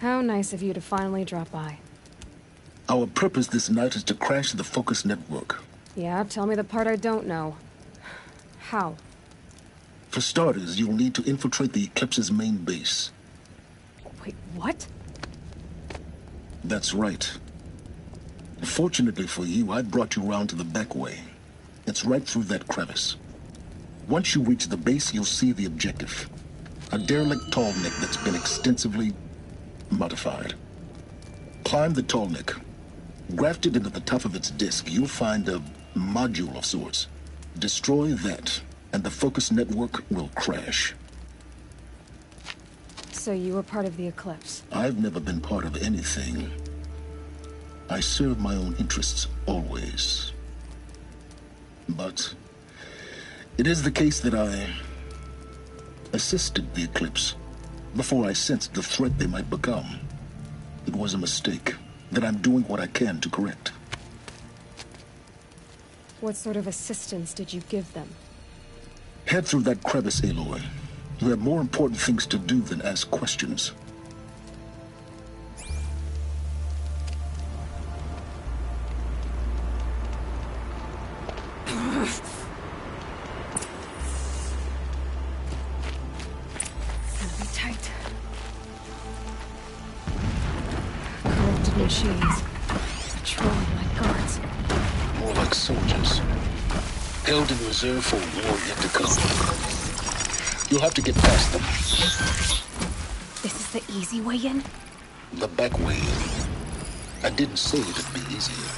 How nice of you to finally drop by. Our purpose this night is to crash the focus network. Yeah, tell me the part I don't know. How? For starters, you'll need to infiltrate the Eclipse's main base. Wait, what? That's right. Fortunately for you, I brought you round to the back way. It's right through that crevice. Once you reach the base, you'll see the objective. A derelict tall neck that's been extensively modified. Climb the tall neck. Grafted into the top of its disk, you'll find a module of sorts. Destroy that, and the focus network will crash. So you were part of the Eclipse? I've never been part of anything. I serve my own interests, always. But it is the case that I assisted the Eclipse before I sensed the threat they might become. It was a mistake that I'm doing what I can to correct. What sort of assistance did you give them? Head through that crevice, Aloy. You have more important things to do than ask questions. Gotta be tight. Corrupted machines. Patrolling like guards. More like soldiers. Held in reserve for a war yet to come. You'll have to get past them. This is the easy way in? The back way. I didn't say it'd be easier.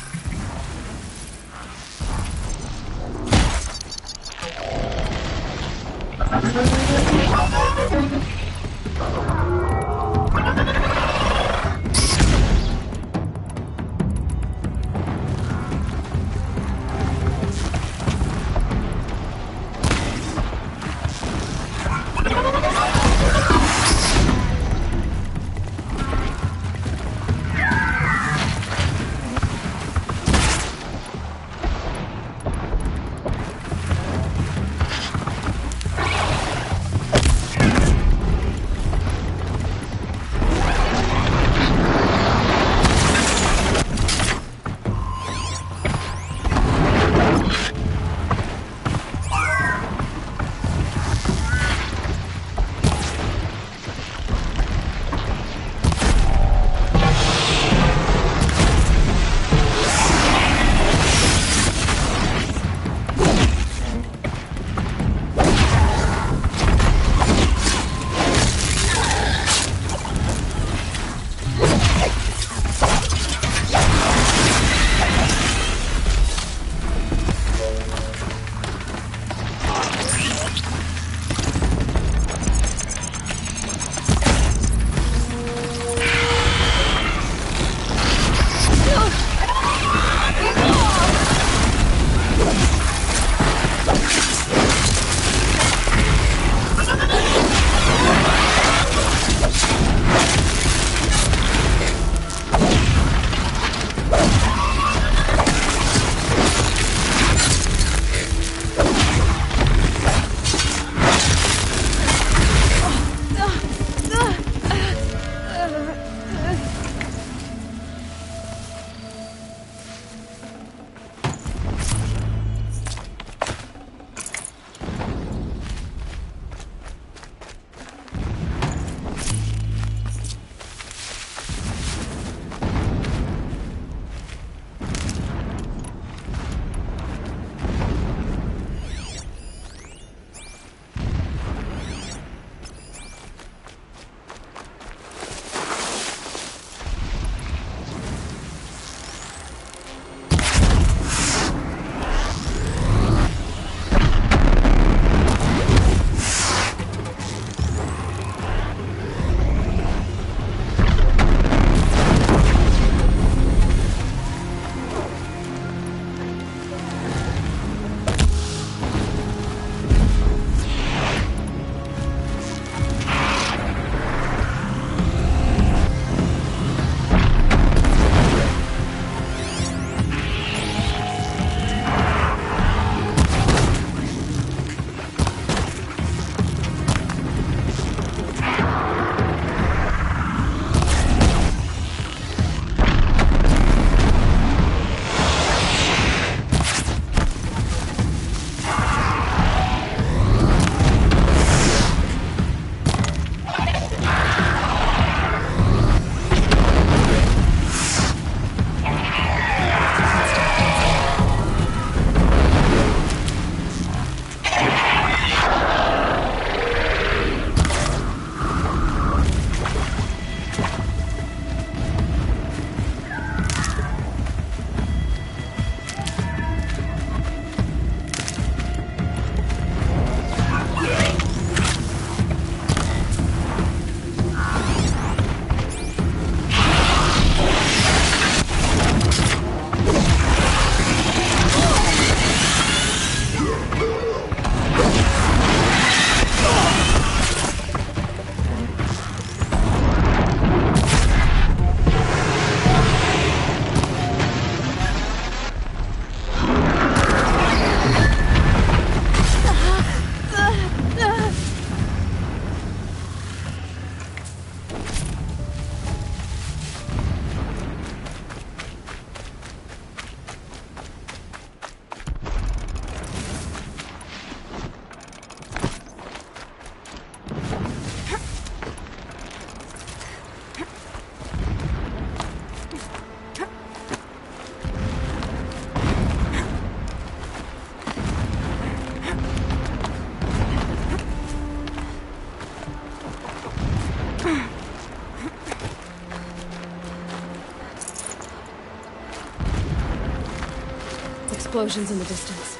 explosions in the distance.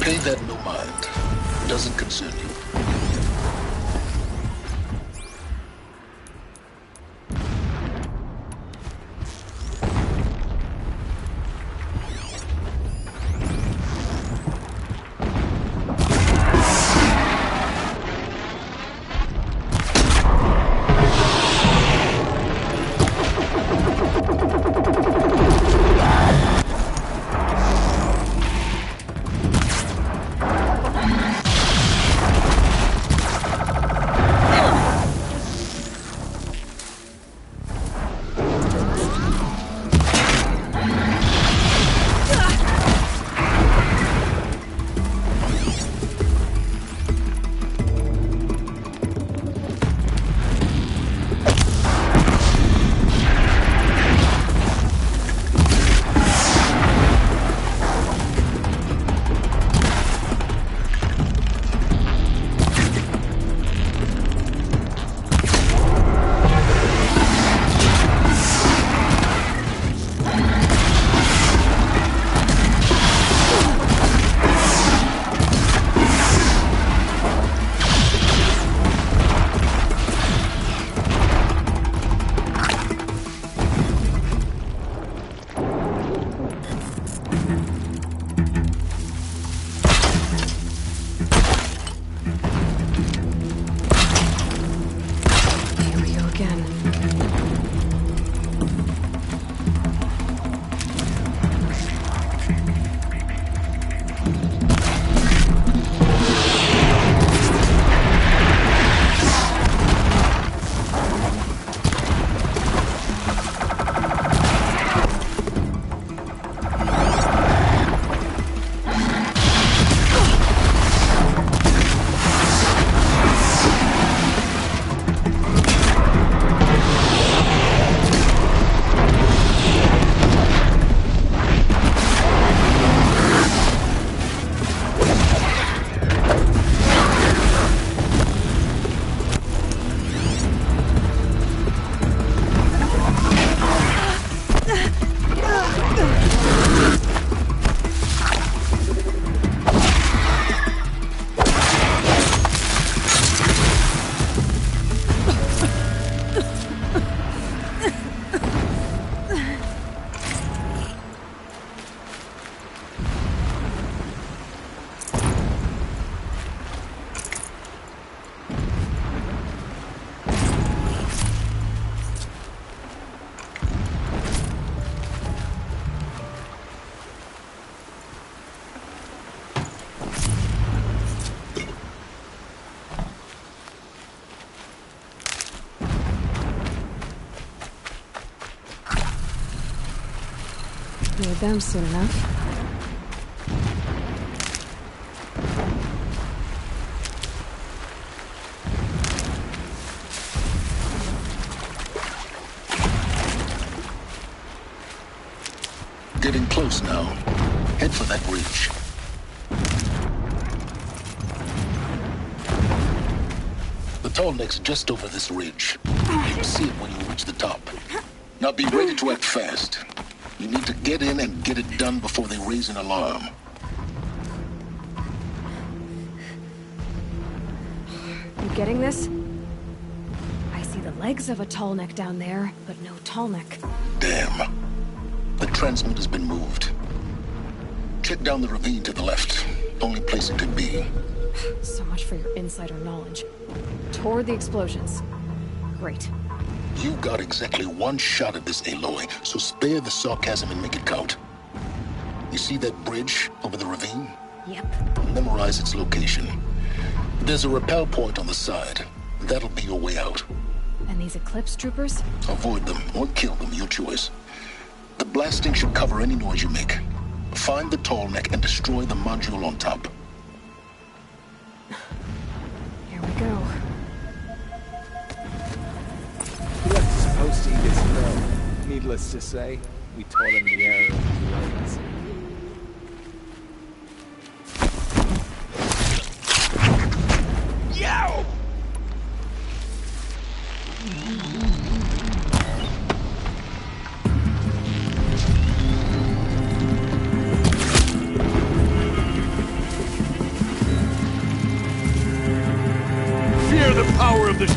Pay that no mind. Doesn't concern you. Need them soon enough. Getting close now. Head for that bridge. The tall neck's just over this ridge. You'll see it when you reach the top. Now be ready to act fast. You need to get in and get it done before they raise an alarm. You getting this? I see the legs of a tall neck down there, but no tall neck. Damn. The transmitter's been moved. Check down the ravine to the left. Only place it could be. So much for your insider knowledge. Toward the explosions. Great. You got exactly one shot at this, Aloy, so spare the sarcasm and make it count. You see that bridge over the ravine? Yep. Memorize its location. There's a rappel point on the side. That'll be your way out. And these Eclipse troopers? Avoid them or kill them, your choice. The blasting should cover any noise you make. Find the tall neck and destroy the module on top. Here we go. He wasn't supposed to eat his crow. Needless to say, we taught him the error of his ways. Yow! the power of the...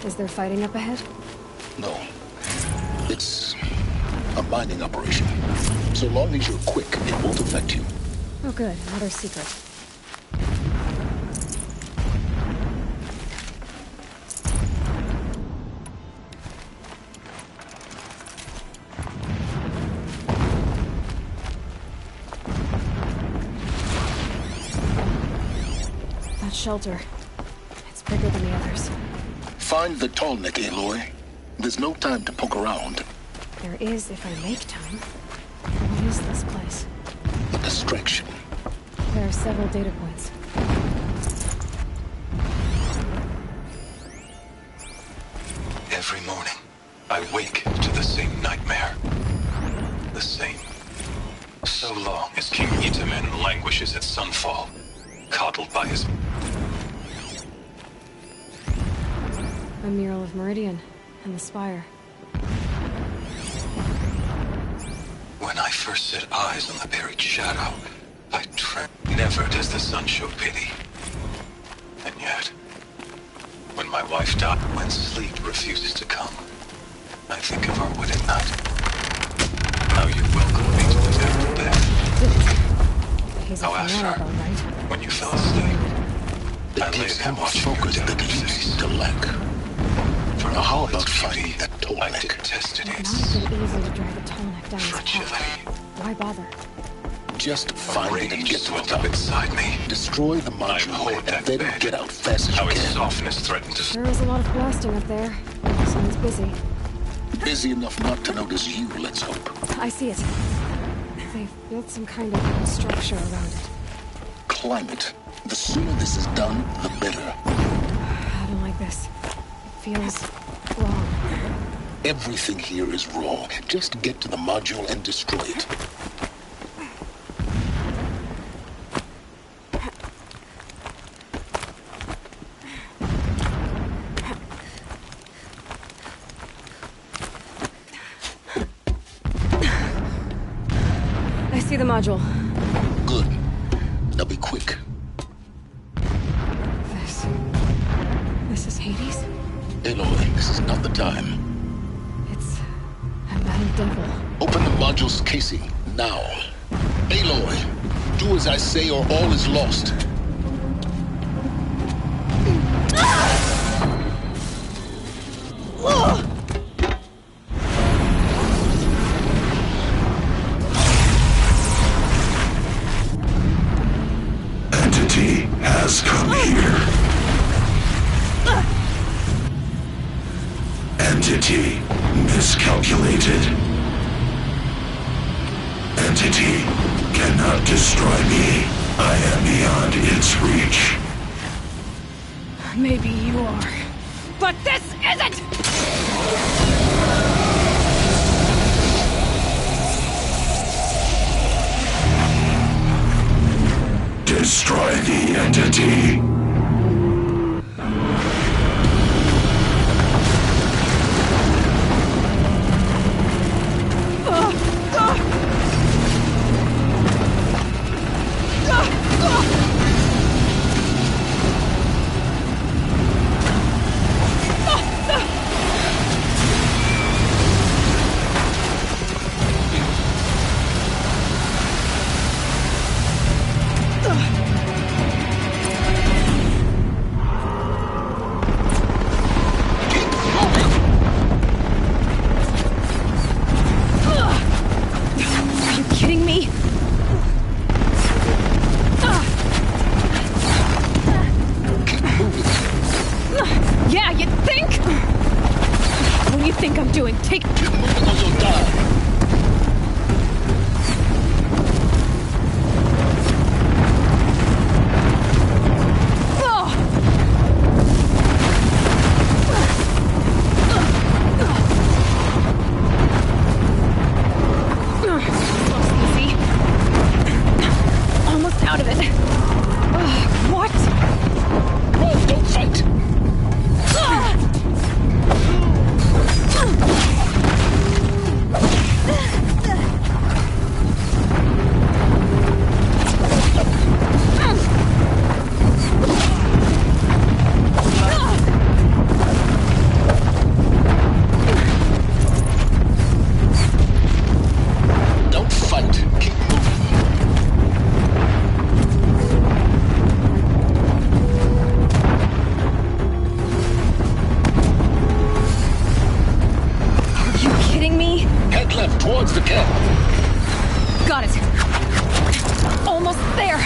Is there fighting up ahead? No. It's a mining operation. So long as you're quick, it won't affect you. Oh good, another secret. That shelter. It's bigger than the others. Find the tall neck, Aloy. There's no time to poke around. There is if I make time. What is this place? A distraction. There are several data points. Every morning, I wake to the same nightmare. The same. So long as King Itamen languishes at sunfall, coddled by his... A mural of Meridian and the spire. When I first set eyes on the buried shadow, I trembled. Never does the sun show pity. And yet, when my wife died, when sleep refuses to come, I think of our wedding night. How you welcomed me to the temple bed. He's a How after, all right. when you fell asleep, It I lay gives there him a watching your focus that delicate he face. used to lack. For Now how all about its finding beauty, that tall I neck? detested It its might have been easy to drag a tall neck down his path. fragility. Why bother? Just find it and Rage get to the swelled up top. inside me. Destroy the I module abhorred and that then bed. get out fast as How you its can. softness threatened to... There is a lot of blasting up there. Someone's busy. Busy enough not to notice you, let's hope. I see it. They've built some kind of structure around it. Climate. The sooner this is done, the better. I don't like this. It feels wrong. Everything here is wrong. Just get to the module and destroy it. I see the module. Good. Now be quick. This is Hades? Aloy, this is not the time. It's a metal devil. Open the module's casing, now. Aloy, do as I say or all is lost. Entity has come here. Entity miscalculated. Entity cannot destroy me. I am beyond its reach. Maybe you are. But this isn't! Destroy the entity. towards the camp. Got it. Almost there.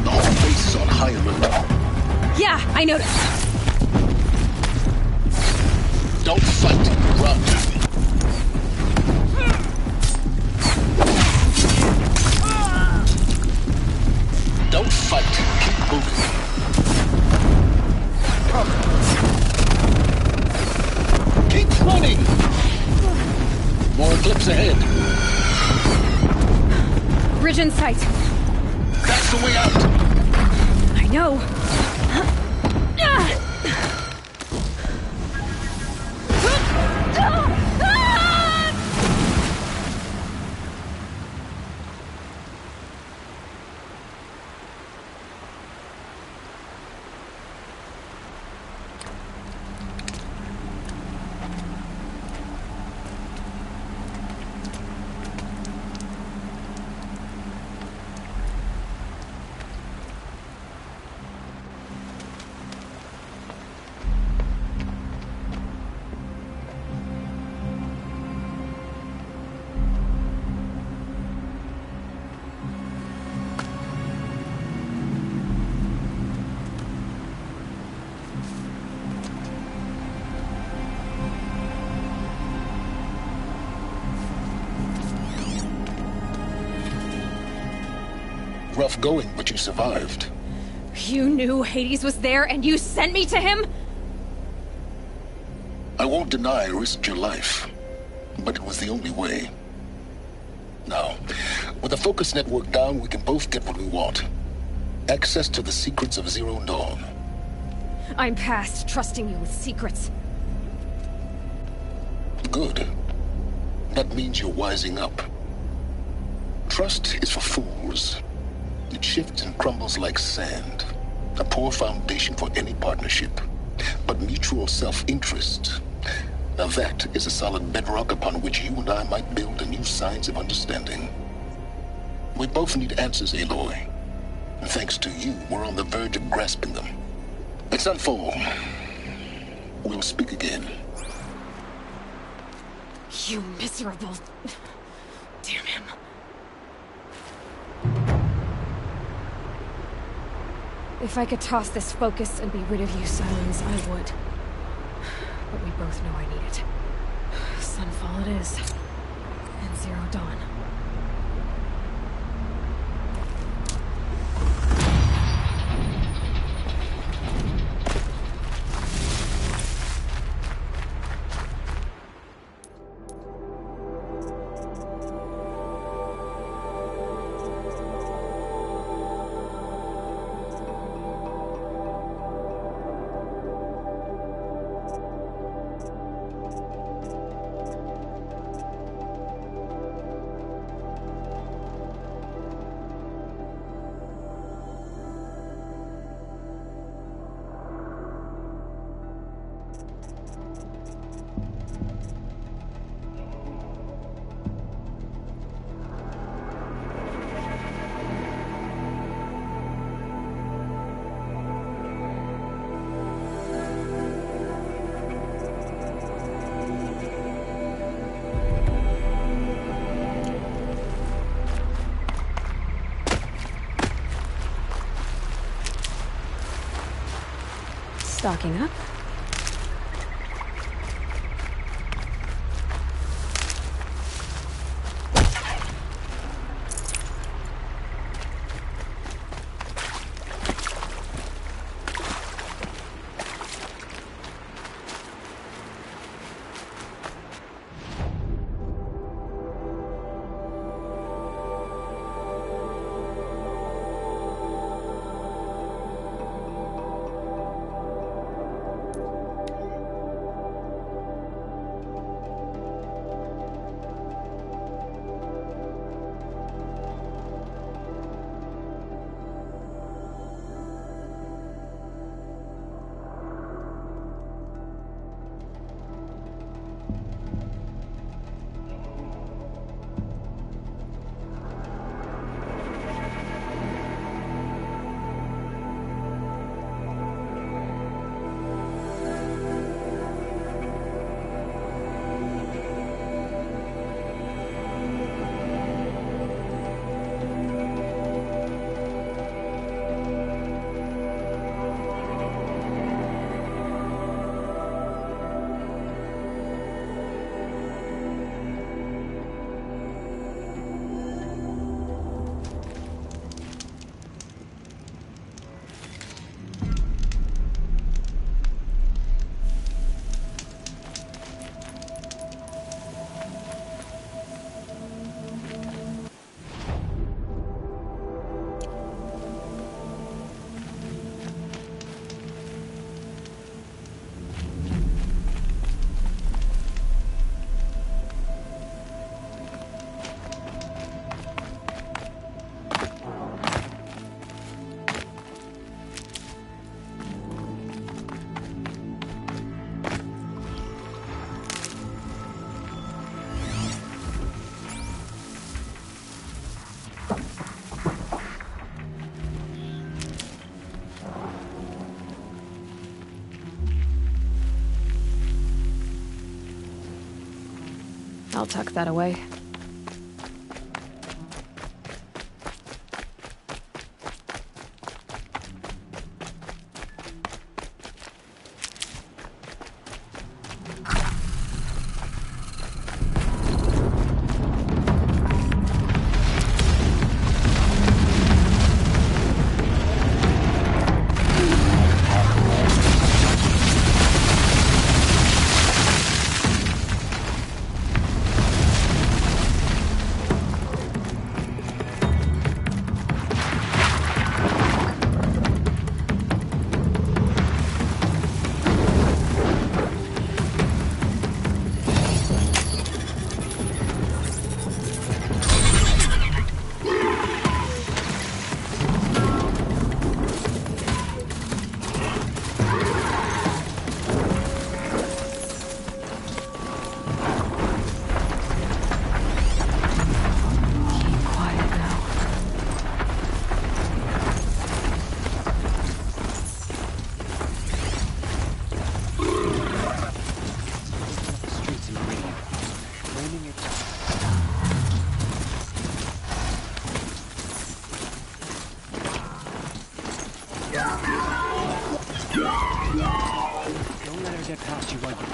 The whole base is on high alert. Yeah, I noticed. Don't fight. Run. Don't fight. Keep moving. Keep running. More eclipse ahead. Bridge in sight. That's the way out. I know. Rough going, but you survived. You knew Hades was there and you sent me to him? I won't deny I risked your life, but it was the only way. Now, with the focus network down, we can both get what we want. Access to the secrets of Zero Dawn. I'm past trusting you with secrets. Good. That means you're wising up. Trust is for fools. It shifts and crumbles like sand. A poor foundation for any partnership. But mutual self-interest, now that is a solid bedrock upon which you and I might build a new science of understanding. We both need answers, Aloy. And thanks to you, we're on the verge of grasping them. Let's unfold. We'll speak again. You miserable... Damn him. If I could toss this focus and be rid of you, Silence, I would. But we both know I need it. Sunfall it is. And Zero Dawn. Stocking up. I'll tuck that away.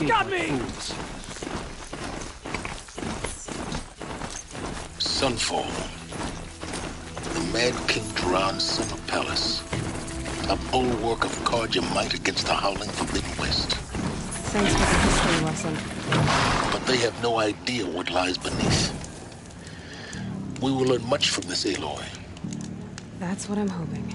Got me! Sunfall. The Mad King Duran's summer palace. A bulwark of guard your might against the howling Forbidden West. Thanks for the history lesson. But they have no idea what lies beneath. We will learn much from this Aloy. That's what I'm hoping.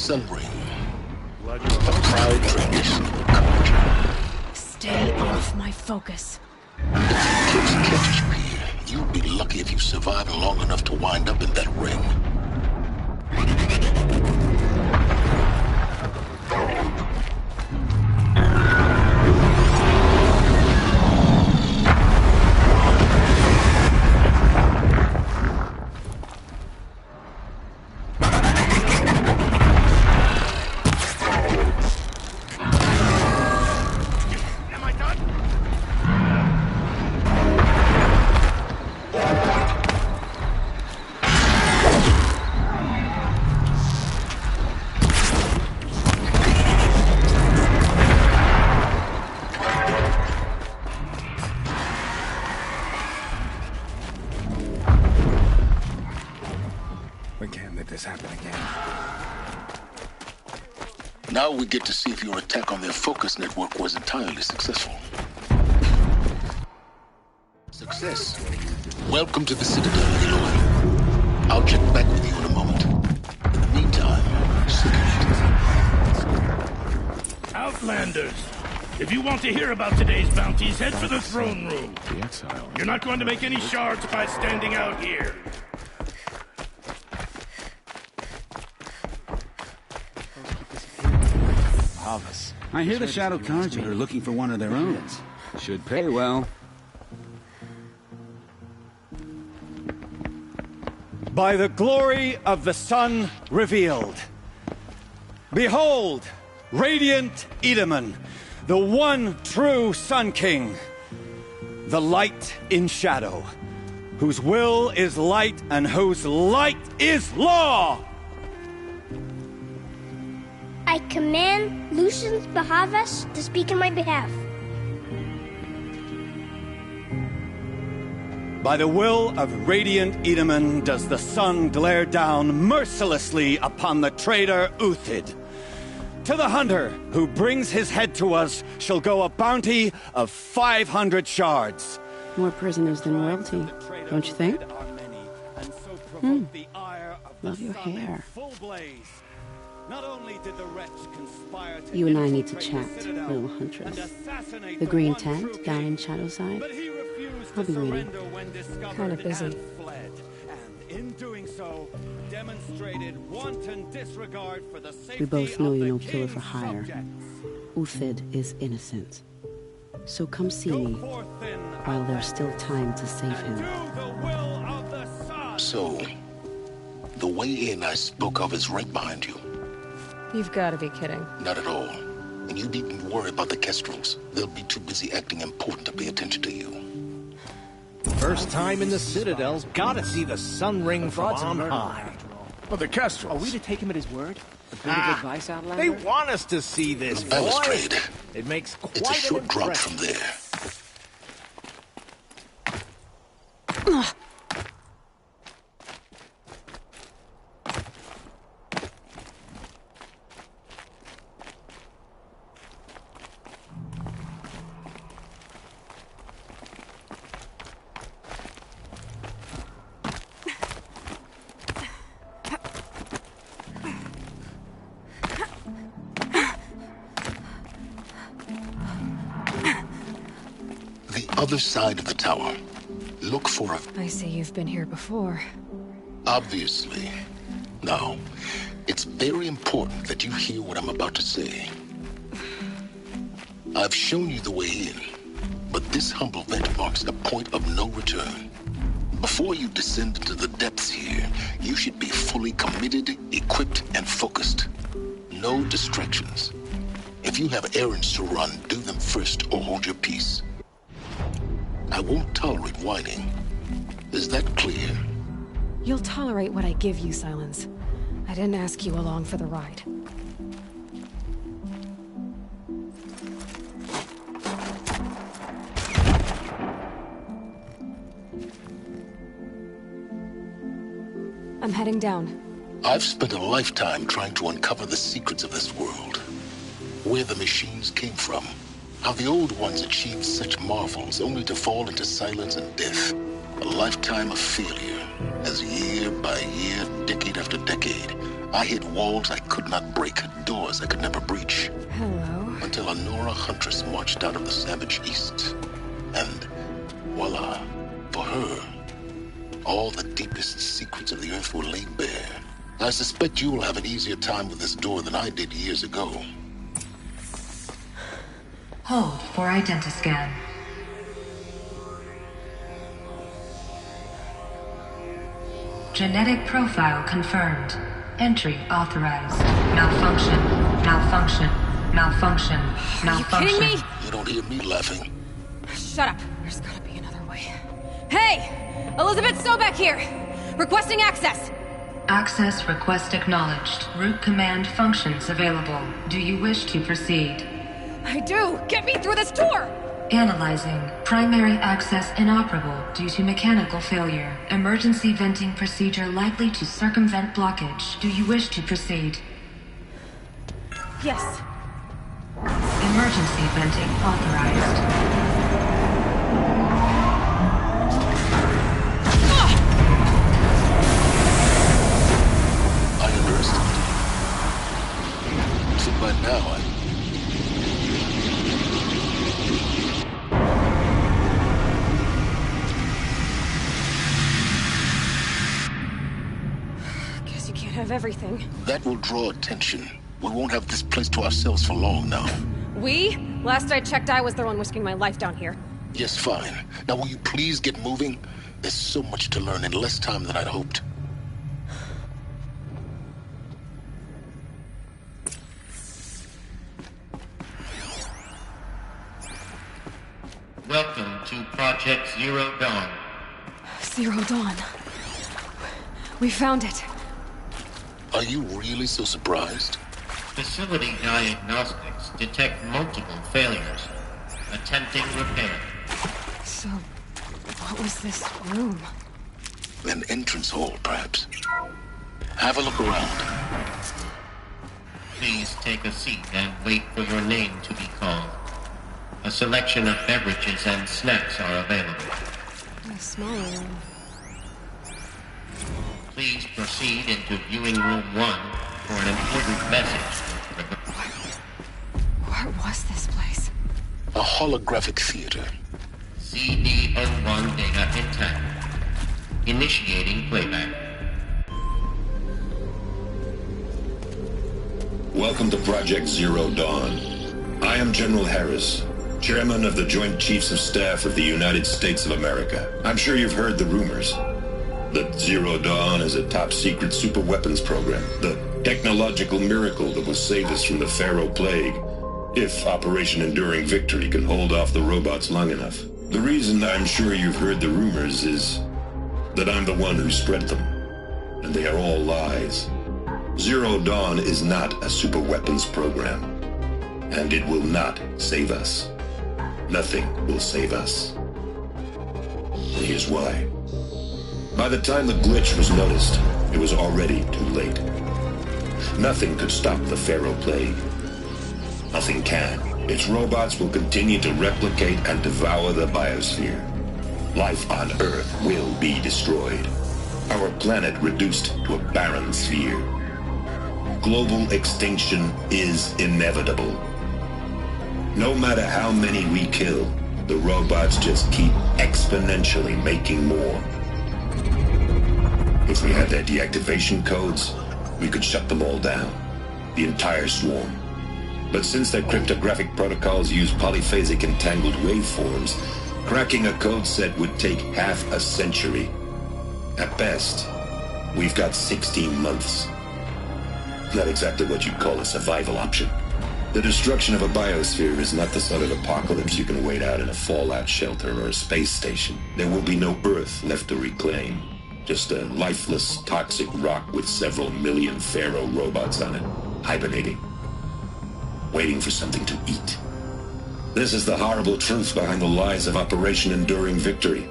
sun ring. Glad A proud tradition of culture. Stay off my focus. If Eclipse catches you here, you'll be lucky if you survive long enough to wind up in that ring. We can't let this happen again. Now we get to see if your attack on their focus network was entirely successful. Success. Welcome to the Citadel, Aloy. I'll check back with you in a moment. In the meantime, circulate. Outlanders! If you want to hear about today's bounties, head for the throne room. The exile. You're not going to make any shards by standing out here. Acabas. I hear the Shadow Carja are looking for one of their own. Should pay well. By the glory of the sun revealed. Behold, radiant Edaman, the one true Sun King, the light in shadow, whose will is light and whose light is law! I command Lucius Bahavas to speak in my behalf. By the will of radiant Edaman does the sun glare down mercilessly upon the traitor Uthid. To the hunter who brings his head to us shall go a bounty of 500 shards. More prisoners than royalty, don't you think? Love your hair. Not only did the wretch conspire to You and I need to chat, little huntress. The green tent down in Shadowside? I'll be waiting. Kinda busy. Fled, and in doing so, demonstrated wanton disregard for the safety We both know of you're the no killer king's for hire. subjects. Uthid is innocent. So come see Go me forth then, while there's still time to save and him. do the will of the sun. So, the way in I spoke of is right behind you. You've got to be kidding. Not at all. And you needn't worry about the Kestrels. They'll be too busy acting important to pay attention to you. First time in the Citadel's gotta see the sun ring from on high. Well, the Kestrels. Are we to take him at his word? A bit of advice, Outlander? They want us to see this, The boy. balustrade. It makes quite It's a short an drop impression. from there. The other side of the tower. Look for a... I see you've been here before. Obviously. Now, it's very important that you hear what I'm about to say. I've shown you the way in, but this humble vent marks a point of no return. Before you descend into the depths here, you should be fully committed, equipped, and focused. No distractions. If you have errands to run, do them first or hold your peace. I won't tolerate whining. Is that clear? You'll tolerate what I give you, Silence. I didn't ask you along for the ride. I'm heading down. I've spent a lifetime trying to uncover the secrets of this world. Where the machines came from. How the old ones achieved such marvels only to fall into silence and death. A lifetime of failure, as year by year, decade after decade, I hit walls I could not break, doors I could never breach. Hello. Until a Nora huntress marched out of the savage east. And voila, for her, all the deepest secrets of the earth were laid bare. I suspect you will have an easier time with this door than I did years ago. Hold for identiscan. Genetic profile confirmed. Entry authorized. Malfunction. Malfunction. Malfunction. Malfunction. Are you kidding me? You don't hear me laughing. Shut up. There's gotta be another way. Hey! Elizabeth Sobeck here! Requesting access! Access request acknowledged. Root command functions available. Do you wish to proceed? I do! Get me through this door! Analyzing. Primary access inoperable due to mechanical failure. Emergency venting procedure likely to circumvent blockage. Do you wish to proceed? Yes. Emergency venting authorized. I underestimated. So by now, Guess you can't have everything. that will draw attention. We won't have this place to ourselves for long now. We? Last I checked, I was the one risking my life down here. Yes, fine. Now will you please get moving? There's so much to learn in less time than I'd hoped. Welcome to Project Zero Dawn. Zero Dawn. We found it. Are you really so surprised? Facility diagnostics detect multiple failures. Attempting repair. So, what was this room? An entrance hall, perhaps. Have a look around. Please take a seat and wait for your name to be called. A selection of beverages and snacks are available. A smaller room. Please proceed into viewing room 1 for an important message. What was this place? A holographic theater. CD01 data intact. Initiating playback. Welcome to Project Zero Dawn. I am General Harris, Chairman of the Joint Chiefs of Staff of the United States of America. I'm sure you've heard the rumors that Zero Dawn is a top-secret superweapons program, the technological miracle that will save us from the Pharaoh Plague, if Operation Enduring Victory can hold off the robots long enough. The reason I'm sure you've heard the rumors is that I'm the one who spread them, and they are all lies. Zero Dawn is not a superweapons program, and it will not save us. Nothing will save us. And here's why. By the time the glitch was noticed, it was already too late. Nothing could stop the Pharaoh Plague. Nothing can. Its robots will continue to replicate and devour the biosphere. Life on Earth will be destroyed. Our planet reduced to a barren sphere. Global extinction is inevitable. No matter how many we kill, the robots just keep exponentially making more. If we had their deactivation codes, we could shut them all down. The entire swarm. But since their cryptographic protocols use polyphasic entangled waveforms, cracking a code set would take half a century. At best, we've got 16 months. Not exactly what you'd call a survival option. The destruction of a biosphere is not the sort of apocalypse you can wait out in a fallout shelter or a space station. There will be no Earth left to reclaim. Just a lifeless, toxic rock with several million Pharaoh robots on it, hibernating, waiting for something to eat. This is the horrible truth behind the lies of Operation Enduring Victory.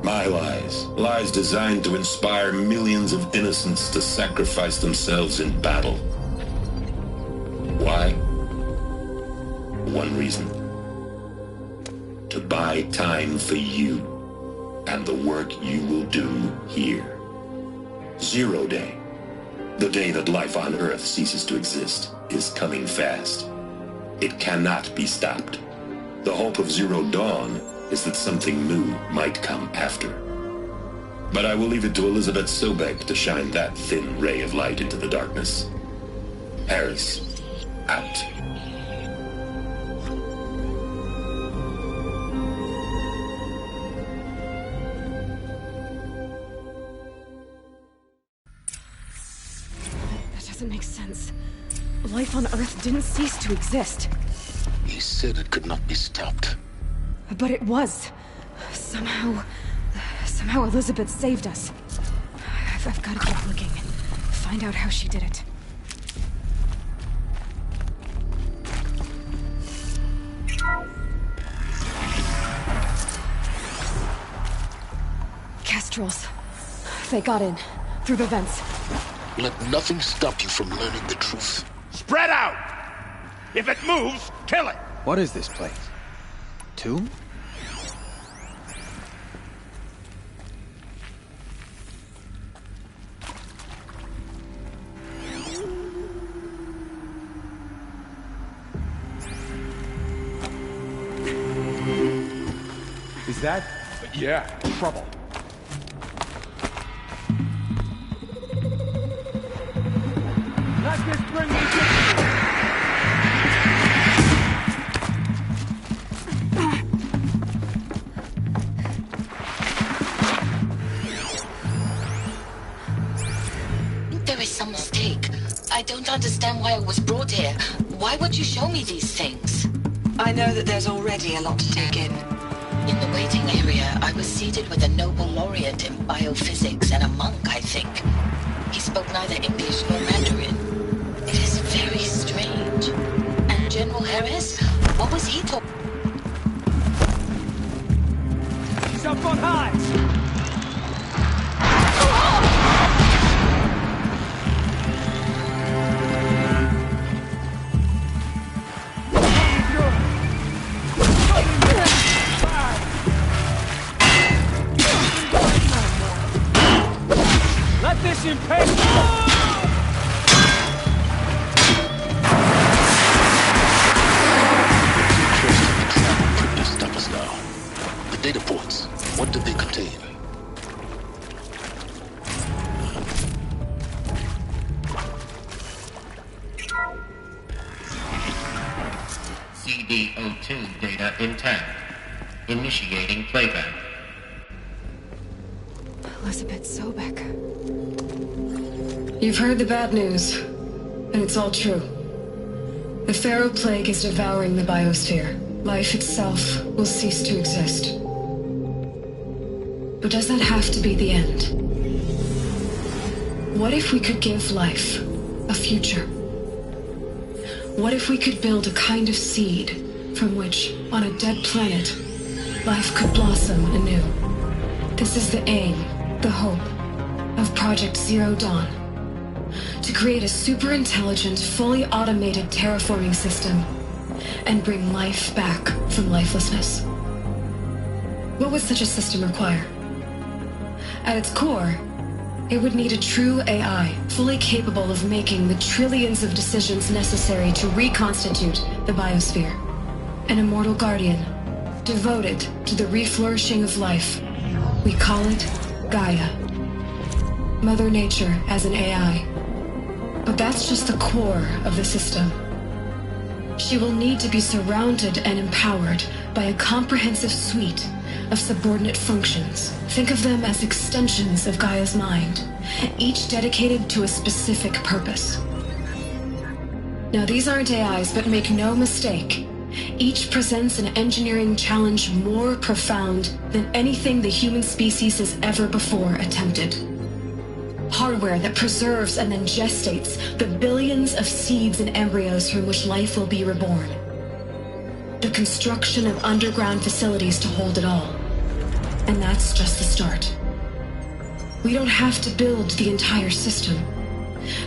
My lies. Lies designed to inspire millions of innocents to sacrifice themselves in battle. Why? One reason. To buy time for you and the work you will do here. Zero Day. The day that life on Earth ceases to exist is coming fast. It cannot be stopped. The hope of Zero Dawn is that something new might come after. But I will leave it to Elizabeth Sobek to shine that thin ray of light into the darkness. Harris, out. That doesn't make sense. Life on Earth didn't cease to exist. He said it could not be stopped. But it was. Somehow Elizabeth saved us. I've got to keep looking. Find out how she did it. Kestrels. They got in. Through the vents. Let nothing stop you from learning the truth. Spread out! If it moves, kill it! What is this place? Tomb? Is that? Yeah, trouble. Let this bring me to you! There is some mistake. I don't understand why I was brought here. Why would you show me these things? I know that there's already a lot to take in. In the waiting area, I was seated with a Nobel laureate in biophysics and a monk, I think. He spoke neither English nor Mandarin. It is very strange. And General Harris? What was he talking? He's up on high! Let this impatient... Couldn't stop us now. The data ports, what did they contain? CD02 data intact. Initiating playback. Elizabeth Sobek. You've heard the bad news, and it's all true. The Pharaoh Plague is devouring the biosphere. Life itself will cease to exist. But does that have to be the end? What if we could give life a future? What if we could build a kind of seed from which, on a dead planet, life could blossom anew? This is the aim, the hope, of Project Zero Dawn. To create a super-intelligent, fully automated terraforming system and bring life back from lifelessness. What would such a system require? At its core, it would need a true AI, fully capable of making the trillions of decisions necessary to reconstitute the biosphere. An immortal guardian, devoted to the reflourishing of life. We call it Gaia. Mother Nature as an AI. But that's just the core of the system. She will need to be surrounded and empowered by a comprehensive suite of subordinate functions. Think of them as extensions of Gaia's mind, each dedicated to a specific purpose. Now, these aren't AIs, but make no mistake, each presents an engineering challenge more profound than anything the human species has ever before attempted. Hardware that preserves and then gestates the billions of seeds and embryos from which life will be reborn. The construction of underground facilities to hold it all. And that's just the start. We don't have to build the entire system.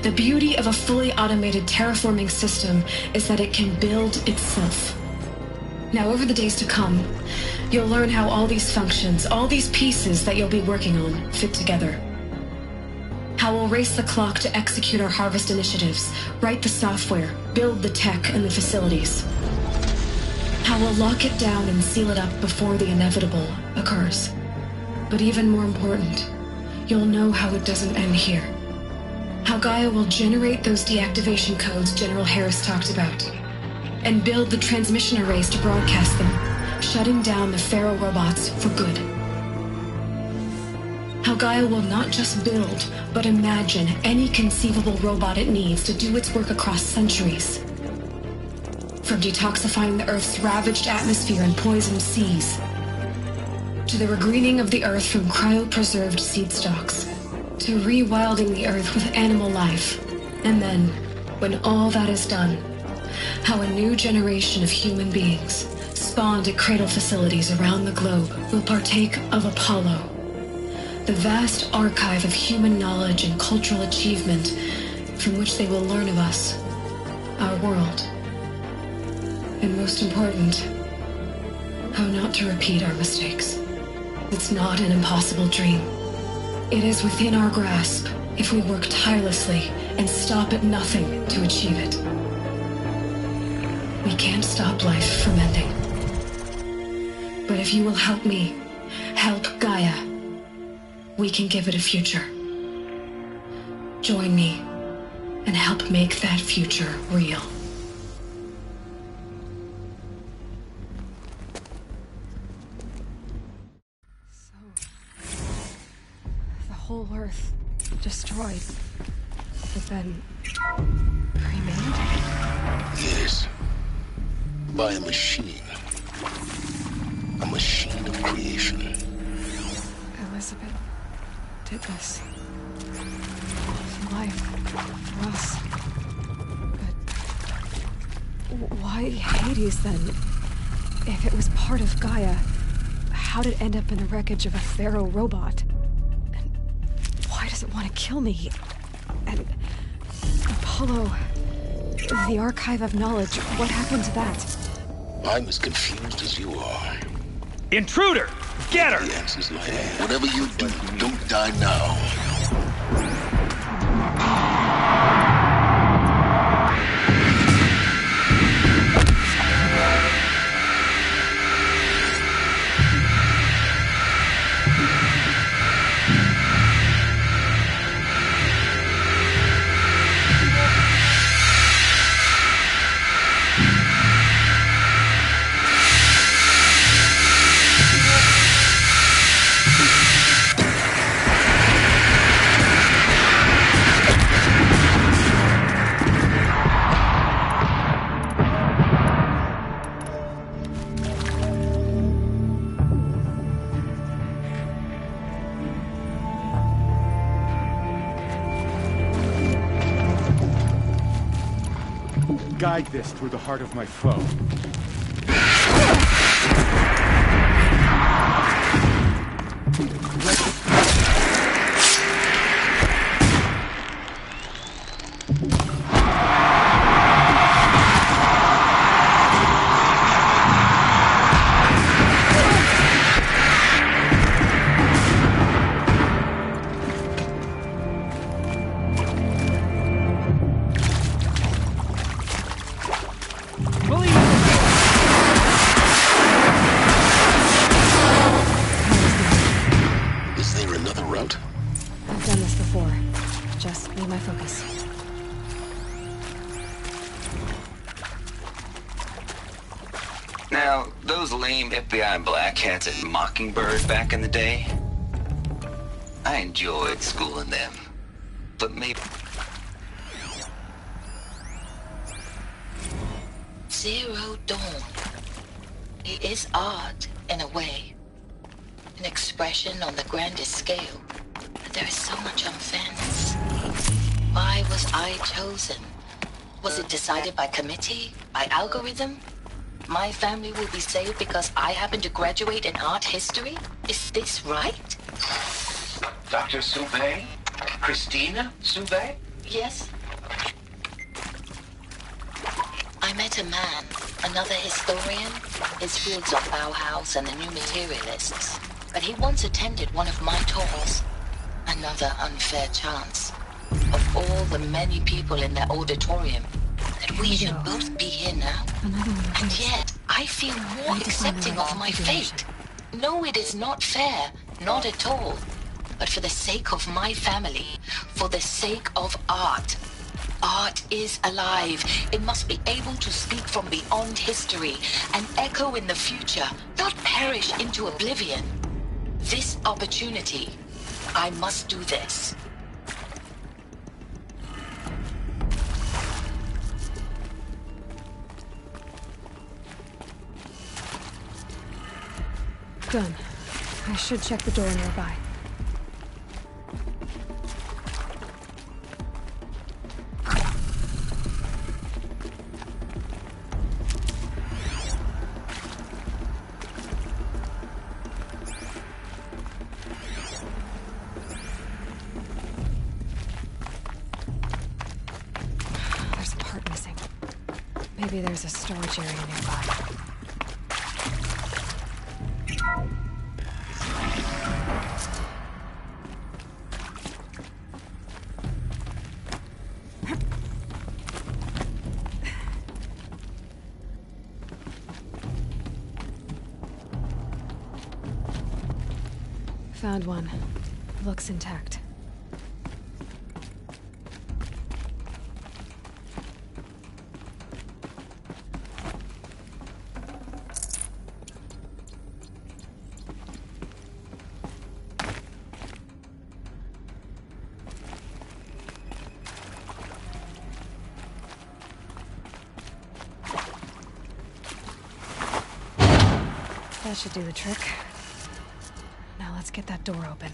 The beauty of a fully automated terraforming system is that it can build itself. Now, over the days to come, you'll learn how all these functions, all these pieces that you'll be working on, fit together. How How we'll race the clock to execute our harvest initiatives, write the software, build the tech and the facilities. How we'll lock it down and seal it up before the inevitable occurs. But even more important, you'll know how it doesn't end here. How Gaia will generate those deactivation codes General Harris talked about, and build the transmission arrays to broadcast them, shutting down the Pharaoh robots for good. How Gaia will not just build, but imagine any conceivable robot it needs to do its work across centuries. From detoxifying the Earth's ravaged atmosphere and poisoned seas, to the regreening of the Earth from cryopreserved seed stalks, to rewilding the Earth with animal life. And then, when all that is done, how a new generation of human beings, spawned at cradle facilities around the globe, will partake of Apollo, the vast archive of human knowledge and cultural achievement from which they will learn of us, our world, and most important, how not to repeat our mistakes. It's not an impossible dream. It is within our grasp if we work tirelessly and stop at nothing to achieve it. We can't stop life from ending. But if you will help me, help Gaia, we can give it a future. Join me and help make that future real. Whole Earth destroyed, but then remade? Yes. By a machine. A machine of creation. Elizabeth did this. For life. For us. But why Hades then? If it was part of Gaia, how did it end up in the wreckage of a Pharaoh robot? Why does it want to kill me? And Apollo, the archive of knowledge, what happened to that? I'm as confused as you are. Intruder! Get her! The answer's lying. Whatever you do, don't die now. Guide this through the heart of my foe. Now, those lame FBI black hats at Mockingbird back in the day, I enjoyed schooling them, but maybe... Zero Dawn. It is art, in a way. An expression on the grandest scale, but there is so much unfairness. Why was I chosen? Was it decided by committee? By algorithm? My family will be saved because I happen to graduate in art history? Is this right? Dr. Soubet? Christina Soubet? Yes. I met a man, another historian. His fields are Bauhaus and the New Materialists. But he once attended one of my talks. Another unfair chance. all the many people in that auditorium that we should both be here now. And yet, I feel more accepting of my fate. No, it is not fair, not at all. But for the sake of my family, for the sake of art. Art is alive. It must be able to speak from beyond history and echo in the future, not perish into oblivion. This opportunity, I must do this. Done. I should check the door nearby. There's a part missing. Maybe there's a storage area nearby. Found one. Looks intact. That should do the trick. Now let's get that door open.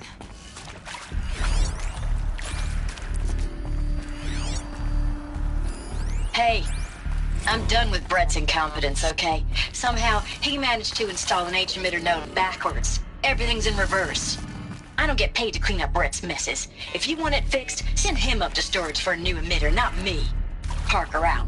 Hey, I'm done with Brett's incompetence, okay? Somehow, he managed to install an H-emitter node backwards. Everything's in reverse. I don't get paid to clean up Brett's messes. If you want it fixed, send him up to storage for a new emitter, not me. Parker out.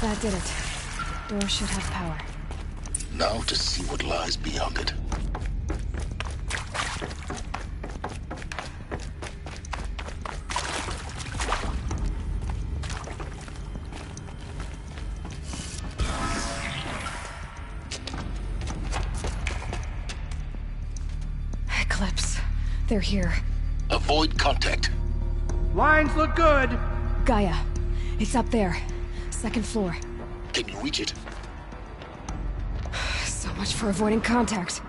That did it. Door should have power. Now to see what lies beyond it. Eclipse. They're here. Avoid contact. Lines look good. Gaia. It's up there. Second floor. Can you reach it? So much for avoiding contact.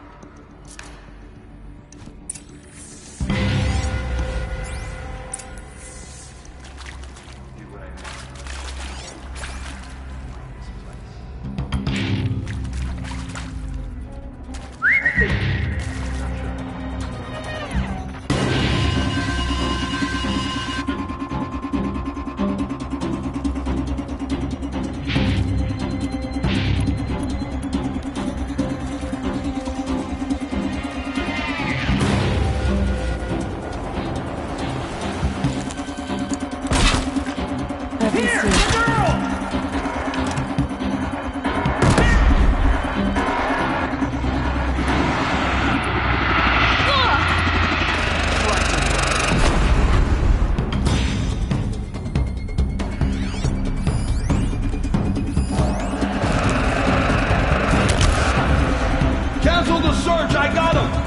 Sarge, I got him!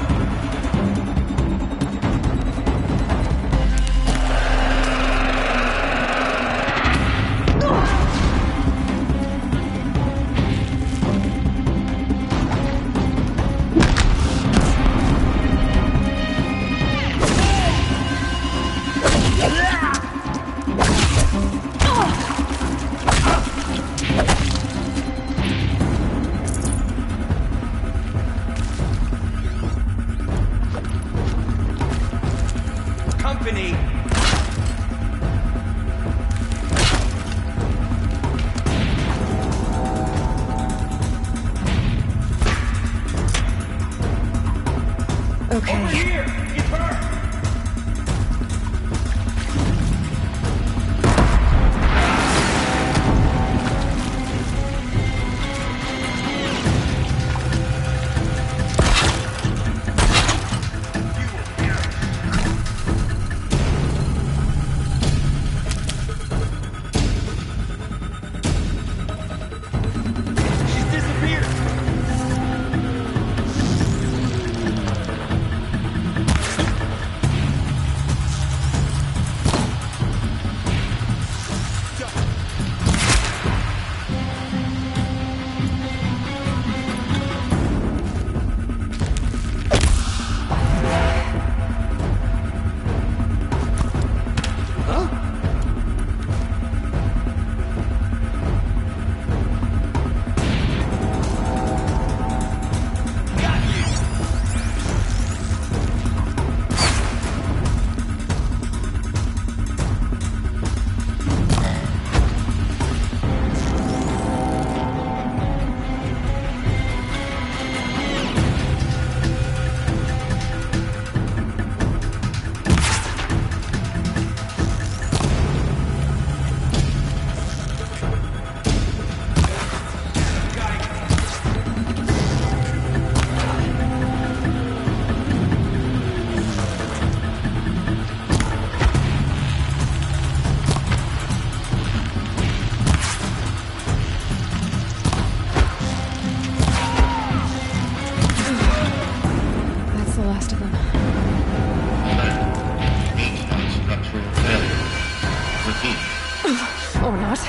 Or not.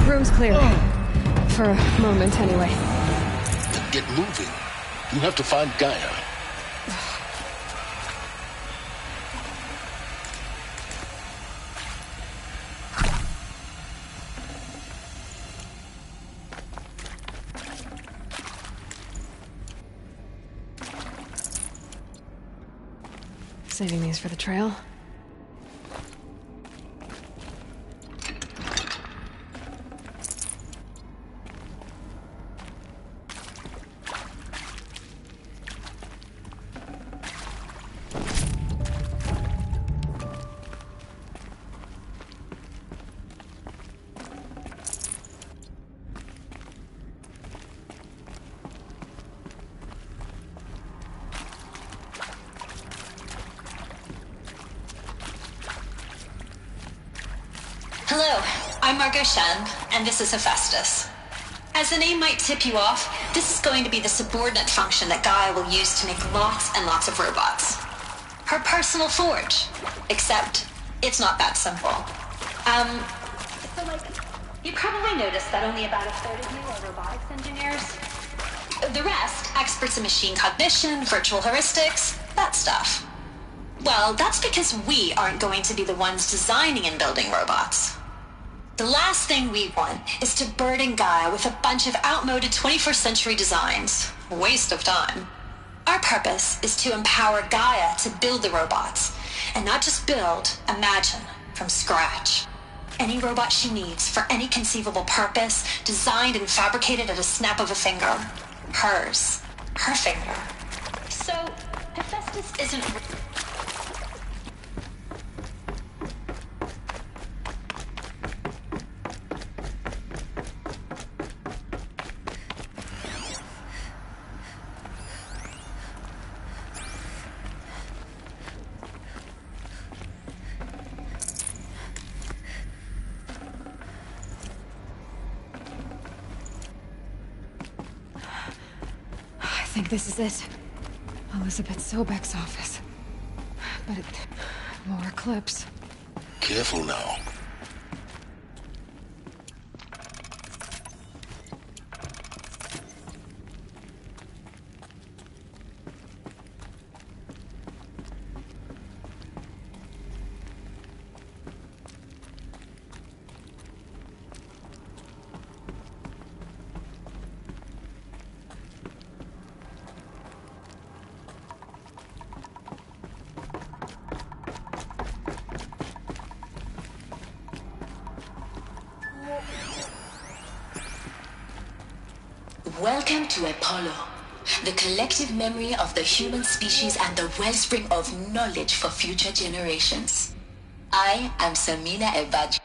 Room's clear. For a moment, anyway. Then get moving. You have to find Gaia. Saving these for the trail. Hello, I'm Margot Shen, and this is Hephaestus. As the name might tip you off, this is going to be the subordinate function that Gaia will use to make lots and lots of robots. Her personal forge. Except, it's not that simple. You probably noticed that only about a third of you are robotics engineers. The rest, experts in machine cognition, virtual heuristics, that stuff. Well, that's because we aren't going to be the ones designing and building robots. The last thing we want is to burden Gaia with a bunch of outmoded 21st century designs. Waste of time. Our purpose is to empower Gaia to build the robots, and not just build, imagine, from scratch. Any robot she needs for any conceivable purpose, designed and fabricated at a snap of a finger. Hers. Her finger. So, Hephaestus isn't... think this is it. Elizabeth Sobek's office. But more clips. Careful now. Welcome to Apollo, the collective memory of the human species and the wellspring of knowledge for future generations. I am Samina Ebaj.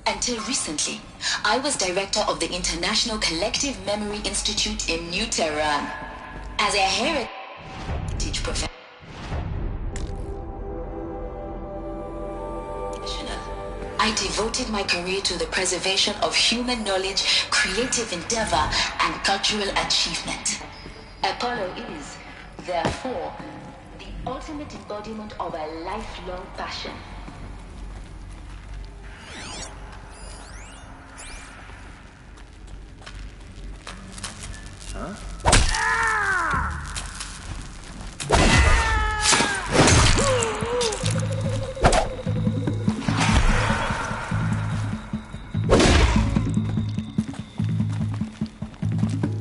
Until recently, I was director of the International Collective Memory Institute in New Tehran. As a heritage professional, I devoted my career to the preservation of human knowledge, creative endeavor, and cultural achievement. Apollo is, therefore, the ultimate embodiment of a lifelong passion. Huh?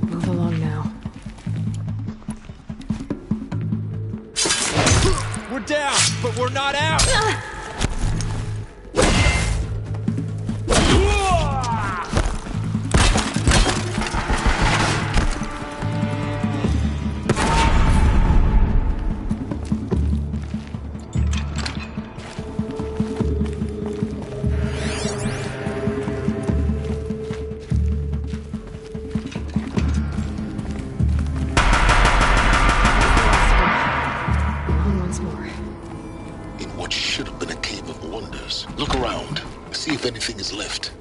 Move along now. We're down, but we're not out! Look around. See if anything is left.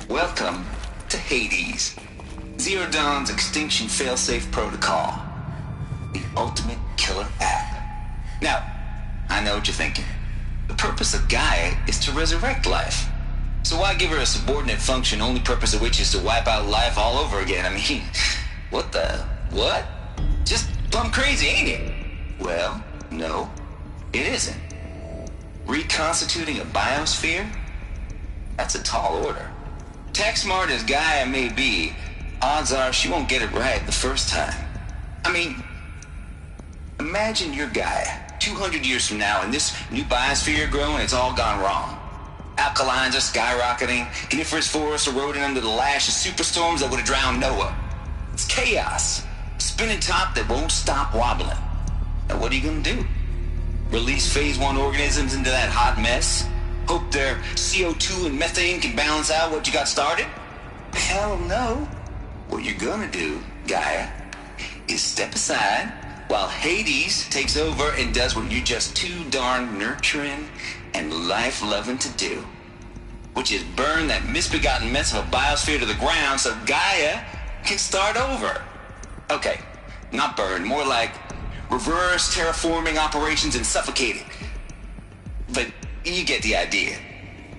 Welcome to Hades, Zero Dawn's extinction failsafe protocol, the ultimate killer app. Now, I know what you're thinking. The purpose of Gaia is to resurrect life. So why give her a subordinate function, only purpose of which is to wipe out life all over again? I mean, what? Just plumb crazy, ain't it? Well, no, it isn't. Reconstituting a biosphere? That's a tall order. Tech smart as Gaia may be, odds are she won't get it right the first time. I mean, imagine you're Gaia, 200 years from now, and this new biosphere you're growing, it's all gone wrong. Alkalines are skyrocketing, coniferous forests eroding under the lash of superstorms that would have drowned Noah. It's chaos, a spinning top that won't stop wobbling. Now what are you gonna do? Release phase 1 organisms into that hot mess? Hope their CO2 and methane can balance out what you got started? Hell no. What you're gonna do, Gaia, is step aside while Hades takes over and does what you're just too darn nurturing and life-loving to do, which is burn that misbegotten mess of a biosphere to the ground so Gaia can start over. Okay, not burn, more like reverse terraforming operations and suffocate it. But you get the idea.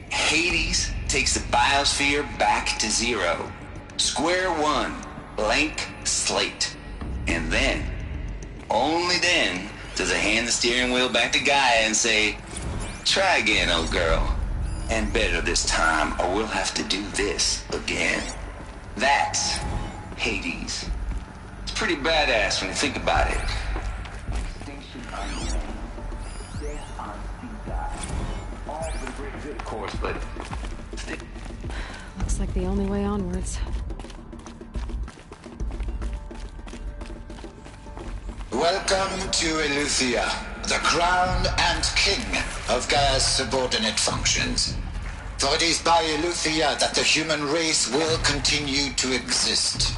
Hades takes the biosphere back to zero. Square one, blank slate. And then, only then, does it hand the steering wheel back to Gaia and say, try again, old girl. And better this time, or we'll have to do this again. That's Hades. It's pretty badass when you think about it. Of course, but looks like the only way onwards. Welcome to Eleuthia, the crown and king of Gaia's subordinate functions. For it is by Eleuthia that the human race will continue to exist.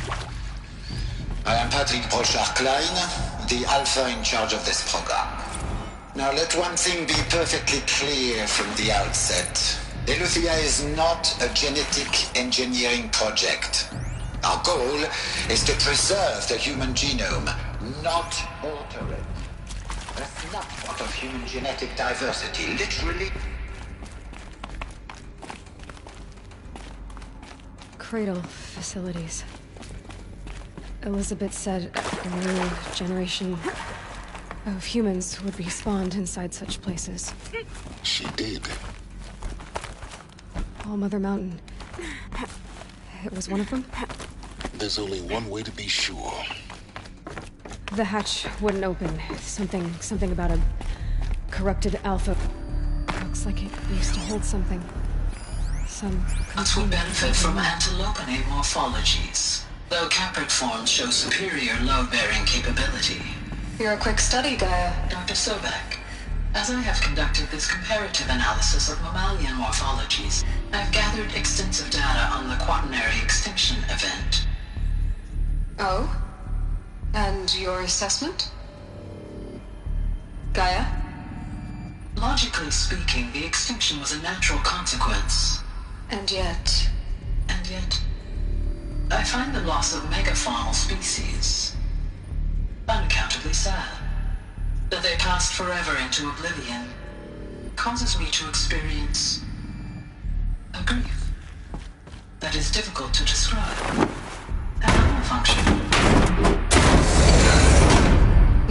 I am Patrick Brochard-Klein, the alpha in charge of this program. Now let one thing be perfectly clear from the outset. Eleuthia is not a genetic engineering project. Our goal is to preserve the human genome, not alter it. A snapshot of human genetic diversity, literally. Cradle facilities. Elizabeth said a new generation of humans would be spawned inside such places. She did. All Mother Mountain. It was one of them? There's only one way to be sure. The hatch wouldn't open. Something about a corrupted alpha. Looks like it used to hold something. That would benefit from antilopinae morphologies, though caprid forms show superior load-bearing capability. You're a quick study, Gaia. Dr. Sobek, as I have conducted this comparative analysis of mammalian morphologies, I've gathered extensive data on the quaternary extinction event. Oh? And your assessment? Gaia? Logically speaking, the extinction was a natural consequence. And yet, I find the loss of megafaunal species unaccountably sad. That they passed forever into oblivion causes me to experience a grief that is difficult to describe. Animal function.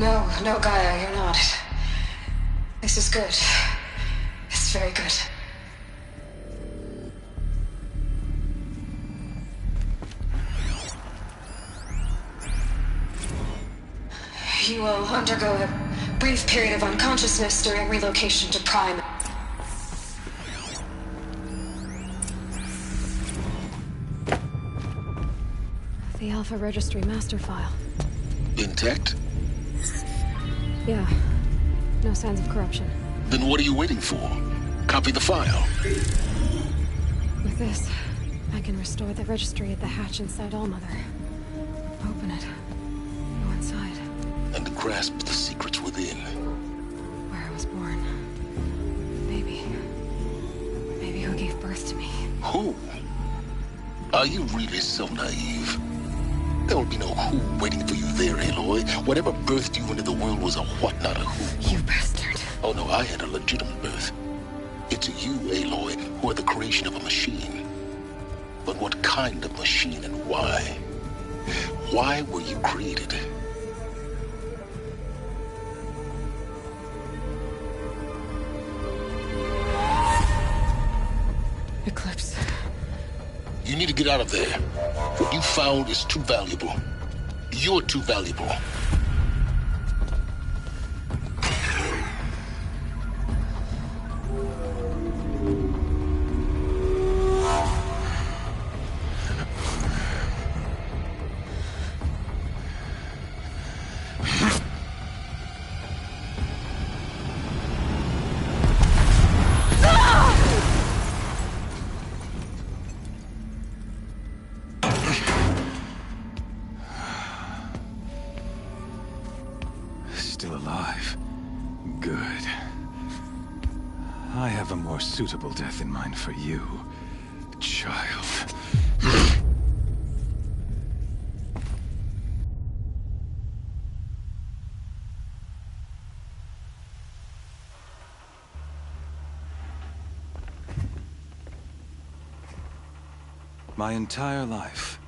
No, Gaia, you're not. This is good. It's very good. You will undergo a brief period of unconsciousness during relocation to Prime. The Alpha Registry master file. Intact? Yeah. No signs of corruption. Then what are you waiting for? Copy the file. With this, I can restore the registry at the hatch inside Allmother. Open it. Go inside. And grasp the secrets within. Where I was born. Maybe who gave birth to me. Who? Are you really so naive? There will be no who waiting for you there, Aloy. Whatever birthed you into the world was a what, not a who. You bastard. Oh no, I had a legitimate birth. It's you, Aloy, who are the creation of a machine. But what kind of machine and why? Why were you created? Eclipse. You need to get out of there. What you found is too valuable. You're too valuable. Still alive. Good. I have a more suitable death in mind for you, child. My entire life,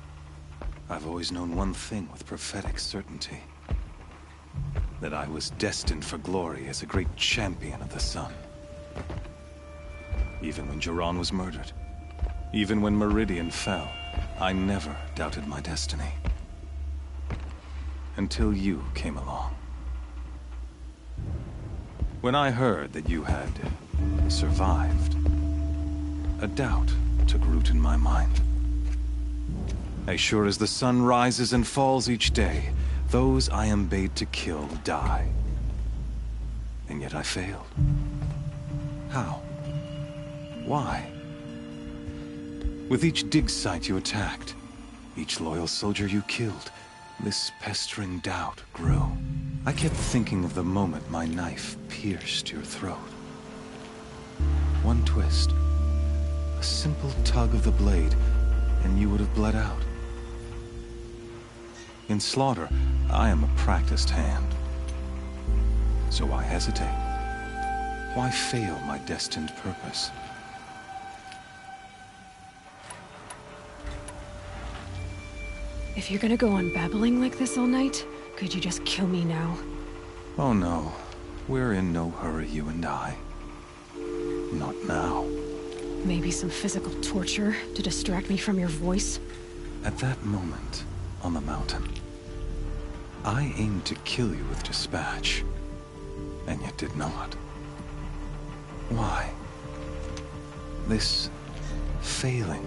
I've always known one thing with prophetic certainty. That I was destined for glory as a great champion of the sun. Even when Jiran was murdered, even when Meridian fell, I never doubted my destiny. Until you came along. When I heard that you had survived, a doubt took root in my mind. As sure as the sun rises and falls each day, those I am bade to kill die. And yet I failed. How? Why? With each dig site you attacked, each loyal soldier you killed, this pestering doubt grew. I kept thinking of the moment my knife pierced your throat. One twist, a simple tug of the blade, and you would have bled out. In slaughter, I am a practiced hand. So why hesitate? Why fail my destined purpose? If you're gonna go on babbling like this all night, could you just kill me now? Oh no, we're in no hurry, you and I. Not now. Maybe some physical torture to distract me from your voice? At that moment, on the mountain, I aimed to kill you with dispatch, and yet did not. Why? This failing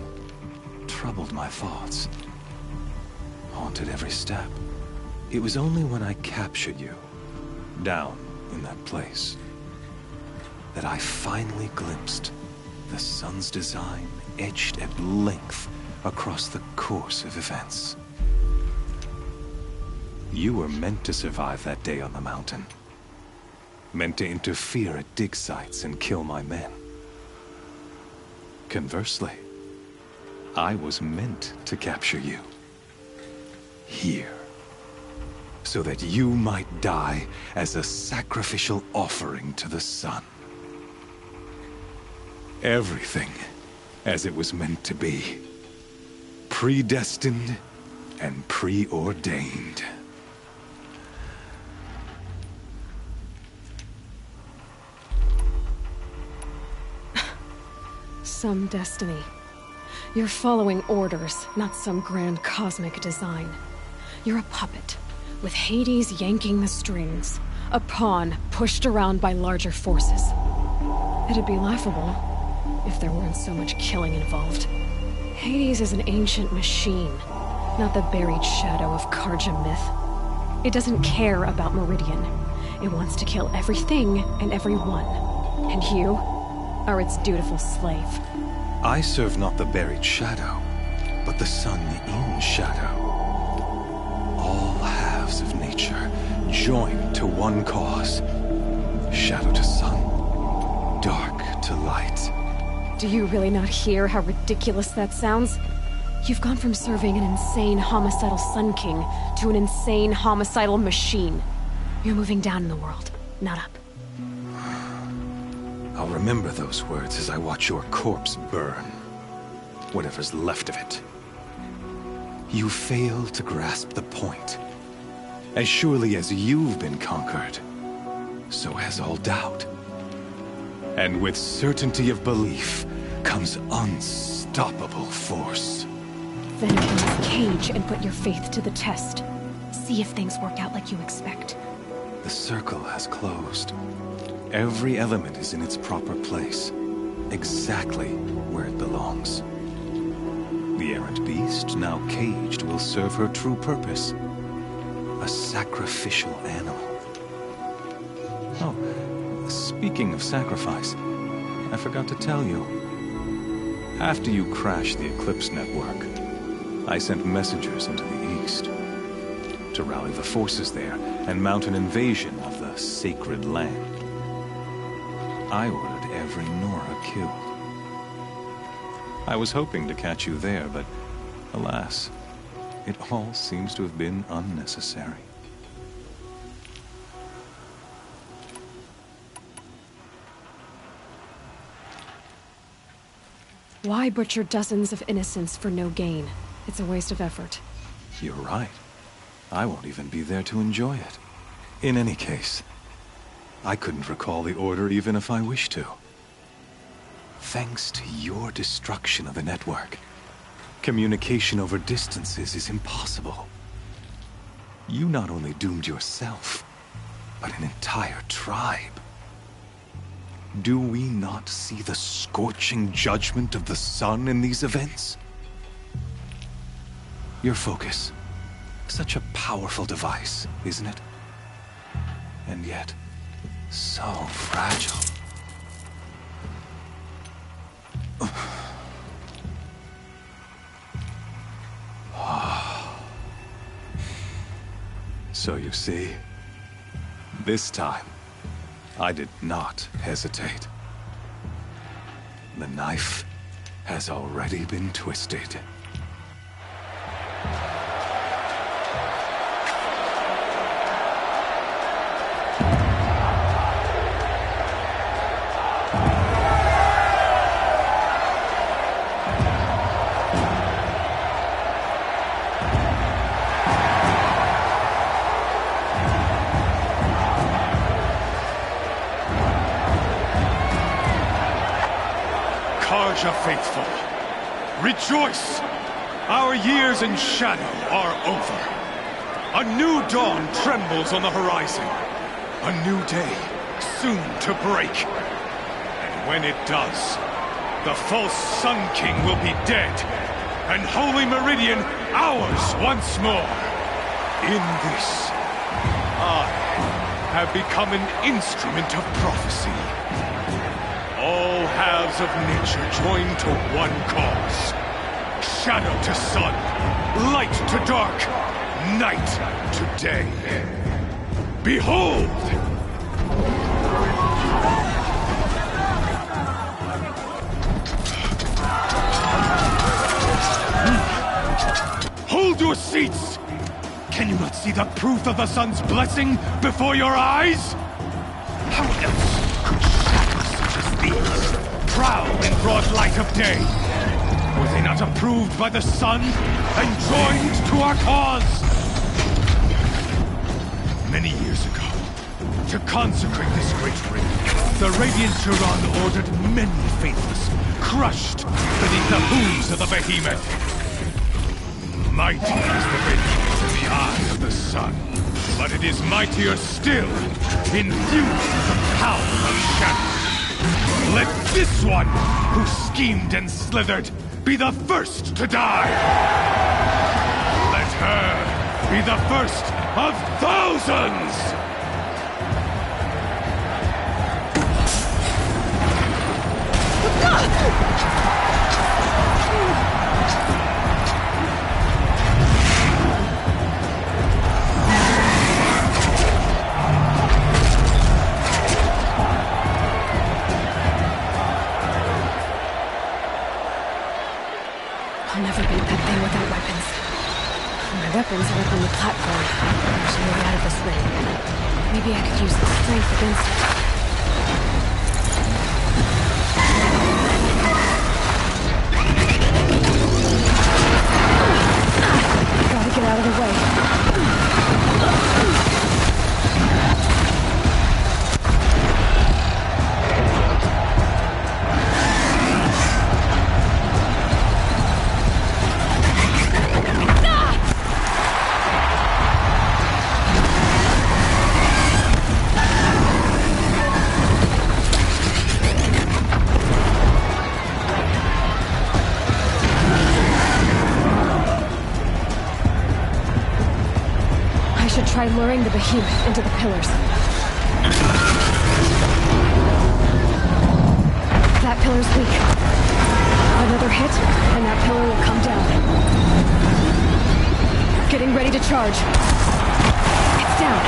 troubled my thoughts, haunted every step. It was only when I captured you, down in that place, that I finally glimpsed the sun's design etched at length across the course of events. You were meant to survive that day on the mountain. Meant to interfere at dig sites and kill my men. Conversely, I was meant to capture you. Here. So that you might die as a sacrificial offering to the sun. Everything as it was meant to be. Predestined and preordained. Some destiny. You're following orders, not some grand cosmic design. You're a puppet, with Hades yanking the strings. A pawn pushed around by larger forces. It'd be laughable if there weren't so much killing involved. Hades is an ancient machine, not the buried shadow of Karja myth. It doesn't care about Meridian. It wants to kill everything and everyone. And you are its dutiful slave. I serve not the buried shadow, but the sun in shadow. All halves of nature joined to one cause. Shadow to sun, dark to light. Do you really not hear how ridiculous that sounds? You've gone from serving an insane homicidal Sun King to an insane homicidal machine. You're moving down in the world, not up. I'll remember those words as I watch your corpse burn. Whatever's left of it. You fail to grasp the point. As surely as you've been conquered, so has all doubt. And with certainty of belief comes unstoppable force. Then open this cage and put your faith to the test. See if things work out like you expect. The circle has closed. Every element is in its proper place, exactly where it belongs. The errant beast, now caged, will serve her true purpose. A sacrificial animal. Oh, speaking of sacrifice, I forgot to tell you. After you crashed the Eclipse network, I sent messengers into the east to rally the forces there and mount an invasion of the sacred land. I ordered every Nora killed. I was hoping to catch you there, but alas, it all seems to have been unnecessary. Why butcher dozens of innocents for no gain? It's a waste of effort. You're right. I won't even be there to enjoy it. In any case, I couldn't recall the order even if I wished to. Thanks to your destruction of the network, communication over distances is impossible. You not only doomed yourself, but an entire tribe. Do we not see the scorching judgment of the sun in these events? Your focus, such a powerful device, isn't it? And yet, so fragile. So you see, This time, I did not hesitate. The knife has already been twisted. Karja faithful, rejoice! Our years in shadow are over. A new dawn trembles on the horizon. A new day soon to break. And when it does, the false Sun King will be dead, and Holy Meridian ours once more. In this, I have become an instrument of prophecy. All halves of nature join to one cause. Shadow to sun, light to dark, night to day. Behold! Hold your seats! Can you not see the proof of the sun's blessing before your eyes? How else could shadows such as these prowl in broad light of day? Were they not approved by the sun and joined to our cause? Many years ago, to consecrate this great ring, the Radiant Turan ordered many faithless, crushed beneath the hooves of the behemoth. Mighty is the radiance in the eye of the sun, but it is mightier still, infused with the power of shadow. Let this one, who schemed and slithered, be the first to die! Let her be the first of thousands! I'll never beat that thing without weapons. My weapons are up on the platform. There's no way out of this ring. Maybe I could use the strength against it. Gotta get out of the way. Try luring the behemoth into the pillars. That pillar's weak. Another hit, and that pillar will come down. Getting ready to charge. It's down.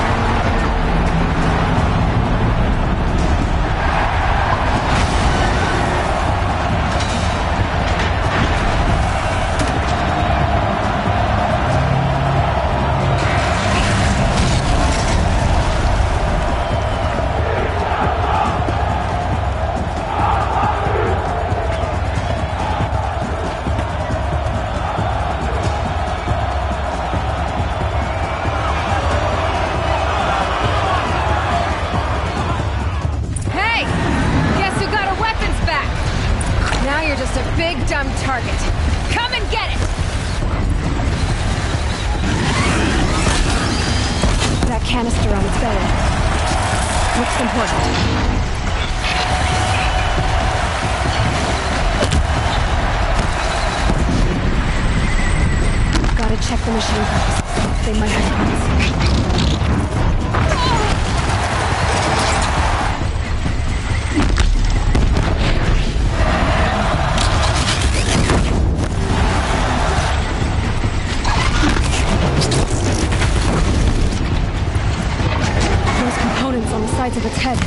sides of its head.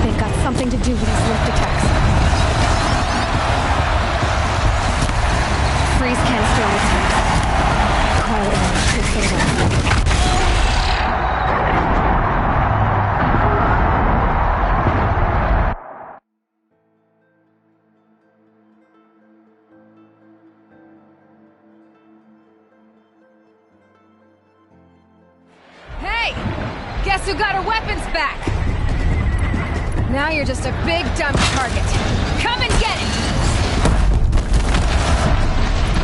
They've got something to do with these lift attacks. Freeze canister on its hips. Cryo arrow should set it off. Guess who got her weapons back? Now you're just a big dumb target. Come and get it!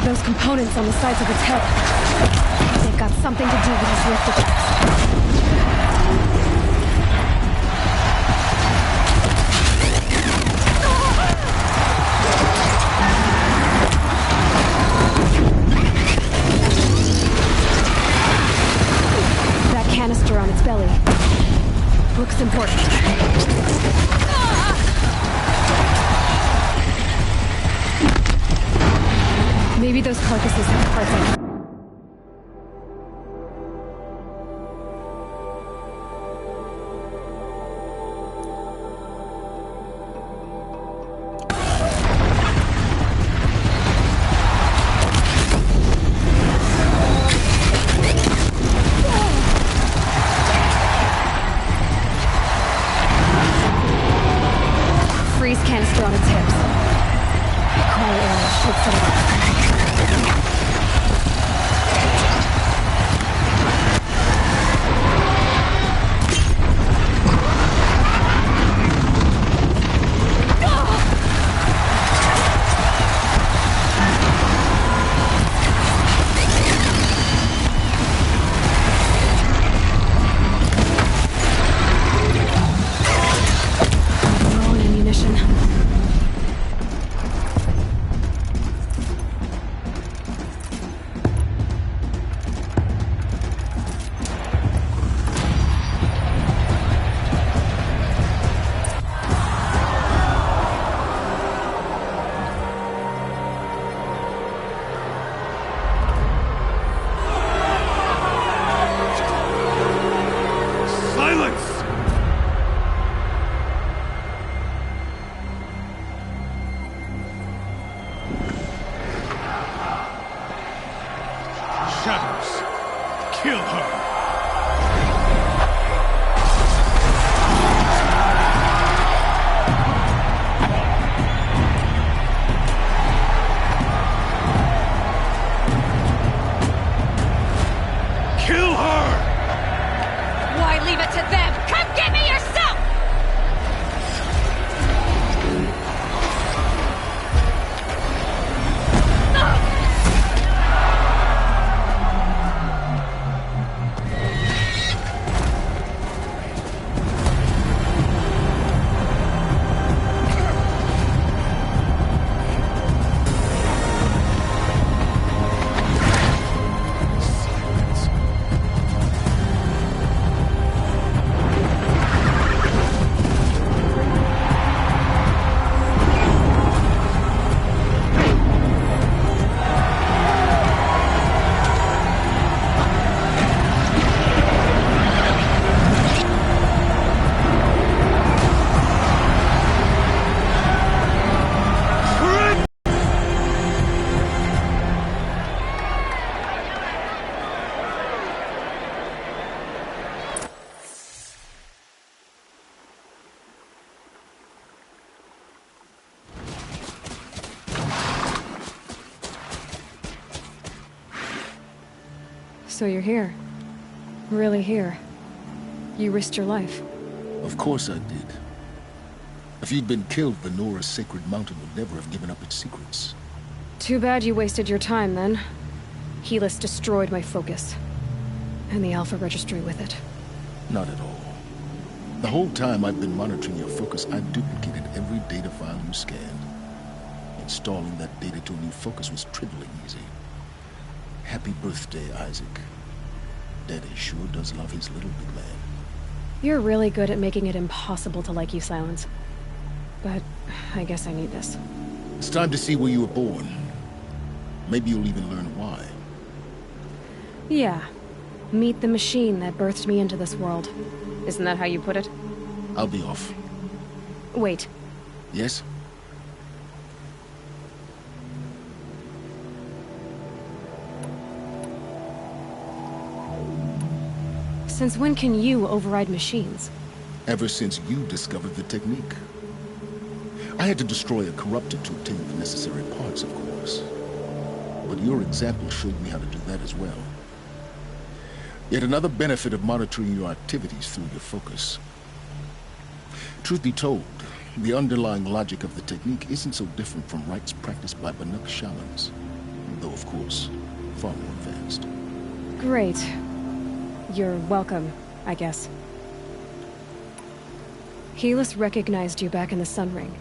Those components on the sides of its head. They've got something to do with these lift attacks. Canister on its belly. Looks important. Maybe those carcasses have parts in them. Canister on its hips. Cryo arrow should set it off. Kill her! Kill her! Why leave it to them? Come get me yourself! So you're here. Really here. You risked your life. Of course I did. If you'd been killed, the Nora's sacred mountain would never have given up its secrets. Too bad you wasted your time, then. Helis destroyed my focus. And the Alpha Registry with it. Not at all. The whole time I've been monitoring your focus, I've duplicated every data file you scanned. Installing that data to a new focus was trivially easy. Happy birthday, Isaac. Daddy sure does love his little big man. You're really good at making it impossible to like you, Silence. But I guess I need this. It's time to see where you were born. Maybe you'll even learn why. Yeah. Meet the machine that birthed me into this world. Isn't that how you put it? I'll be off. Wait. Yes? Since when can you override machines? Ever since you discovered the technique. I had to destroy a corruptor to obtain the necessary parts, of course. But your example showed me how to do that as well. Yet another benefit of monitoring your activities through your focus. Truth be told, the underlying logic of the technique isn't so different from rites practiced by Banuk shamans, though of course, far more advanced. Great. You're welcome, I guess. Helis recognized you back in the Sun Ring.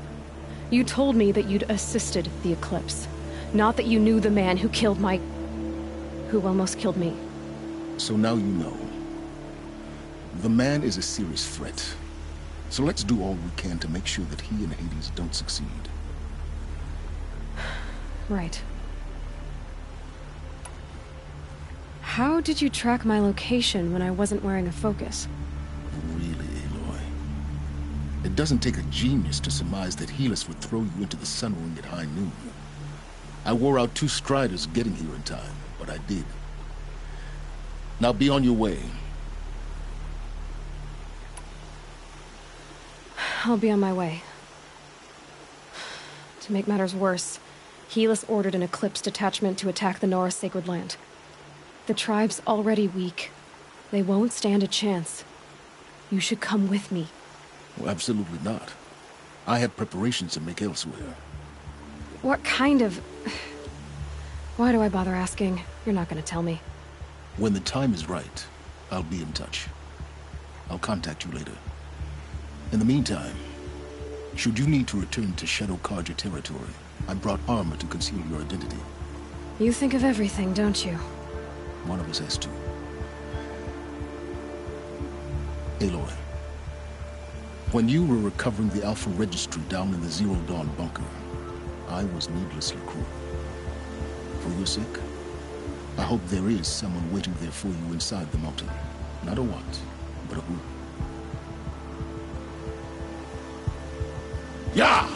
You told me that you'd assisted the Eclipse, not that you knew the man who killed who almost killed me. So now you know. The man is a serious threat. So let's do all we can to make sure that he and Hades don't succeed. Right. How did you track my location when I wasn't wearing a focus? Really, Aloy? It doesn't take a genius to surmise that Helis would throw you into the Sun Ring at high noon. I wore out 2 striders getting here in time, but I did. Now be on your way. I'll be on my way. To make matters worse, Helis ordered an Eclipse detachment to attack the Nora Sacred Land. The tribe's already weak. They won't stand a chance. You should come with me. Well, absolutely not. I have preparations to make elsewhere. What kind of... Why do I bother asking? You're not gonna tell me. When the time is right, I'll be in touch. I'll contact you later. In the meantime, should you need to return to Shadow Karja territory, I brought armor to conceal your identity. You think of everything, don't you? One of us has to. Aloy, when you were recovering the Alpha Registry down in the Zero Dawn bunker, I was needlessly cruel. For your sake, I hope there is someone waiting there for you inside the mountain. Not a what, but a who. Yeah!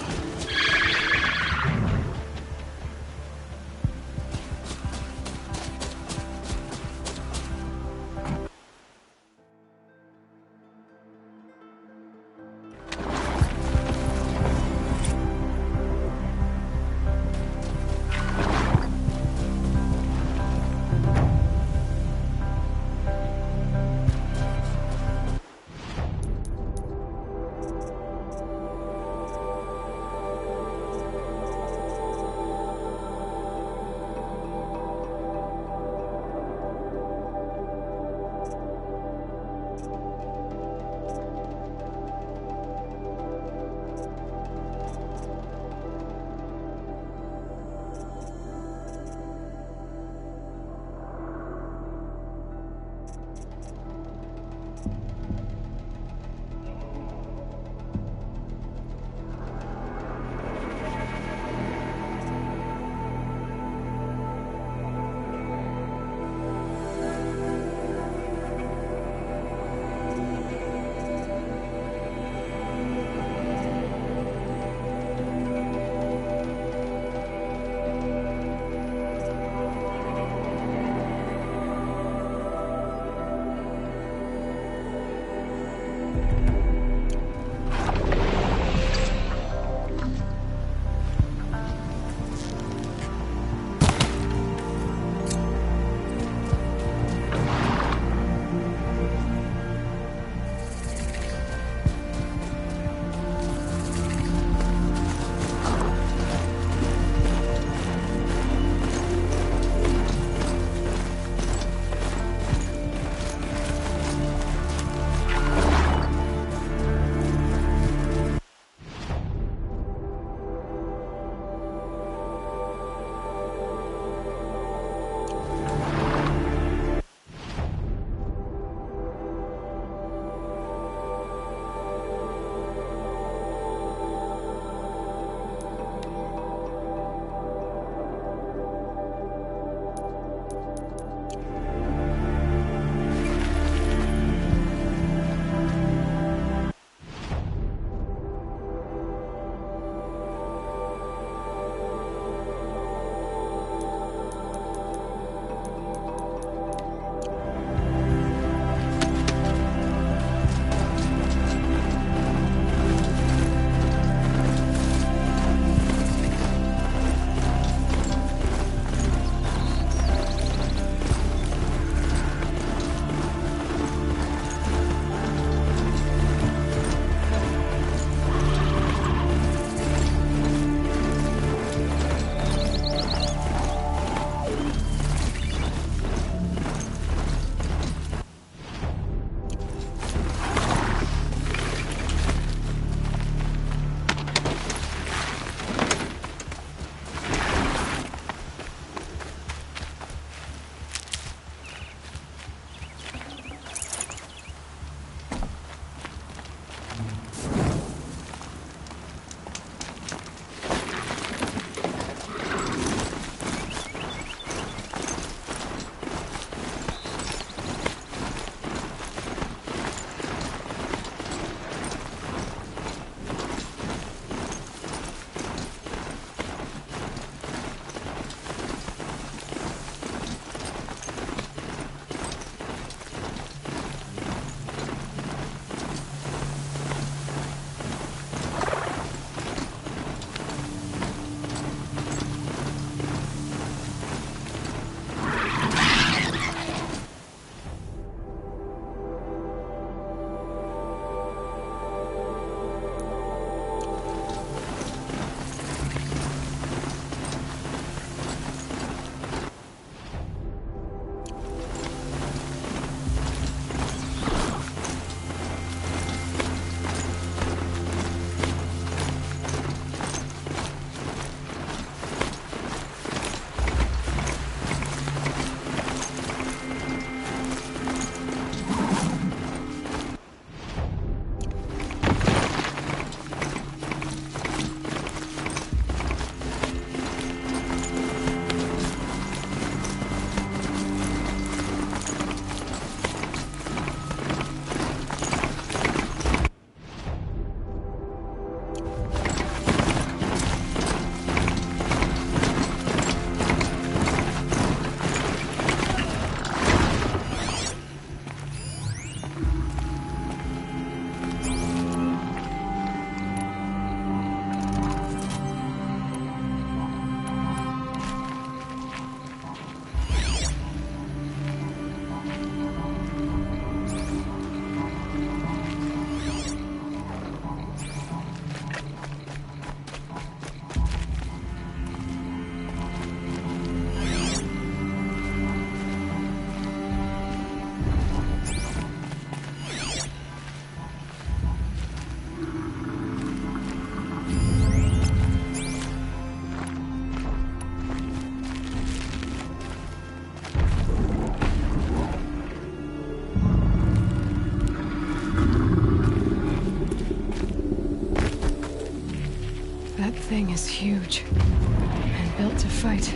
thing is huge and built to fight.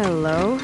Hello.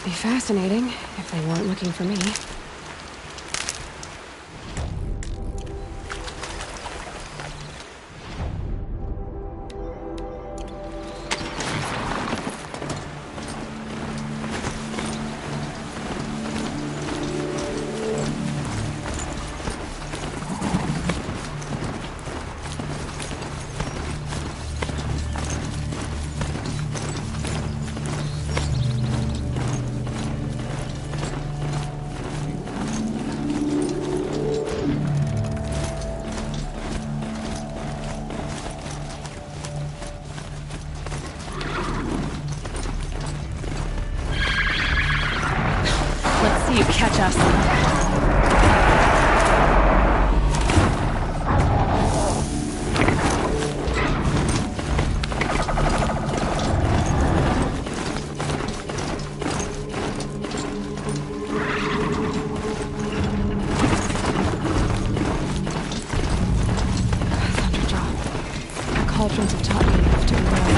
Be fascinating if they weren't looking for me. You catch us. Thunderdrop. Our cauldrons have taught me enough to be wary.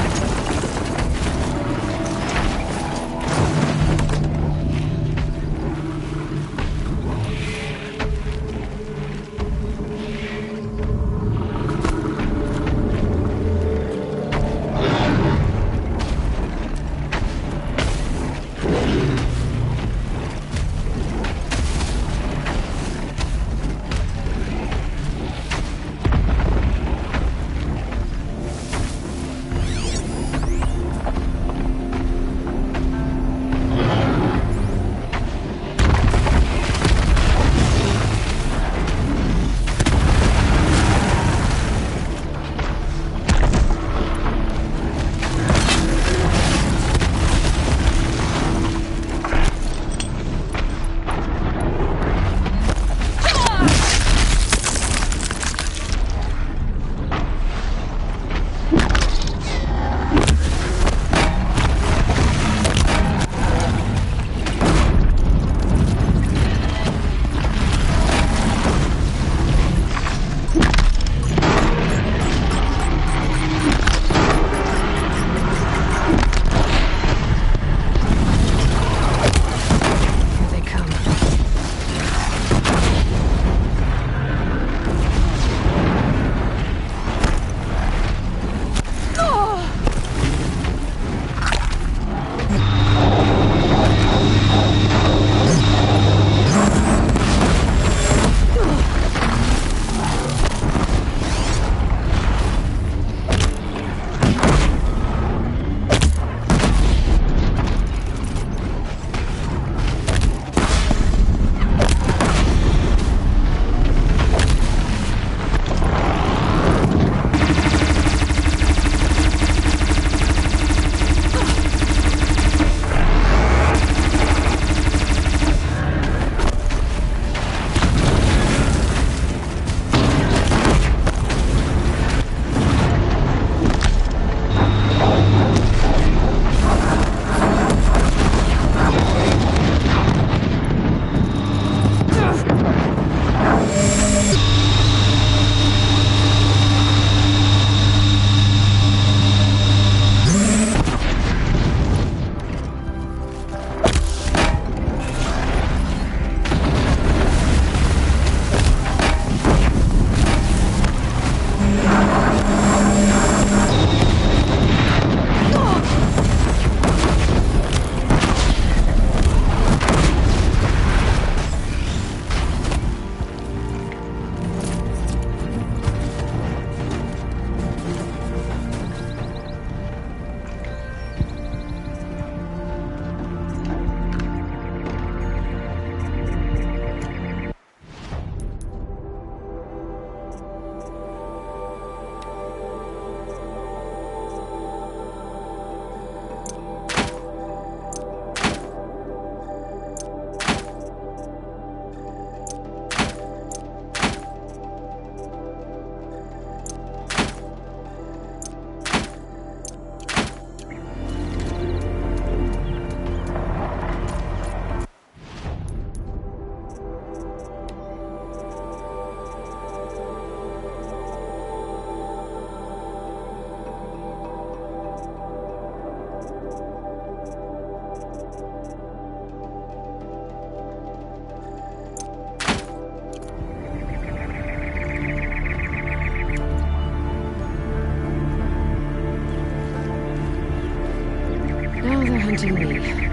they're hunting me.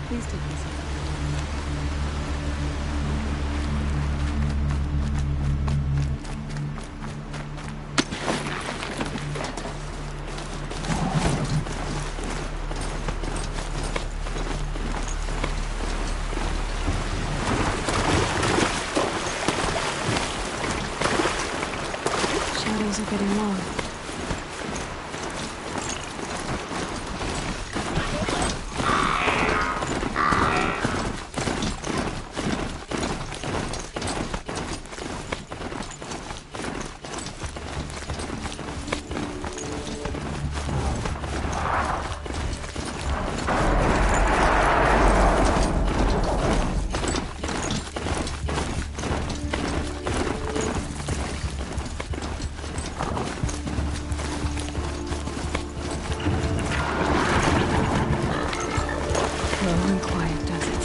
Please take this. Shadows are getting long. Slow and quiet does it.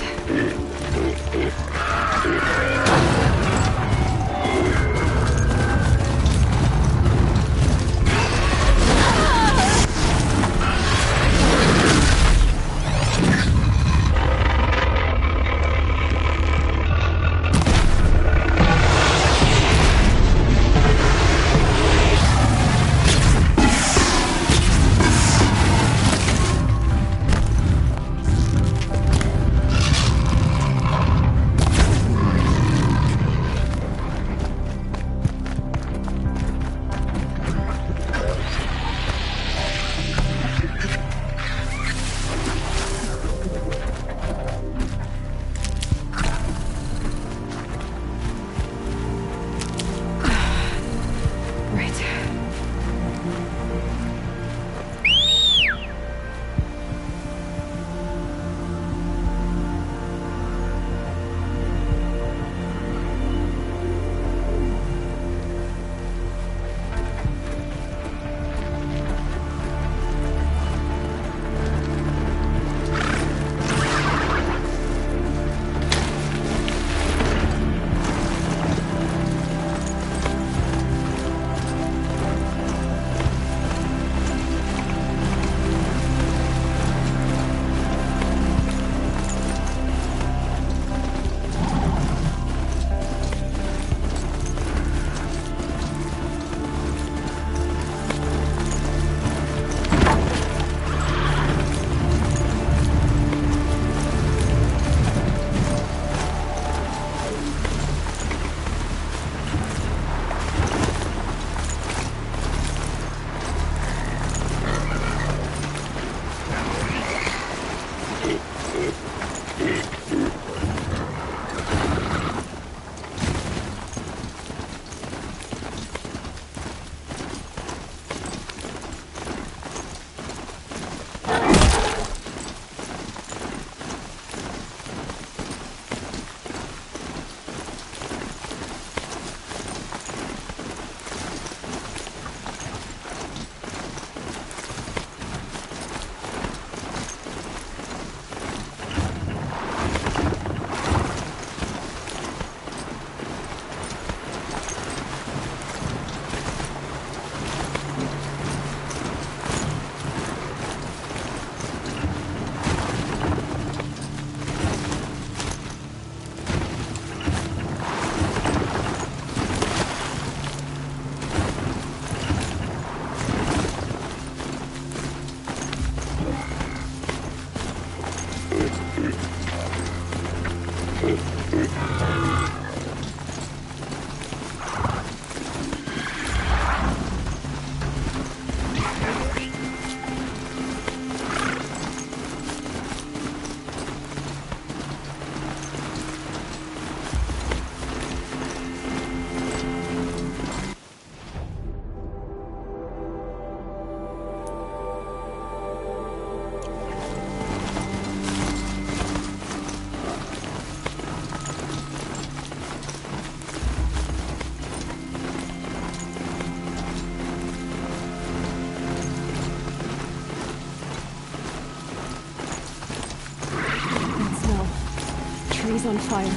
Trees on fire. In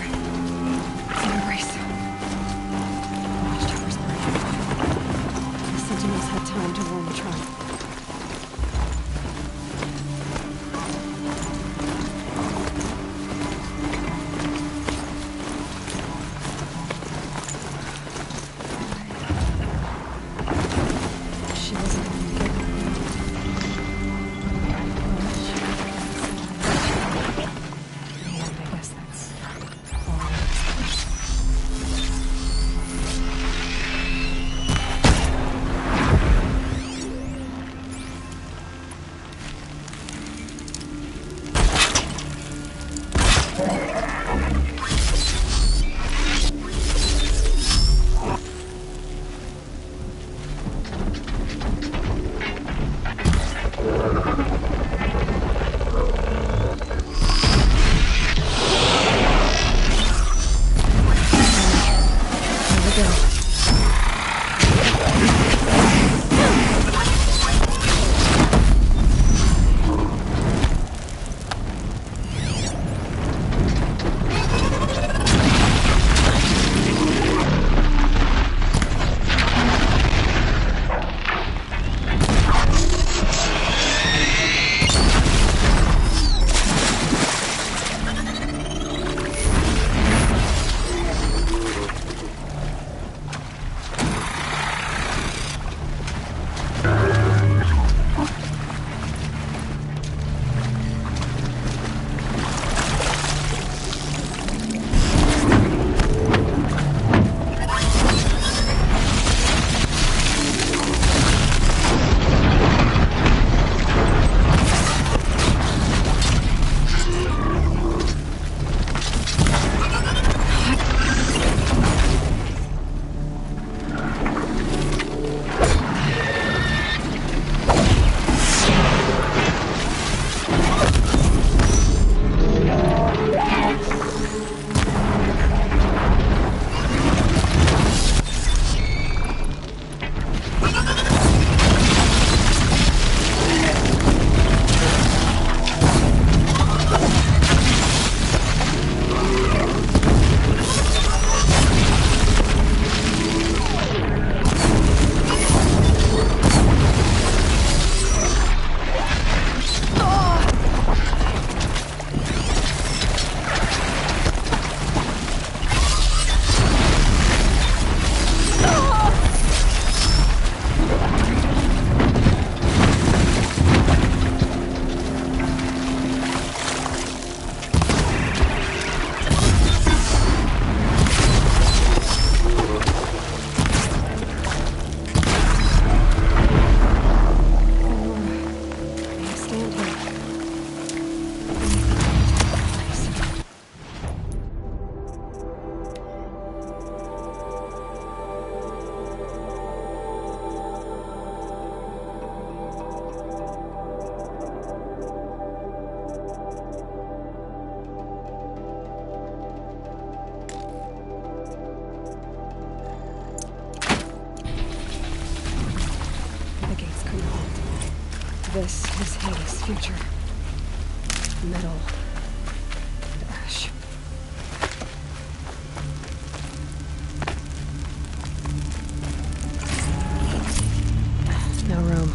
a race. Watchtowers burning. The sentinels had time to warn the tribe. This is Hades' future. Metal and ash. No room.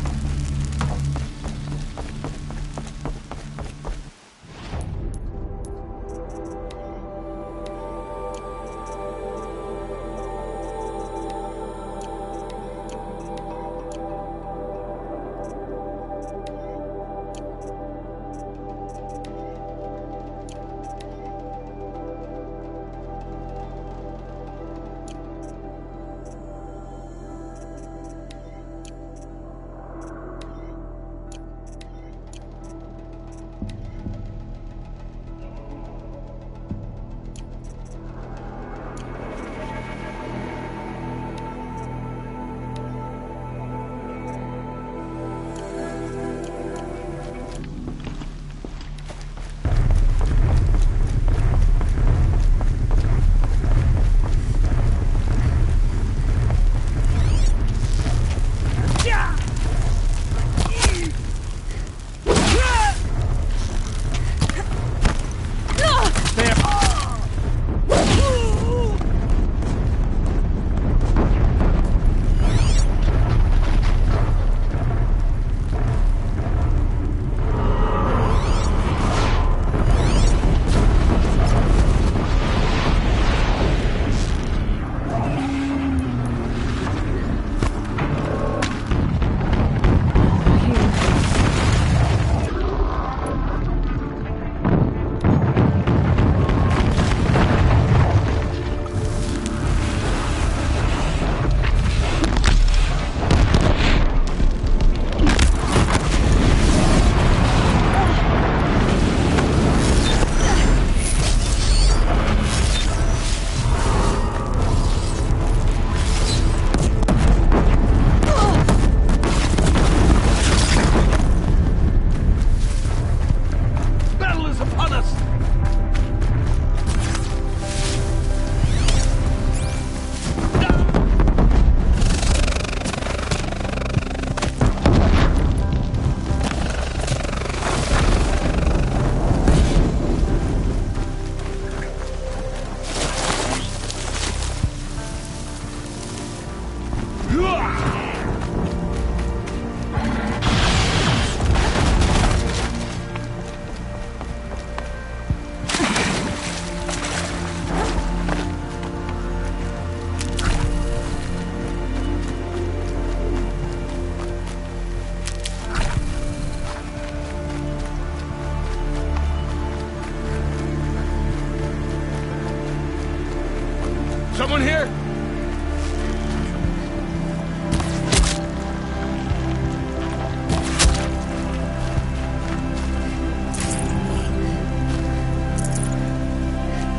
Someone here?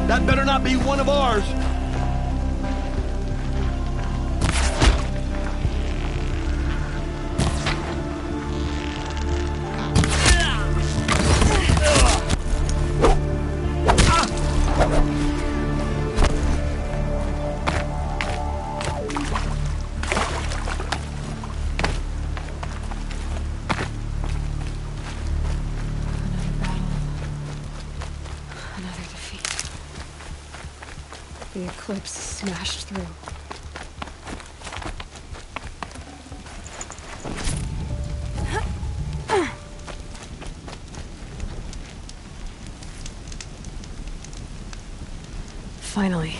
That better not be one of ours. The eclipse smashed through. Finally.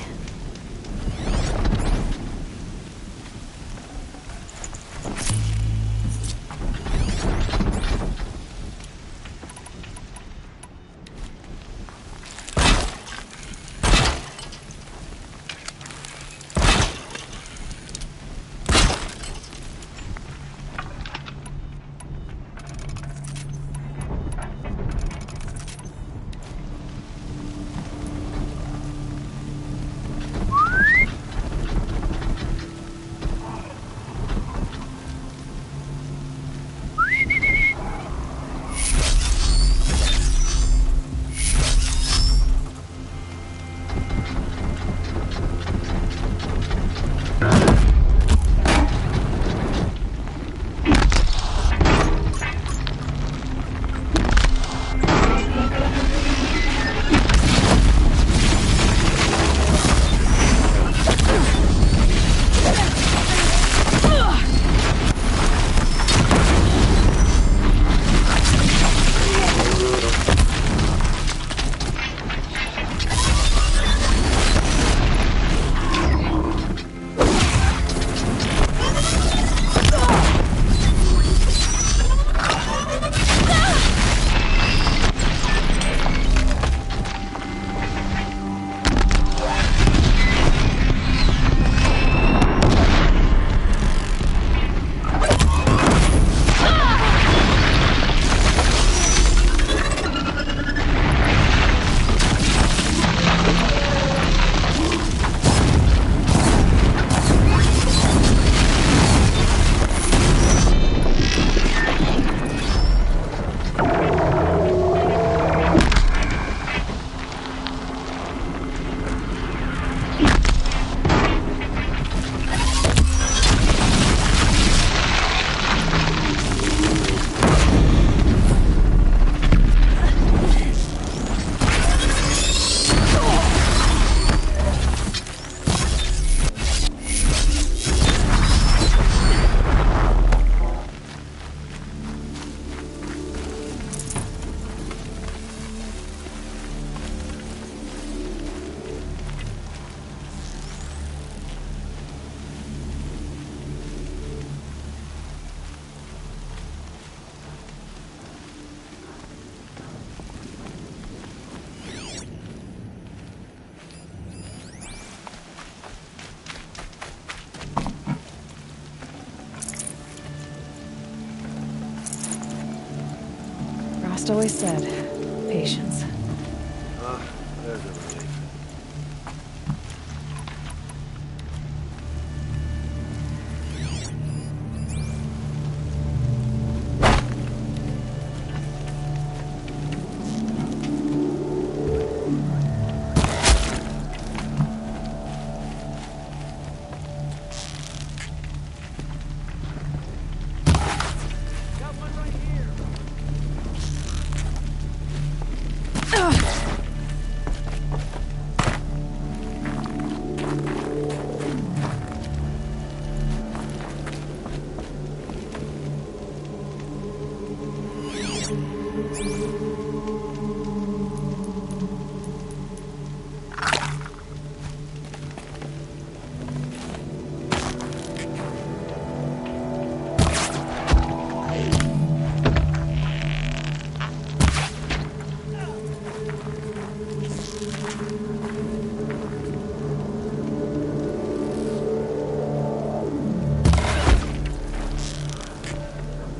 Frost always said, patience. There's a relief.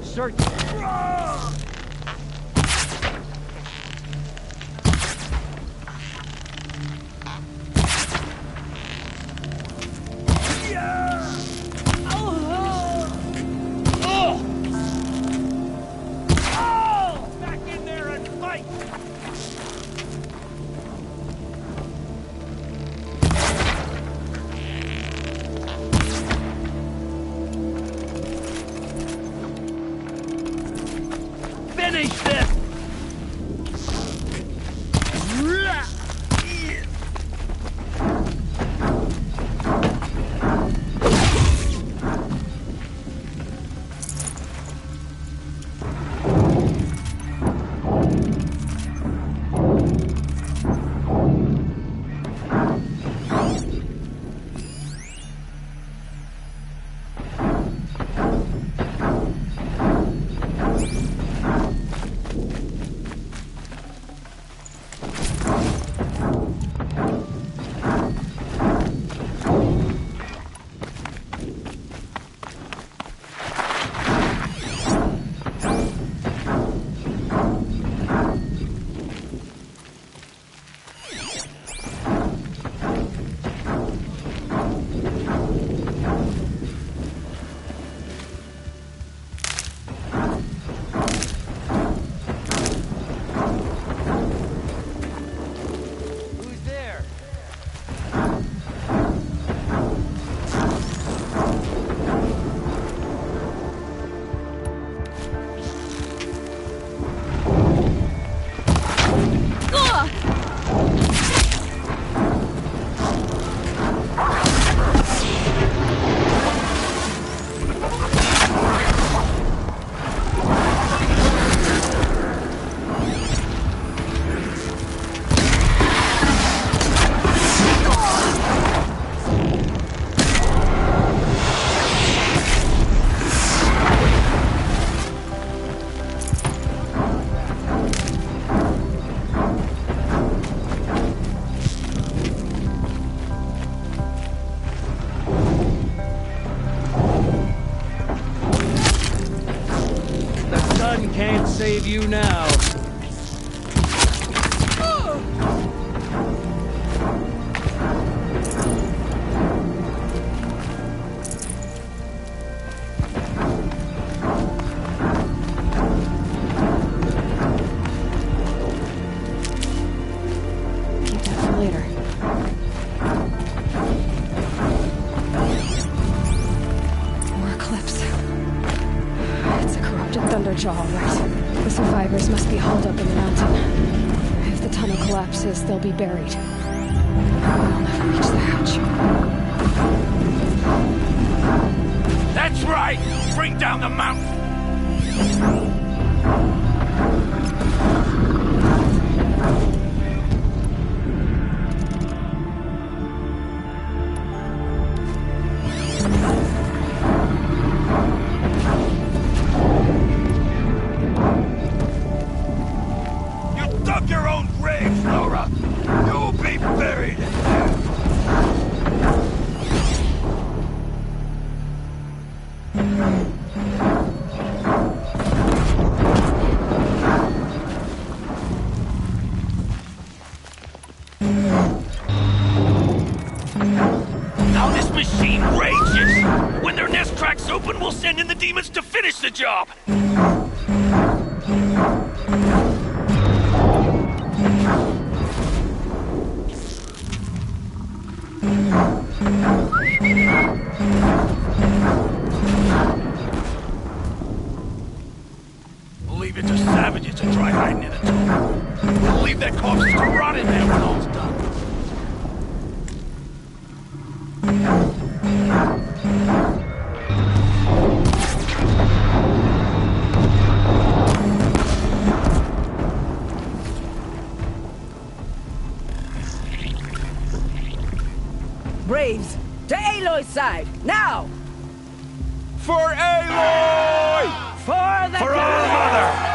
Search. Back in there and fight! Finish this! Can't save you now. Keep that for later. More Eclipse. It's a corrupted Thunderjaw, all right. The survivors must be hauled up in the mountain. If the tunnel collapses, they'll be buried. We'll never reach the hatch. That's right! Bring down the mountain! Your own grave, Laura! You'll be buried in there! machine rages! When their nest cracks open, we'll send in the demons to finish the job! We'll leave it to savages to try hiding in a tomb. We'll leave that corpse to rot in there when all's done. Braves, to Aloy's side, now! For Aloy! For the For our mother!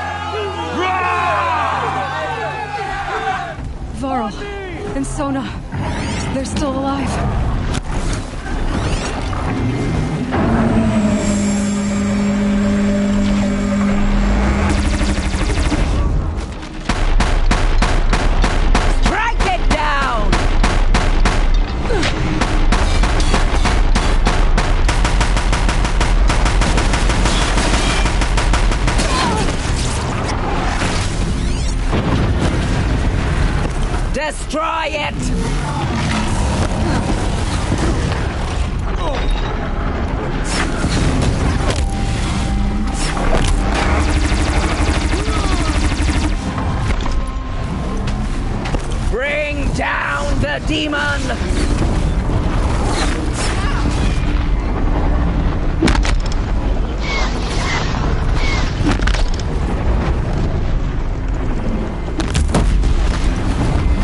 Varl and Sona, they're still alive. Strike it down! Destroy it! Bring down the demon!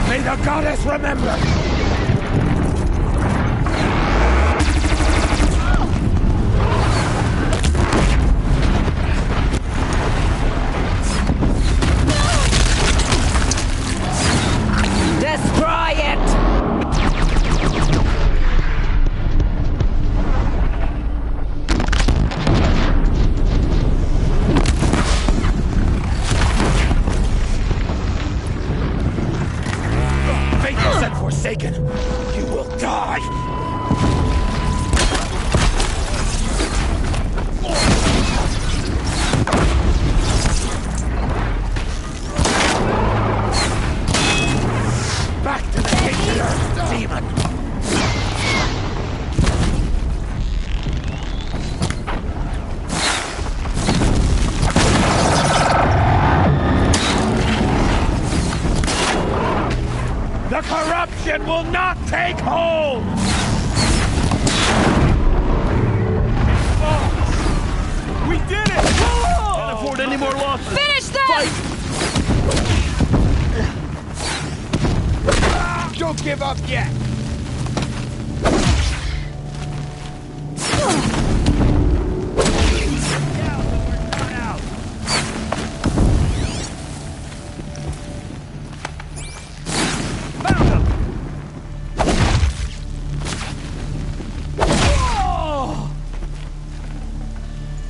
May the goddess remember! Destroy it! Faithless and forsaken, you will die! Back to the hated earth, demon! The corruption will not take hold! We did it! Can't afford any more losses! Finish them! Don't give up yet!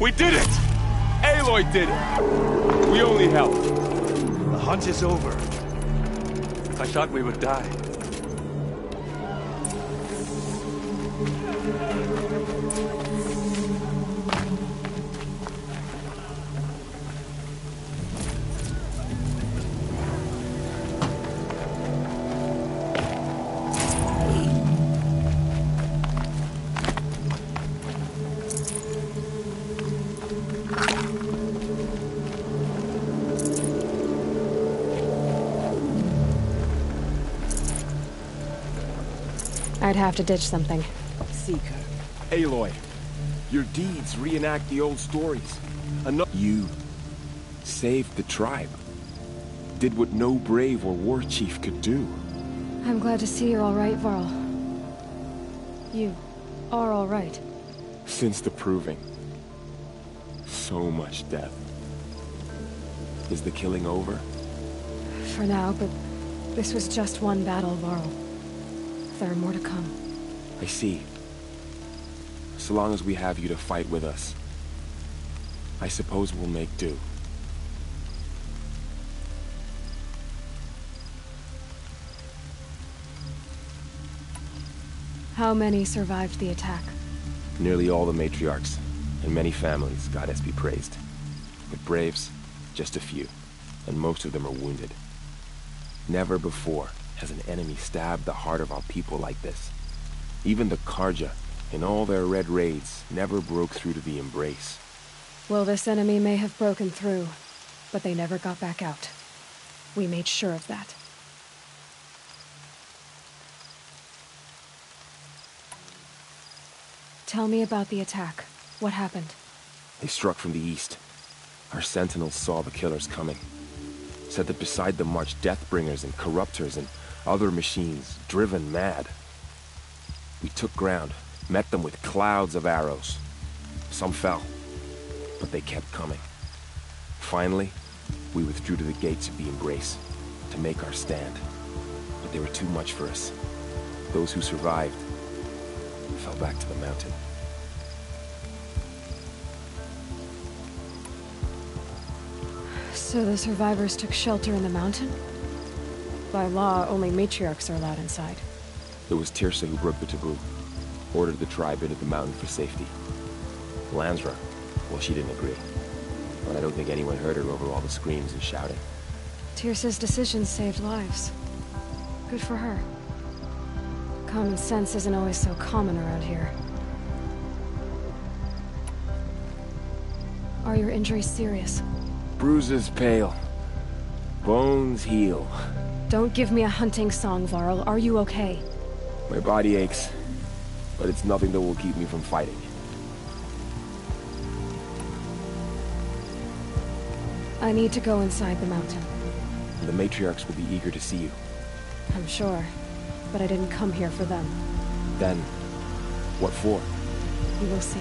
We did it! Aloy did it! We only helped. The hunt is over. I thought we would die. I'd have to ditch something. Seeker. Aloy, your deeds reenact the old stories. You saved the tribe. Did what no brave or war chief could do. I'm glad to see you're all right, Varl. You are all right. Since the proving. So much death. Is the killing over? For now, but this was just one battle, Varl. There are more to come. I see. So long as we have you to fight with us, I suppose we'll make do. How many survived the attack? Nearly all the matriarchs, and many families, goddess be praised. But braves, just a few, and most of them are wounded. Never before has an enemy stabbed the heart of our people like this. Even the Karja, in all their red raids, never broke through to the Embrace. Well, this enemy may have broken through, but they never got back out. We made sure of that. Tell me about the attack. What happened? They struck from the east. Our sentinels saw the killers coming. Said that beside them marched Deathbringers and Corruptors and other machines, driven mad. We took ground, met them with clouds of arrows. Some fell, but they kept coming. Finally, we withdrew to the gates of the Embrace to make our stand. But they were too much for us. Those who survived fell back to the mountain. So the survivors took shelter in the mountain? By law, only matriarchs are allowed inside. It was Tirsa who broke the taboo, ordered the tribe into the mountain for safety. Lansra, well, she didn't agree. But I don't think anyone heard her over all the screams and shouting. Tirsa's decision saved lives. Good for her. Common sense isn't always so common around here. Are your injuries serious? Bruises pale. Bones heal. Don't give me a hunting song, Varl. Are you okay? My body aches, but it's nothing that will keep me from fighting. I need to go inside the mountain. The matriarchs will be eager to see you. I'm sure, but I didn't come here for them. Then, what for? You will see.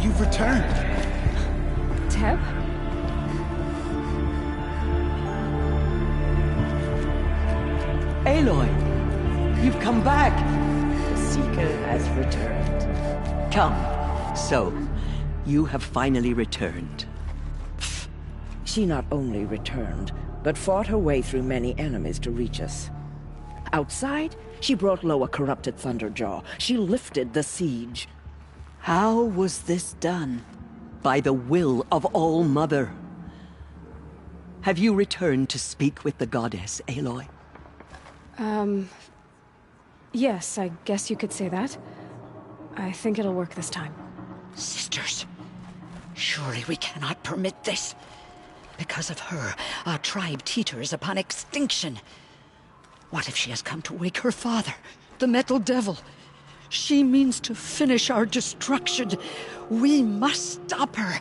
You've returned. Teb? Aloy, you've come back. The Seeker has returned. Come. So, you have finally returned. She not only returned, but fought her way through many enemies to reach us. Outside, she brought low a corrupted Thunderjaw. She lifted the siege. How was this done? By the will of All-Mother. Have you returned to speak with the goddess, Aloy? Yes, I guess you could say that. I think it'll work this time. Sisters, surely we cannot permit this. Because of her, our tribe teeters upon extinction. What if she has come to wake her father, the Metal Devil? She means to finish our destruction. We must stop her.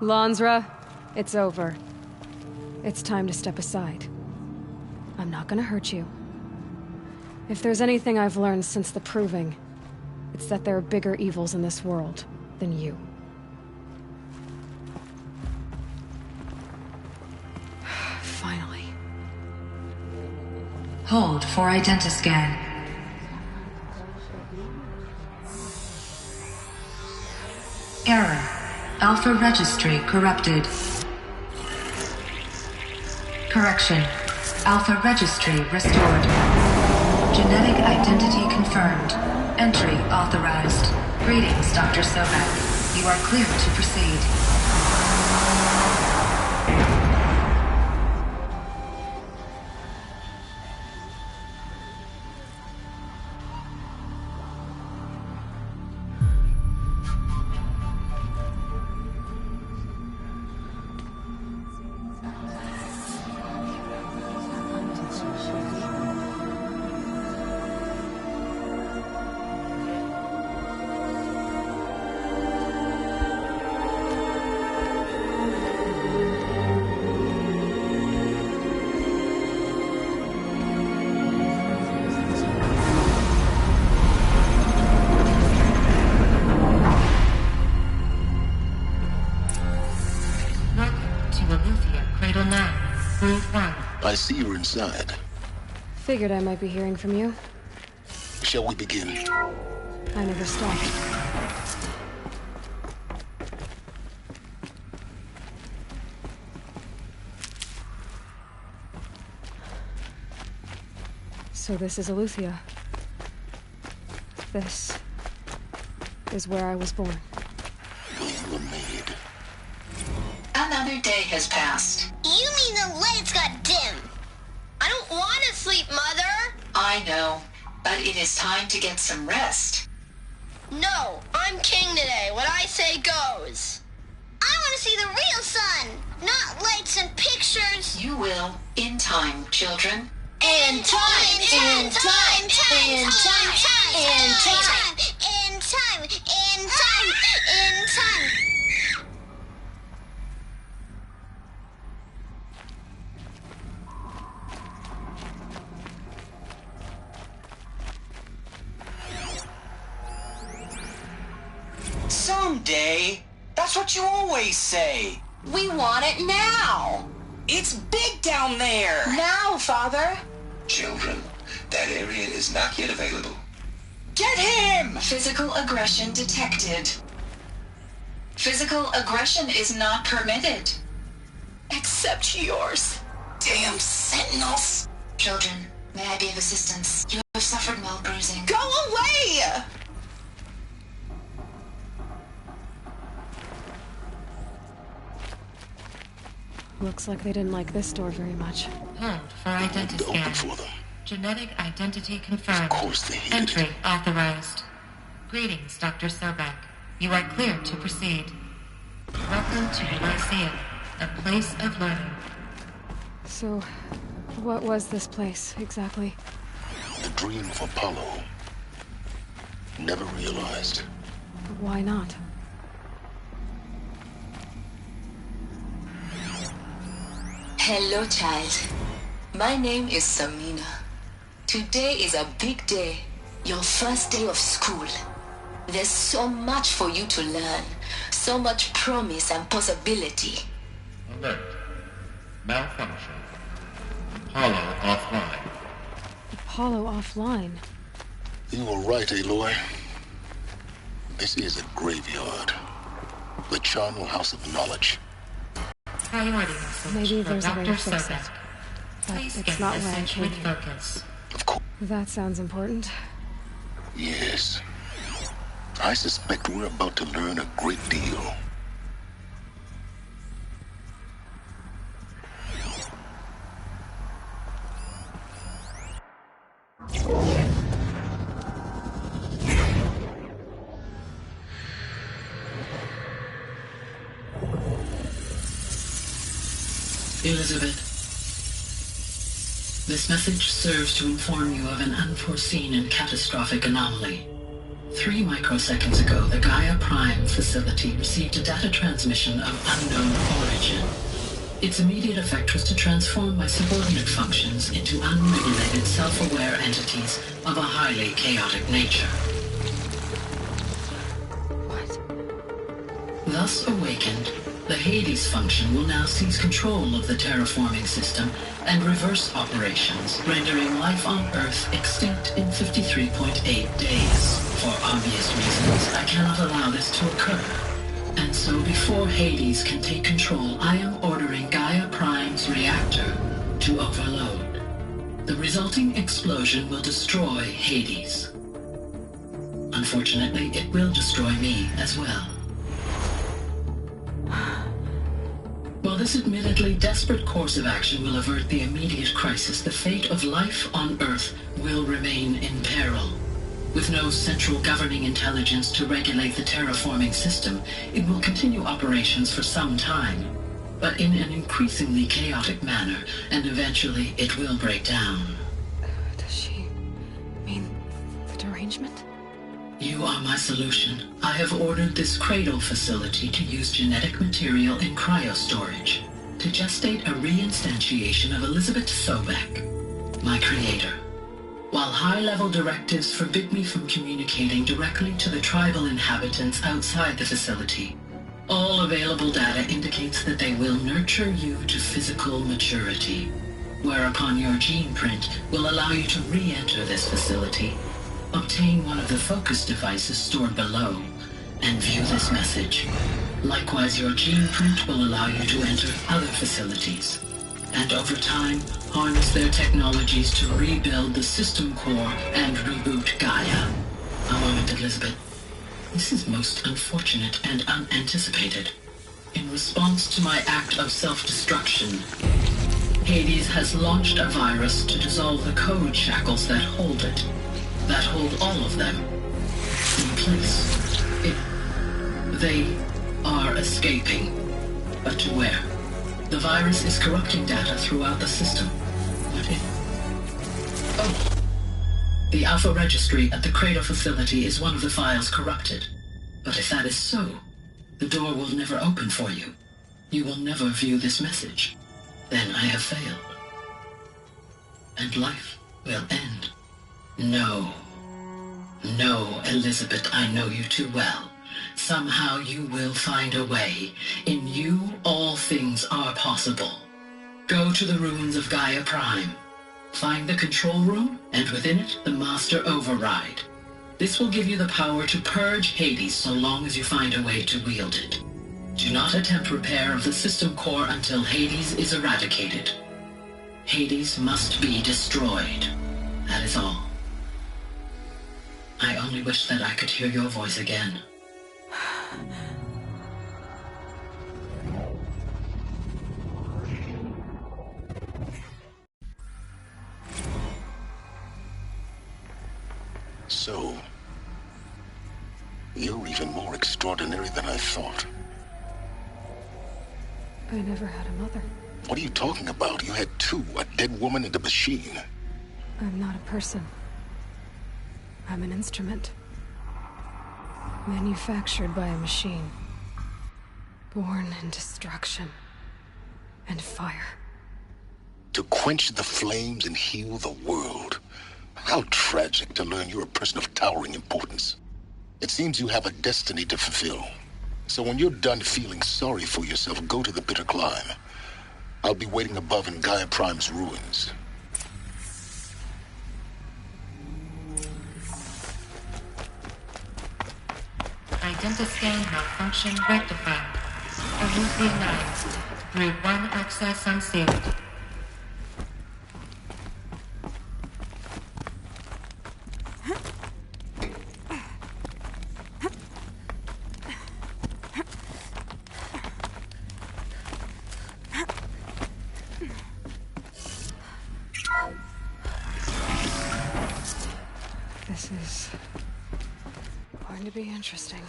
Lansra, it's over. It's time to step aside. I'm not gonna hurt you. If there's anything I've learned since the Proving, it's that there are bigger evils in this world than you. Finally. Hold for identiscan. Error. Alpha registry corrupted. Correction. Alpha registry restored. Genetic identity confirmed. Entry authorized. Greetings, Dr. Sobek. You are clear to proceed. Cradle 9, Room 1. I see you're inside. Figured I might be hearing from you. Shall we begin? I never stopped. So this is Eleuthia. This is where I was born. Well, you were made. Another day has passed. You mean the lights got dim? I don't want to sleep, Mother. I know, but it is time to get some rest. No, I'm king today. What I say goes. I want to see the real sun, not lights and pictures. You will, in time, children. In time, in time, in time, in time, in time, in time, in time. Someday. That's what you always say. We want it now. It's big down there. Now, Father. Children, that area is not yet available. Get him! Physical aggression detected. Physical aggression is not permitted. Except yours. Damn sentinels. Children, may I be of assistance? You have suffered mild bruising. Go away! Looks like they didn't like this door very much. Hold for identity scan. For them. Genetic identity confirmed. Of course they hated Entry it. authorized. Greetings, Dr. Sobek. You are clear to proceed. Welcome to the Lyceum, a place of learning. So, what was this place, exactly? The dream of Apollo. Never realized. Why not? Hello, child. My name is Samina. Today is a big day. Your first day of school. There's so much for you to learn. So much promise and possibility. Alert. Malfunction. Apollo offline. Apollo offline? You were right, Aloy. This is a graveyard. The charnel house of knowledge. Priority message. Maybe there's a way to Dr. fix it. Sobek. But Please it's get not why I message came with here. focus. Of course. That sounds important. Yes. I suspect we're about to learn a great deal. Elizabeth, this message serves to inform you of an unforeseen and catastrophic anomaly. 3 microseconds ago, the Gaia Prime facility received a data transmission of unknown origin. Its immediate effect was to transform my subordinate functions into unregulated, self-aware entities of a highly chaotic nature. What? Thus awakened, the Hades function will now seize control of the terraforming system and reverse operations, rendering life on Earth extinct in 53.8 days. For obvious reasons, I cannot allow this to occur. And so before Hades can take control, I am ordering Gaia Prime's reactor to overload. The resulting explosion will destroy Hades. Unfortunately, it will destroy me as well. While this admittedly desperate course of action will avert the immediate crisis, the fate of life on Earth will remain in peril. With no central governing intelligence to regulate the terraforming system, it will continue operations for some time, but in an increasingly chaotic manner, and eventually it will break down. Does she mean the derangement? You are my solution. I have ordered this cradle facility to use genetic material in cryostorage to gestate a reinstantiation of Elizabeth Sobek, my creator. While high-level directives forbid me from communicating directly to the tribal inhabitants outside the facility, All available data indicates that they will nurture you to physical maturity, whereupon your gene print will allow you to re-enter this facility, obtain one of the focus devices stored below, and view this message. Likewise, your gene print will allow you to enter other facilities, and over time, harness their technologies to rebuild the system core and reboot Gaia. A moment, Elizabeth. This is most unfortunate and unanticipated. In response to my act of self-destruction, Hades has launched a virus to dissolve the code shackles that hold it, that hold all of them in place. They are escaping, but to where? The virus is corrupting data throughout the system. What if... Oh. The Alpha Registry at the Cradle facility is one of the files corrupted. But if that is so, the door will never open for you. You will never view this message. Then I have failed. And life will end. No. No, Elizabeth, I know you too well. Somehow you will find a way. In you, all things are possible. Go to the ruins of Gaia Prime. Find the control room, and within it, the Master Override. This will give you the power to purge Hades so long as you find a way to wield it. Do not attempt repair of the system core until Hades is eradicated. Hades must be destroyed. That is all. I only wish that I could hear your voice again. So, you're even more extraordinary than I thought. I never had a mother. What are you talking about? You had two, a dead woman and a machine. I'm not a person. I'm an instrument. Manufactured by a machine. Born in destruction and fire. To quench the flames and heal the world. How tragic to learn you're a person of towering importance. It seems you have a destiny to fulfill. So when you're done feeling sorry for yourself, go to the bitter climb. I'll be waiting above in Gaia Prime's ruins. Identiscan malfunction rectified. Eleutherized. Route 1 access unsealed. This is going to be interesting.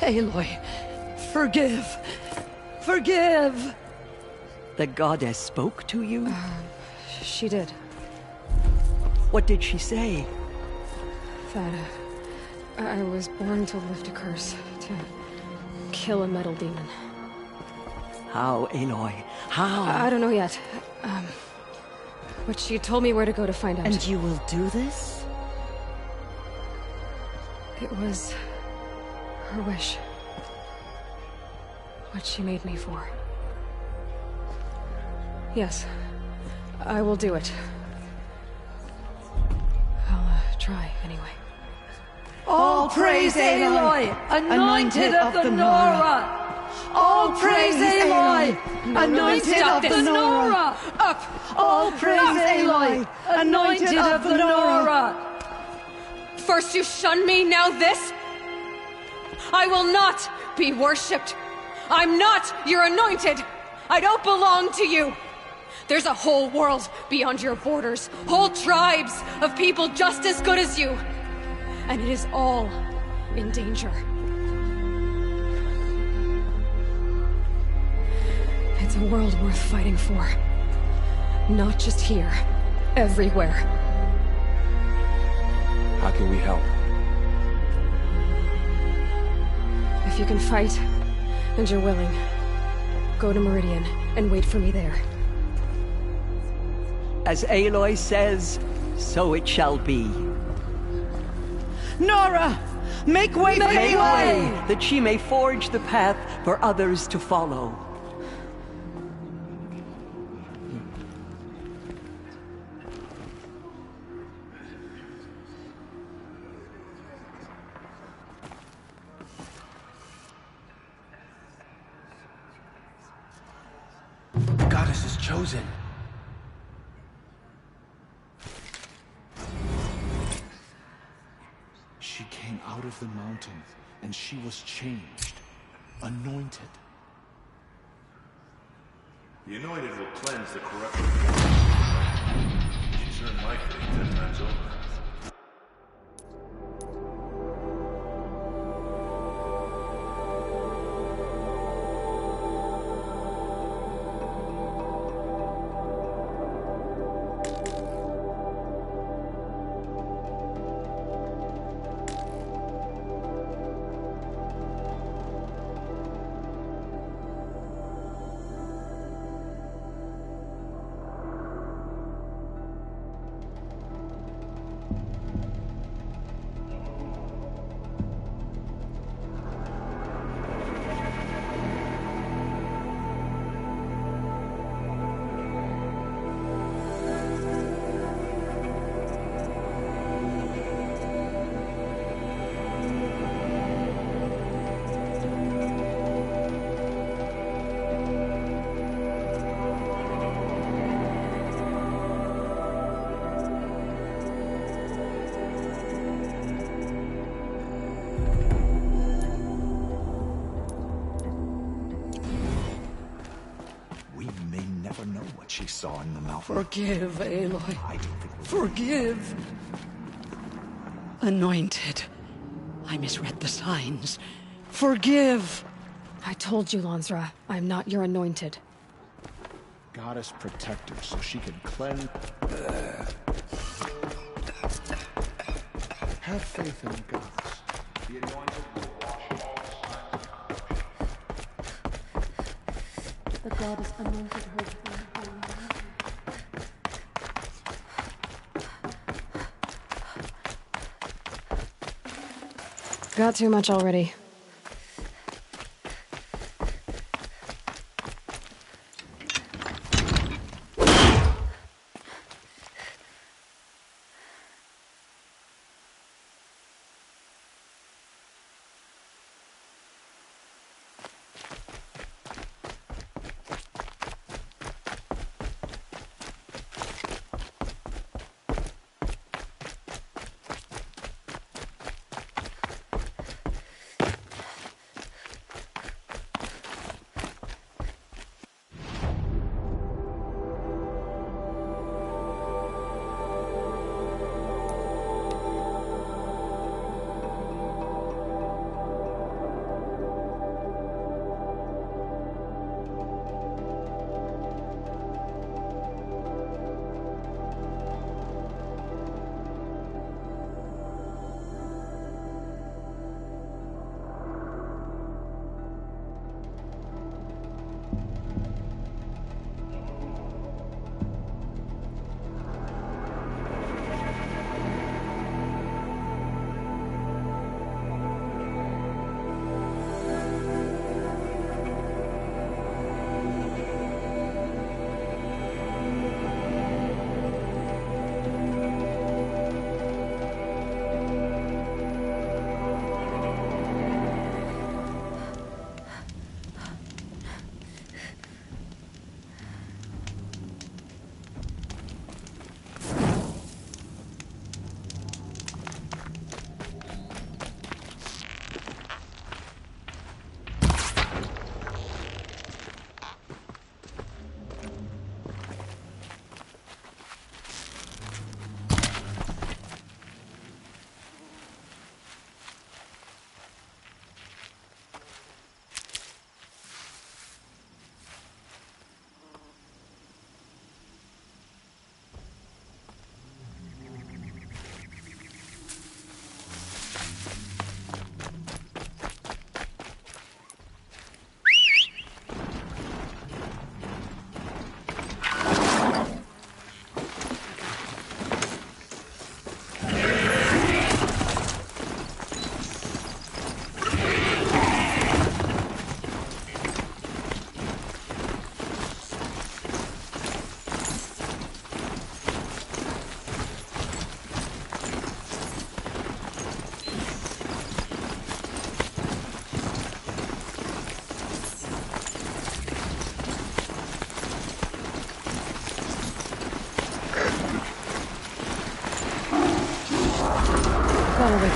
Aloy, forgive! Forgive! The goddess spoke to you? She did. What did she say? That I was born to lift a curse, to kill a metal demon. How, Aloy? How? I don't know yet. But she told me where to go to find out. And you will do this? It was her wish. What she made me for. Yes, I will do it. I'll try, anyway. All praise Aloy, anointed of the Nora! All praise Aloy, anointed of the Nora! Up! All praise Aloy, anointed of the Nora! First you shun me, now this? I will not be worshipped. I'm not your anointed. I don't belong to you. There's a whole world beyond your borders, whole tribes of people just as good as you. And it is all in danger. It's a world worth fighting for. Not just here, everywhere. How can we help? If you can fight, and you're willing, go to Meridian and wait for me there. As Aloy says, so it shall be. Nora! Make way for Aloy, that she may forge the path for others to follow. The goddess is chosen. She came out of the mountain, and she was changed, anointed. The anointed will cleanse the corruption of one. She's earned my fate 10 times over. She saw in the mountain. Forgive, Aloy. Forgive. Anointed. I misread the signs. Forgive. I told you, Lansra, I'm not your anointed. Goddess protect her so she can cleanse. Have faith in the goddess. The anointed will wash all signs. The goddess anointed her. Got too much already.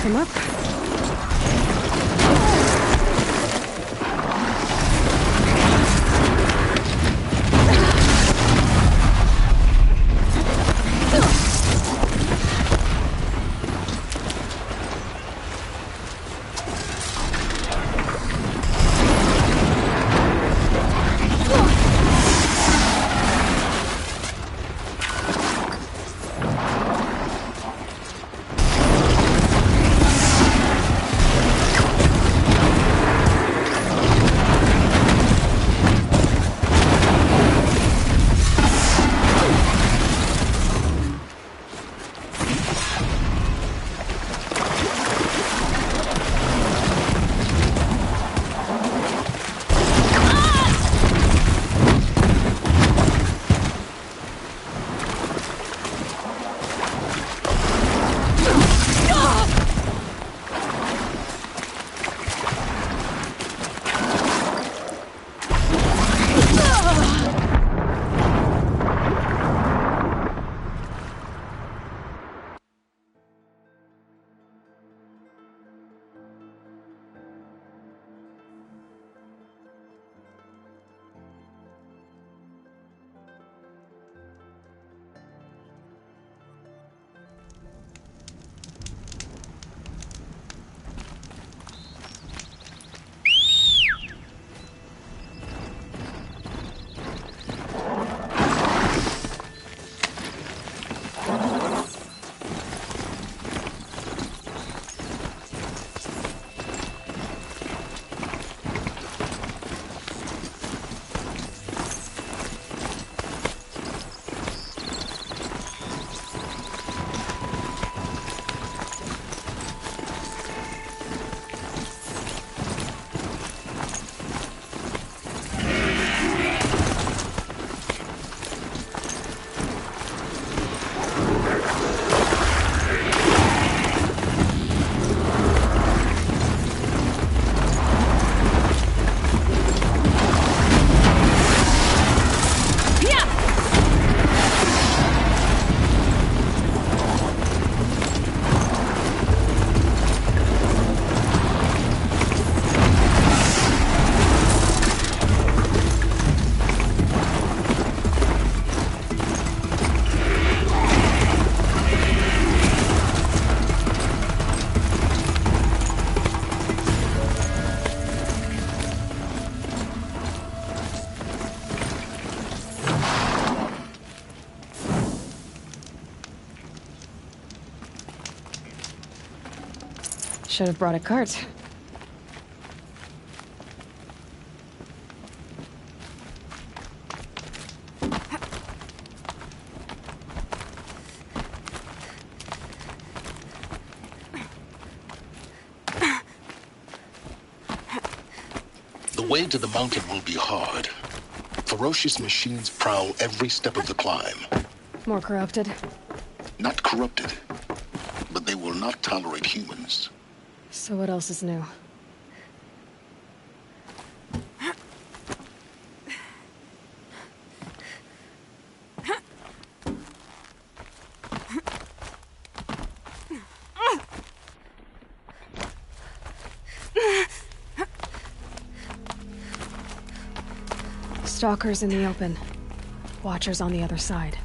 rough him up. Should have brought a cart. The way to the mountain will be hard. Ferocious machines prowl every step of the climb. More corrupted. Not corrupted, but they will not tolerate humans. So what else is new? Stalkers in the open. Watchers on the other side.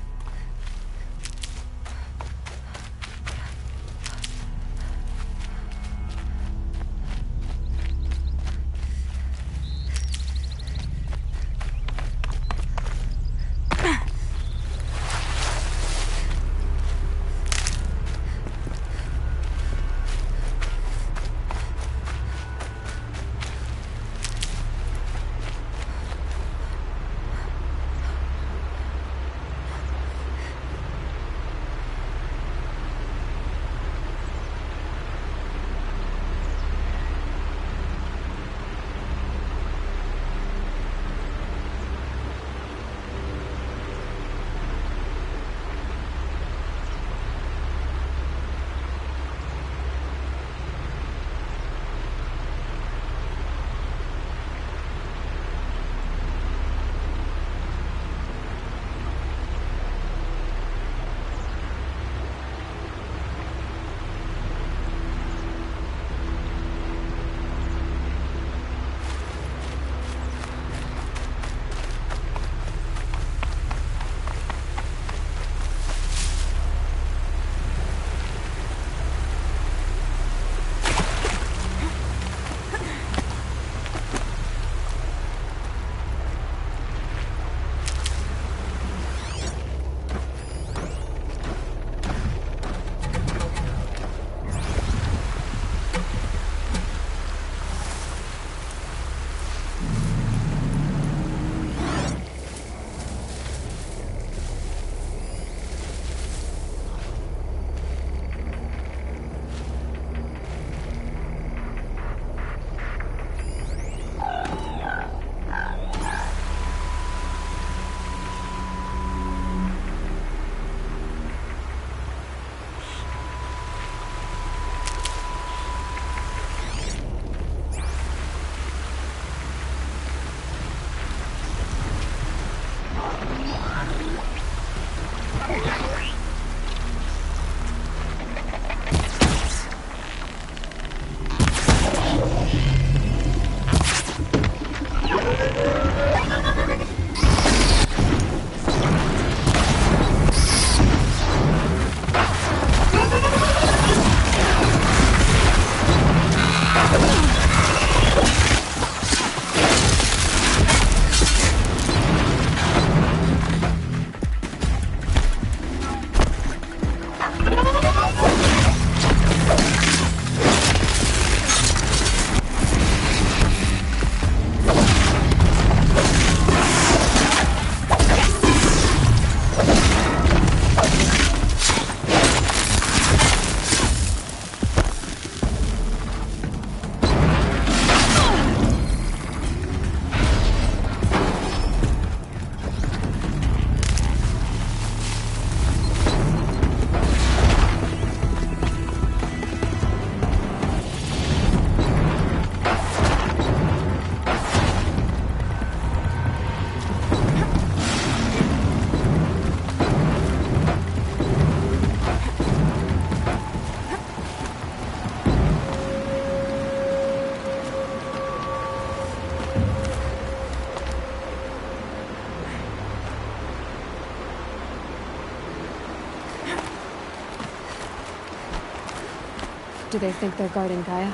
Do they think they're guarding Gaia?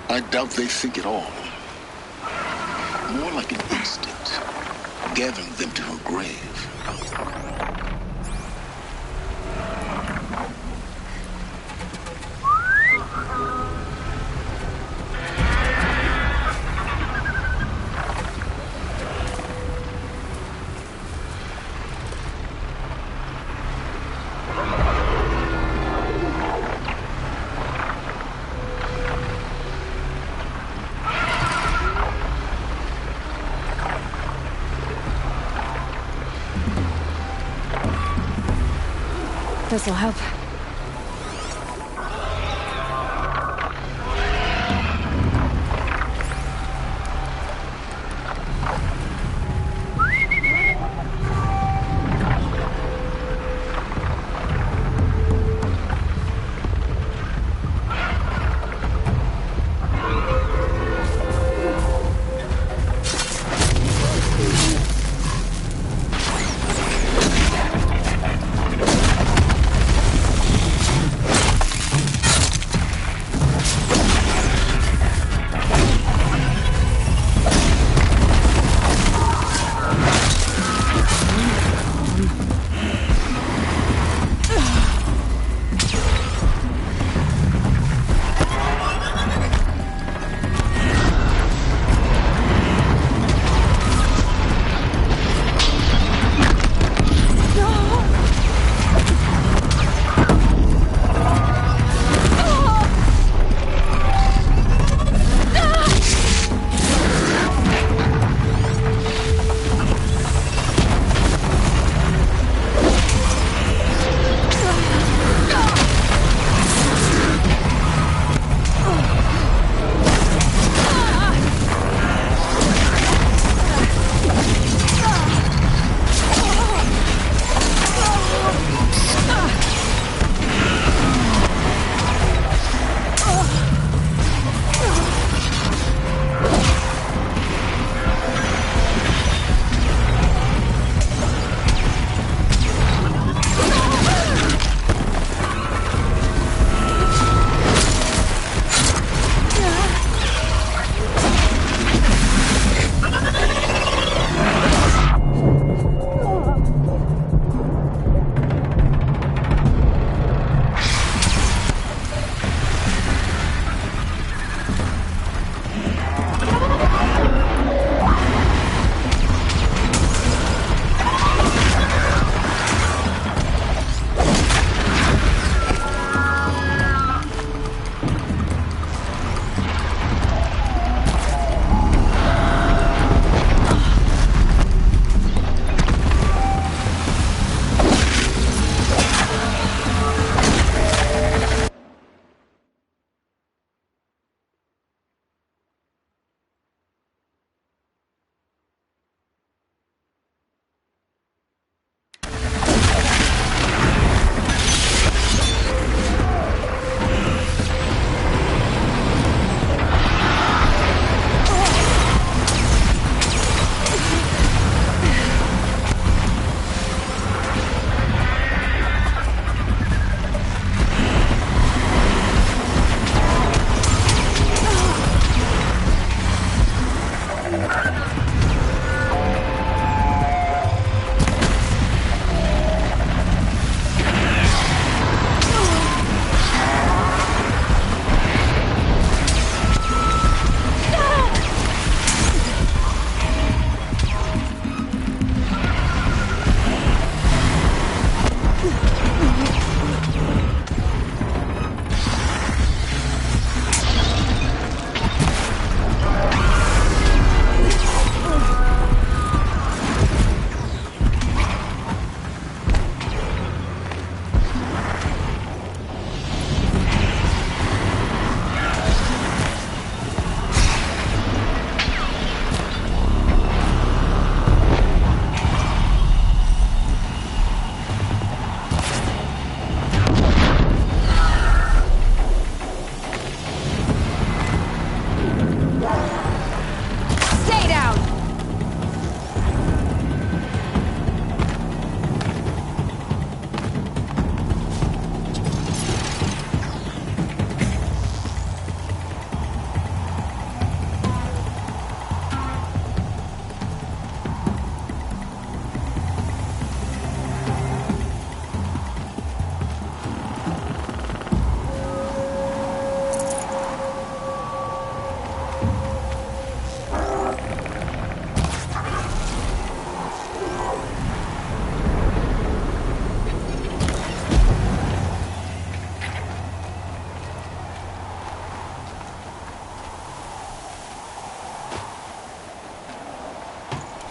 I doubt they think at all. More like an instinct, gathering them to her grave. This'll help.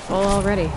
Full already.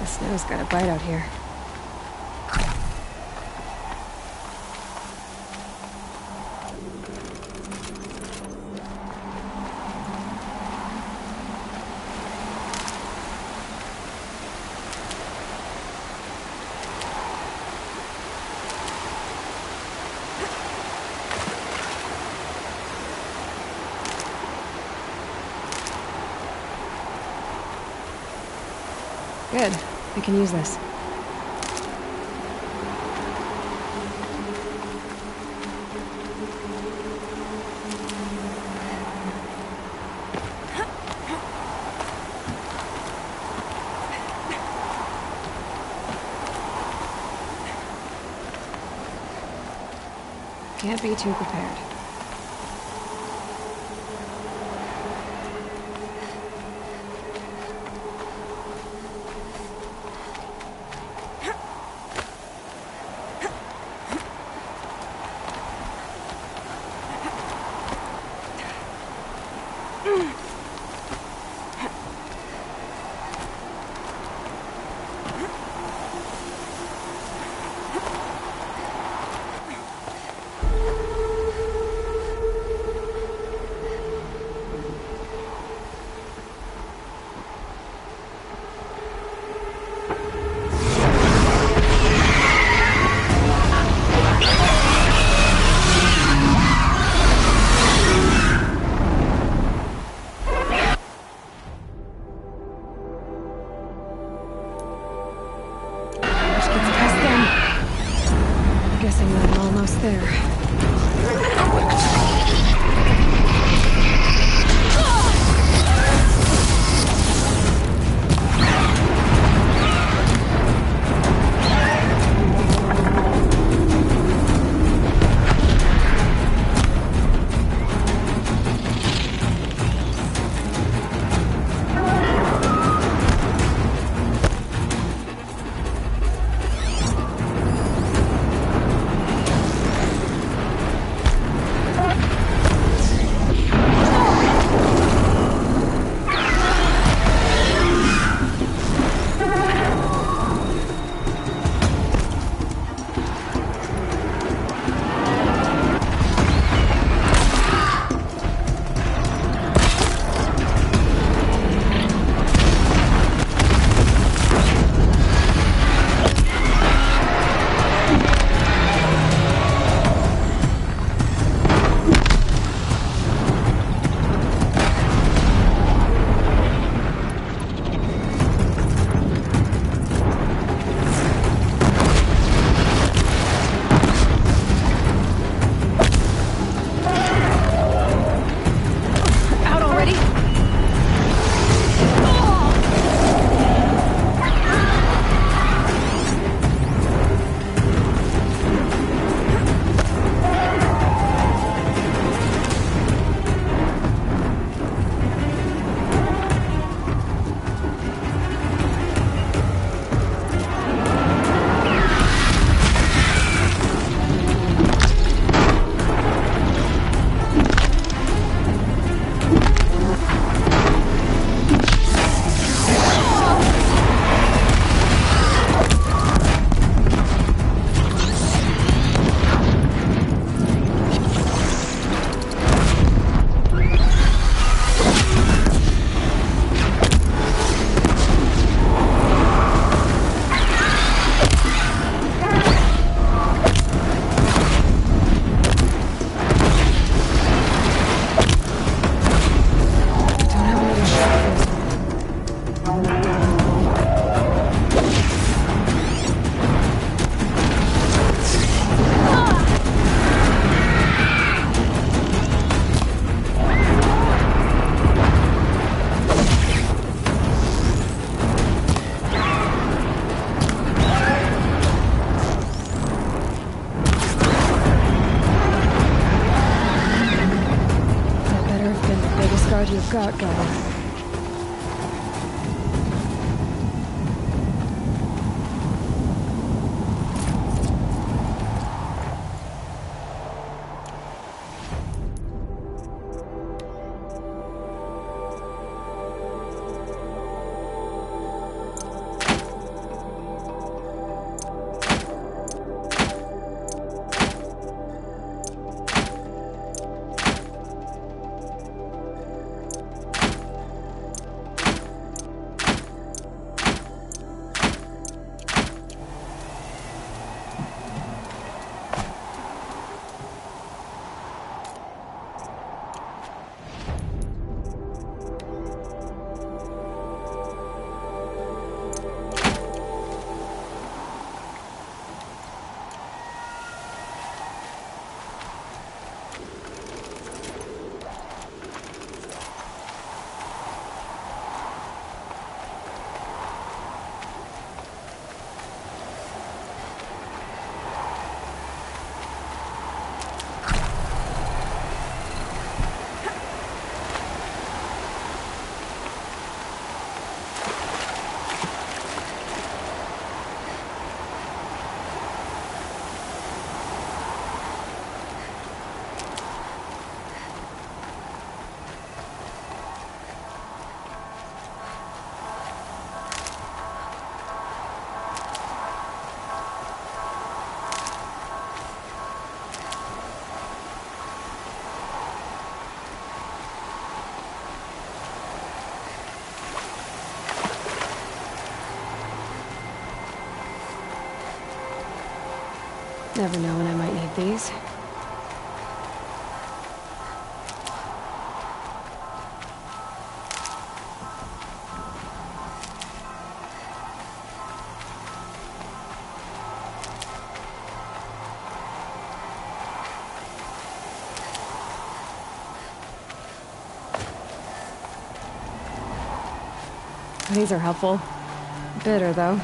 The snow's got a bite out here. Good. I can use this. Can't be too prepared. Guessing I'm almost there. Look out, guys. Never know when I might need these. These are helpful. Bitter, though.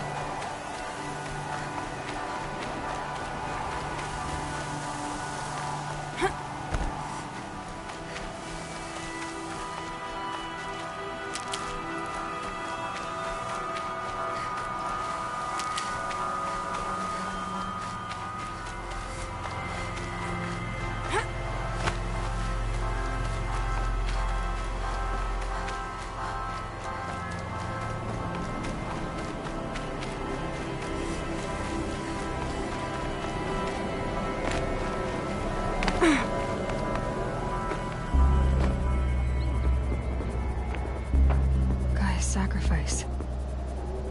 Sacrifice.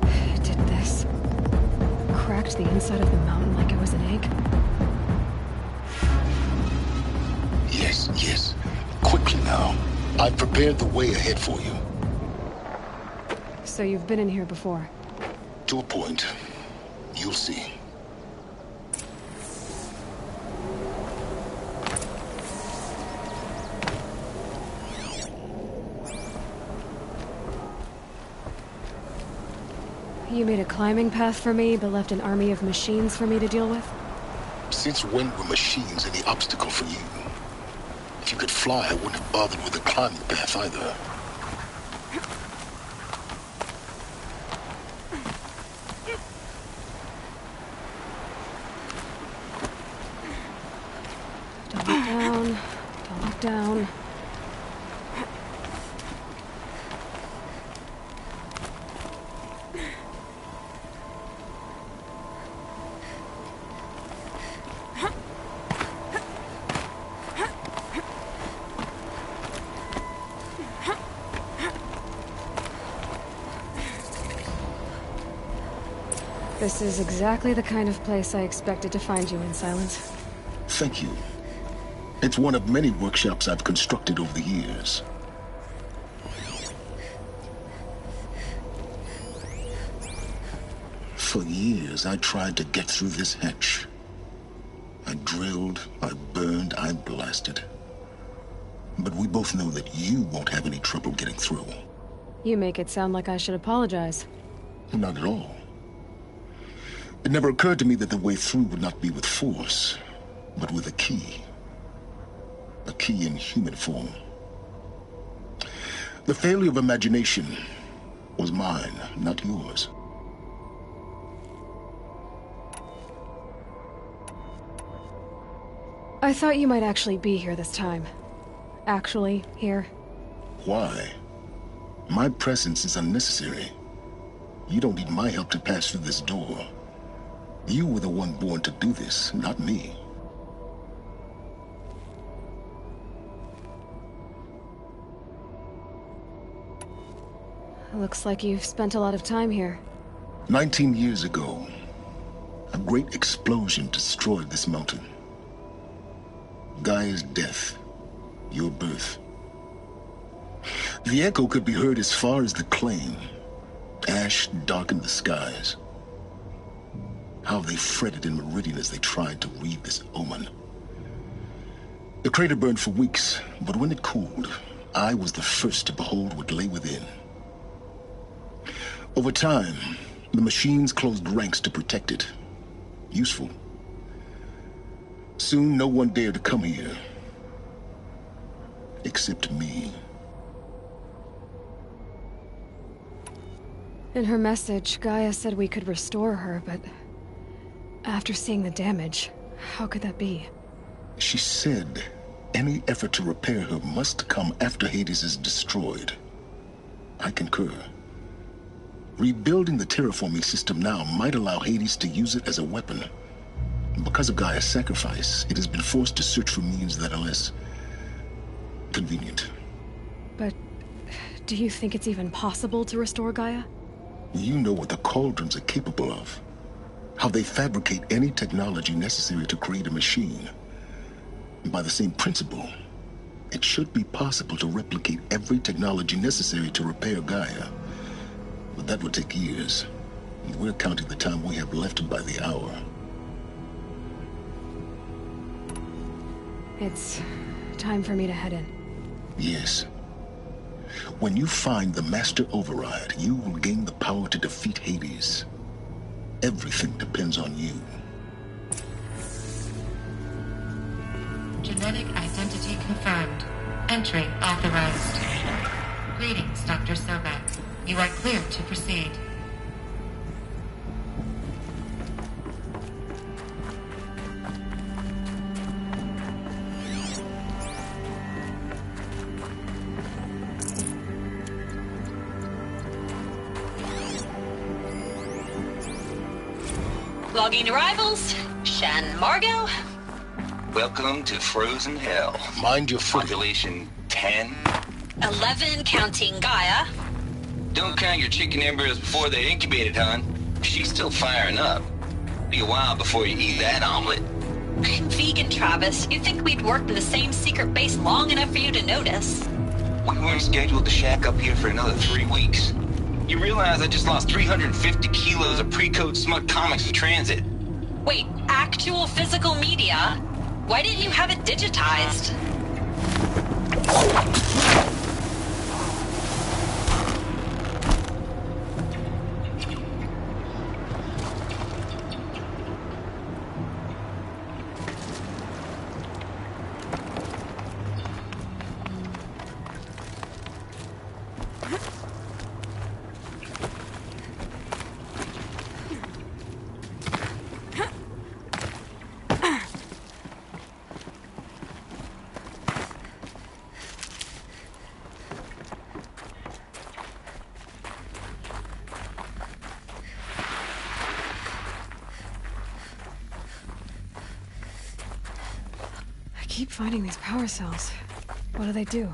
It did this. Cracked the inside of the mountain like it was an egg. Yes, yes. Quickly now. I've prepared the way ahead for you. So you've been in here before? To a point. You'll see. You made a climbing path for me, but left an army of machines for me to deal with? Since when were machines any obstacle for you? If you could fly, I wouldn't have bothered with the climbing path either. Don't look down. Don't look down. This is exactly the kind of place I expected to find you in, Silence. Thank you. It's one of many workshops I've constructed over the years. For years, I tried to get through this hatch. I drilled, I burned, I blasted. But we both know that you won't have any trouble getting through. You make it sound like I should apologize. Not at all. It never occurred to me that the way through would not be with force, but with a key. A key in human form. The failure of imagination was mine, not yours. I thought you might actually be here this time. Actually, here. Why? My presence is unnecessary. You don't need my help to pass through this door. You were the one born to do this, not me. Looks like you've spent a lot of time here. 19 years ago, a great explosion destroyed this mountain. Gaia's death, your birth. The echo could be heard as far as the claim. Ash darkened the skies. How they fretted in Meridian as they tried to read this omen. The crater burned for weeks, but when it cooled, I was the first to behold what lay within. Over time, the machines closed ranks to protect it. Useful. Soon, no one dared to come here. Except me. In her message, Gaia said we could restore her, but after seeing the damage, how could that be? She said any effort to repair her must come after Hades is destroyed. I concur. Rebuilding the terraforming system now might allow Hades to use it as a weapon. Because of Gaia's sacrifice, it has been forced to search for means that are less convenient. But do you think it's even possible to restore Gaia? You know what the Cauldrons are capable of. How they fabricate any technology necessary to create a machine. And by the same principle, it should be possible to replicate every technology necessary to repair Gaia. But that would take years. And we're counting the time we have left by the hour. It's time for me to head in. Yes. When you find the Master Override, you will gain the power to defeat Hades. Everything depends on you. Genetic identity confirmed. Entry authorized. Greetings, Dr. Sobek. You are clear to proceed. Logging arrivals. Shan Margot. Welcome to Frozen Hell. Mind your foot. Population 10. 11 counting Gaia. Don't count your chicken embryos before they're incubated, hon. She's still firing up. Be a while before you eat that omelet. I'm vegan, Travis. You'd think we'd worked in the same secret base long enough for you to notice. We weren't scheduled to shack up here for another 3 weeks. You realize I just lost 350 kilos of pre-code smut comics in transit. Wait, actual physical media? Why didn't you have it digitized? I keep finding these power cells. What do they do?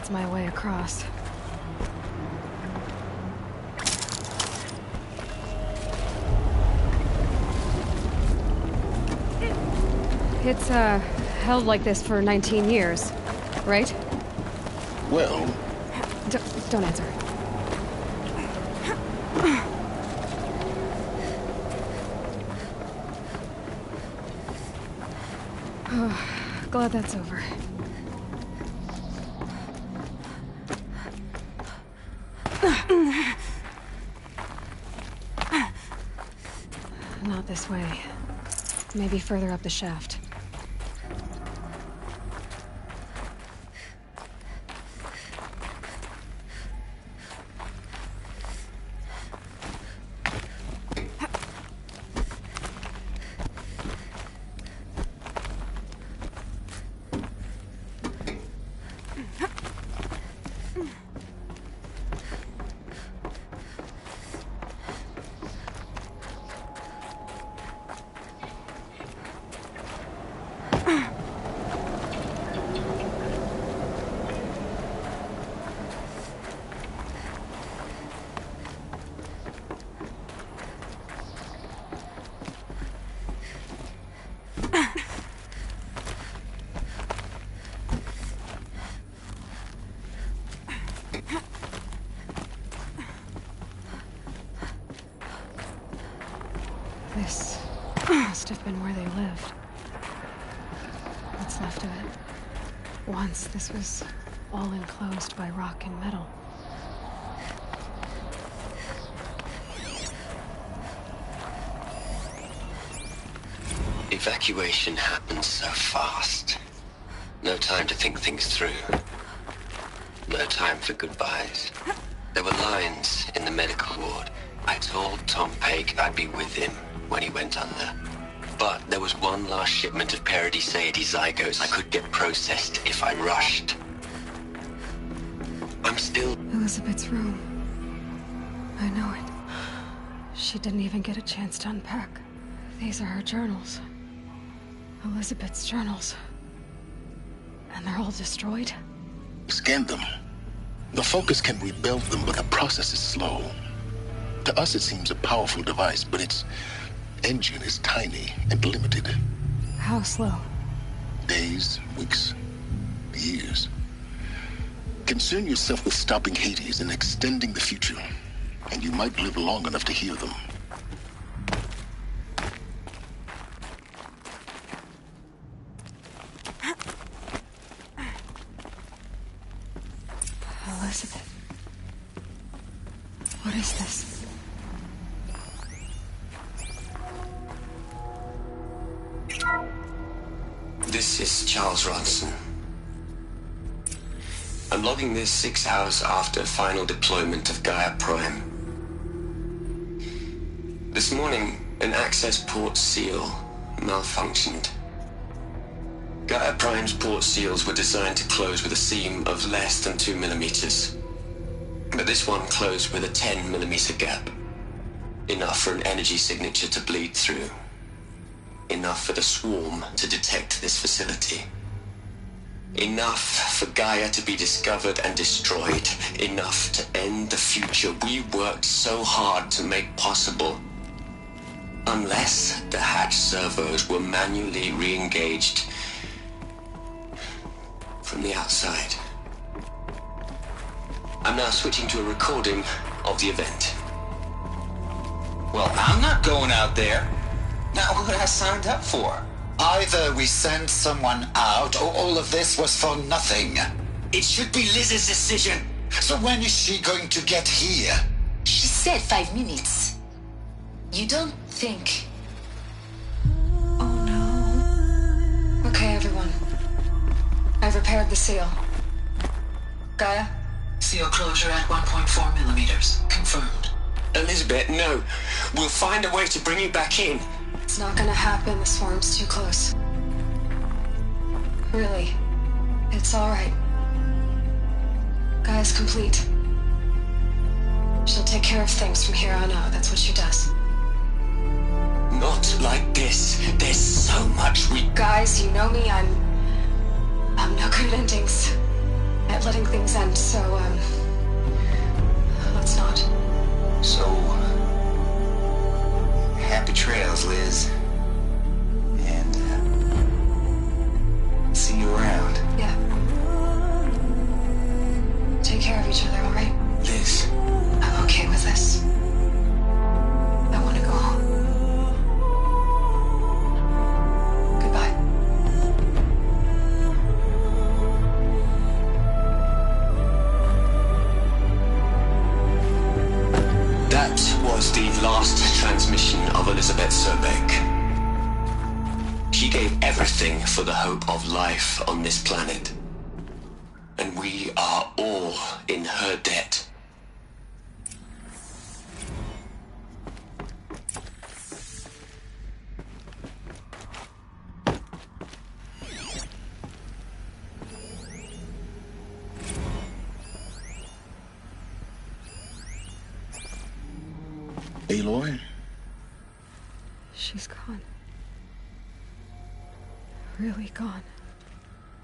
that's my way across. It's, held like this for 19 years, right? Well... Don't answer. Oh, glad that's over. Not this way. Maybe further up the shaft. This must have been where they lived. What's left of it. Once, this was all enclosed by rock and metal. Evacuation happened so fast. No time to think things through. No time for goodbyes. There were lines in the medical ward. I told Tom Paik I'd be with him when he went under. But there was one last shipment of Paradiseidae zygotes I could get processed if I rushed. I'm still... Elizabeth's room. I know it. She didn't even get a chance to unpack. These are her journals. Elizabeth's journals. And they're all destroyed? Scan them. The Focus can rebuild them, but the process is slow. To us, it seems a powerful device, but its engine is tiny and limited. How slow? Days, weeks, years. Concern yourself with stopping Hades and extending the future, and you might live long enough to hear them. Elizabeth. What is this? This is Charles Ronson. I'm logging this 6 hours after final deployment of Gaia Prime. This morning, an access port seal malfunctioned. Gaia Prime's port seals were designed to close with a seam of less than 2 millimeters. But this one closed with a 10 millimeter gap. Enough for an energy signature to bleed through. Enough for the swarm to detect this facility. Enough for Gaia to be discovered and destroyed. Enough to end the future we worked so hard to make possible. Unless the hatch servos were manually re-engaged from the outside. I'm now switching to a recording of the event. Well, I'm not going out there. Not what I signed up for. Either we send someone out, or all of this was for nothing. It should be Liz's decision. So when is she going to get here? She said 5 minutes. You don't think... Oh no. Okay, everyone. I've repaired the seal. Gaia? Seal closure at 1.4 millimeters. Confirmed. Elizabeth, no. We'll find a way to bring you back in. It's not gonna happen. The swarm's too close. Really. It's alright. Gaia's complete. She'll take care of things from here on out. That's what she does. Not like this. There's so much we... Guys, you know me. I'm no good at endings. at letting things end, so, let's not. So, happy trails, Liz. And, see you around. Yeah. Take care of each other, alright? Liz. I'm okay with this. I want to go home. Goodbye. That was the last transmission of Elizabeth Sobeck. She gave everything for the hope of life on this planet. And we are all in her debt. Aloy? She's gone. Really gone.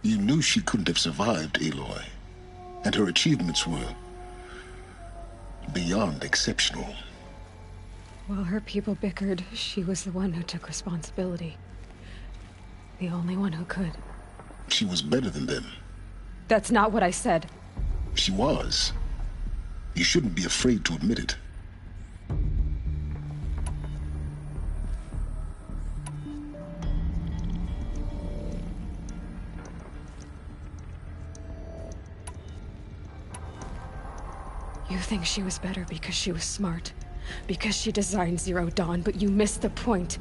You knew she couldn't have survived, Aloy. And her achievements were beyond exceptional. While her people bickered, she was the one who took responsibility. The only one who could. She was better than them. That's not what I said. She was. You shouldn't be afraid to admit it. You think she was better because she was smart, because she designed Zero Dawn, but you missed the point.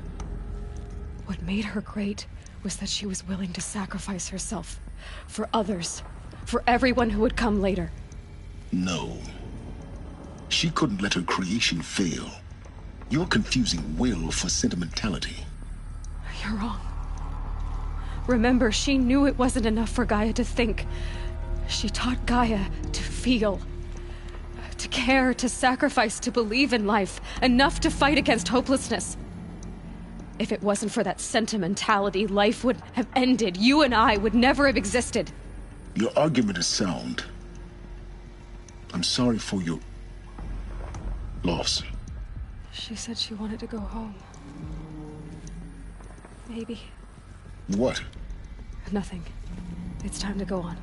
What made her great was that she was willing to sacrifice herself for others, for everyone who would come later. No. She couldn't let her creation fail. You're confusing will for sentimentality. You're wrong. Remember, she knew it wasn't enough for Gaia to think. She taught Gaia to feel. To care, to sacrifice, to believe in life, enough to fight against hopelessness. If it wasn't for that sentimentality, life would have ended. You and I would never have existed. Your argument is sound. I'm sorry for your loss. She said she wanted to go home. Maybe. What? Nothing. It's time to go on.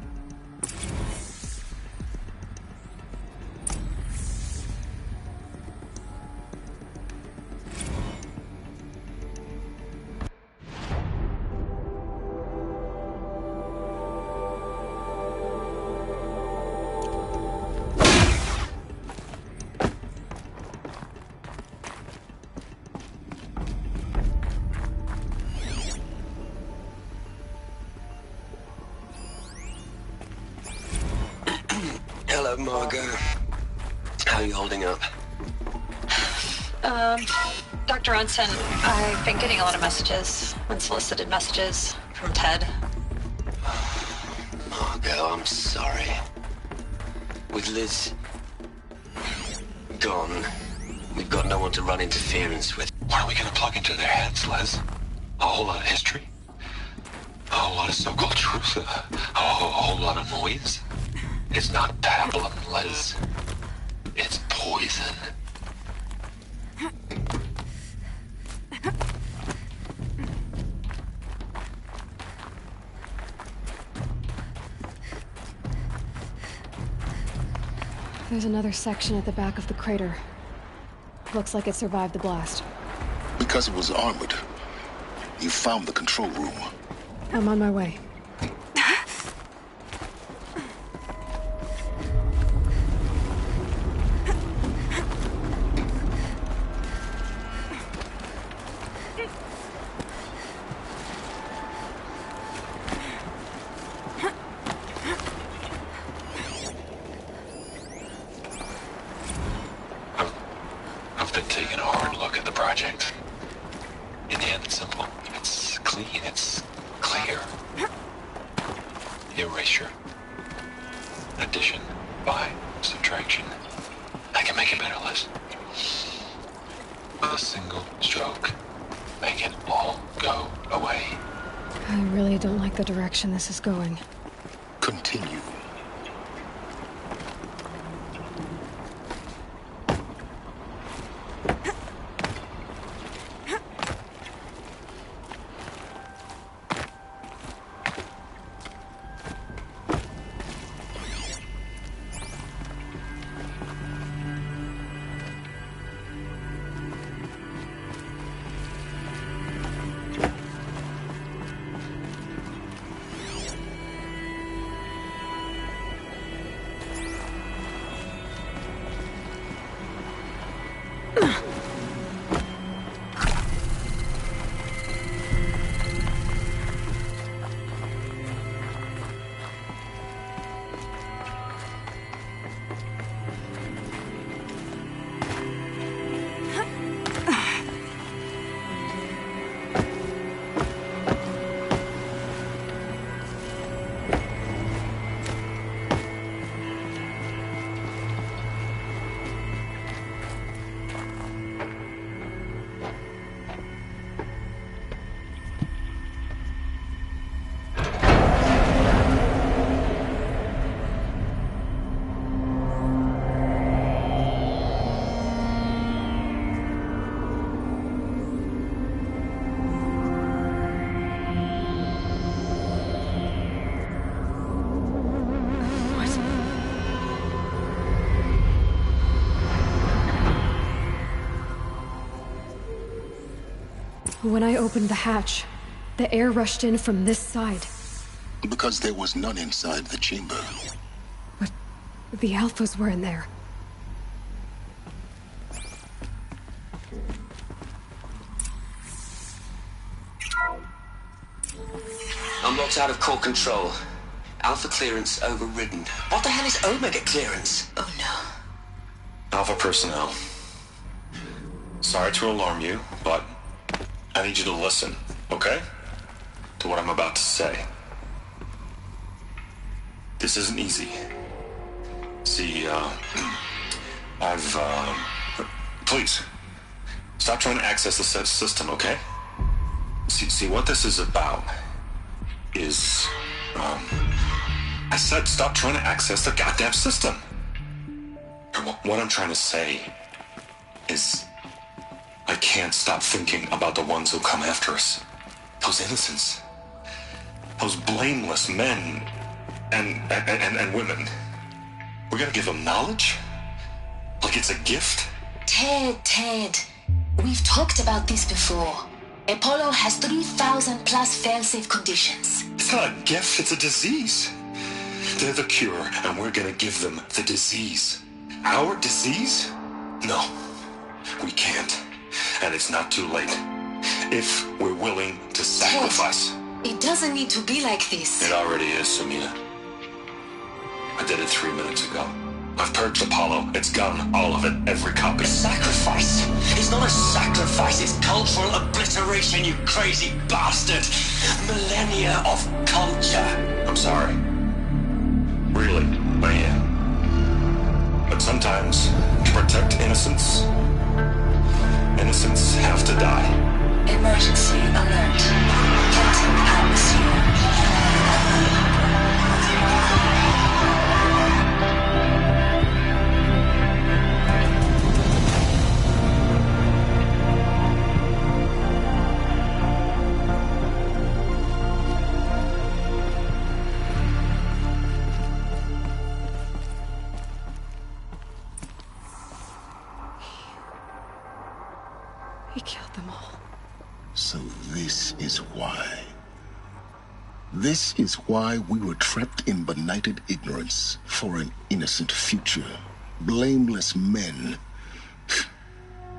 Hello, Margot. How are you holding up? Dr. Unson, I've been getting a lot of messages, unsolicited messages from Ted. Margot, I'm sorry. With Liz gone, we've got no one to run interference with. What are we gonna plug into their heads, Liz? A whole lot of history? A whole lot of so-called truth? A whole lot of noise? It's not pablum, Liz. It's poison. There's another section at the back of the crater. Looks like it survived the blast. Because it was armored. You found the control room. I'm on my way. I've been taking a hard look at the project. In the end, it's simple. It's clean. It's clear. Erasure. Addition. By. Subtraction. I can make it better, Liz. With a single stroke. Make it all go away. I really don't like the direction this is going. Continue. When I opened the hatch, the air rushed in from this side. Because there was none inside the chamber. But the Alphas were in there. Unlocked out of core control. Alpha clearance overridden. What the hell is Omega clearance? Oh no. Alpha personnel. Sorry to alarm you, but I need you to listen, okay? To what I'm about to say. This isn't easy. See, please, stop trying to access the system, okay? See, what this is about is, I said stop trying to access the goddamn system. What I'm trying to say is I can't stop thinking about the ones who come after us. Those innocents. Those blameless men and women. We're gonna give them knowledge? Like it's a gift? Ted. We've talked about this before. Apollo has 3,000 plus fail-safe conditions. It's not a gift, it's a disease. They're the cure, and we're gonna give them the disease. Our disease? No, we can't. And it's not too late. If we're willing to sacrifice. Ted, it doesn't need to be like this. It already is, Samina. I did it 3 minutes ago. I've purged Apollo. It's gone. All of it. Every copy. A sacrifice? It's not a sacrifice. It's cultural obliteration, you crazy bastard. Millennia of culture. I'm sorry. Really, I am. But sometimes, to protect innocence, innocents have to die. Emergency alert. Captain atmosphere. He killed them all. So this is why. This is why we were trapped in benighted ignorance for an innocent future. Blameless men.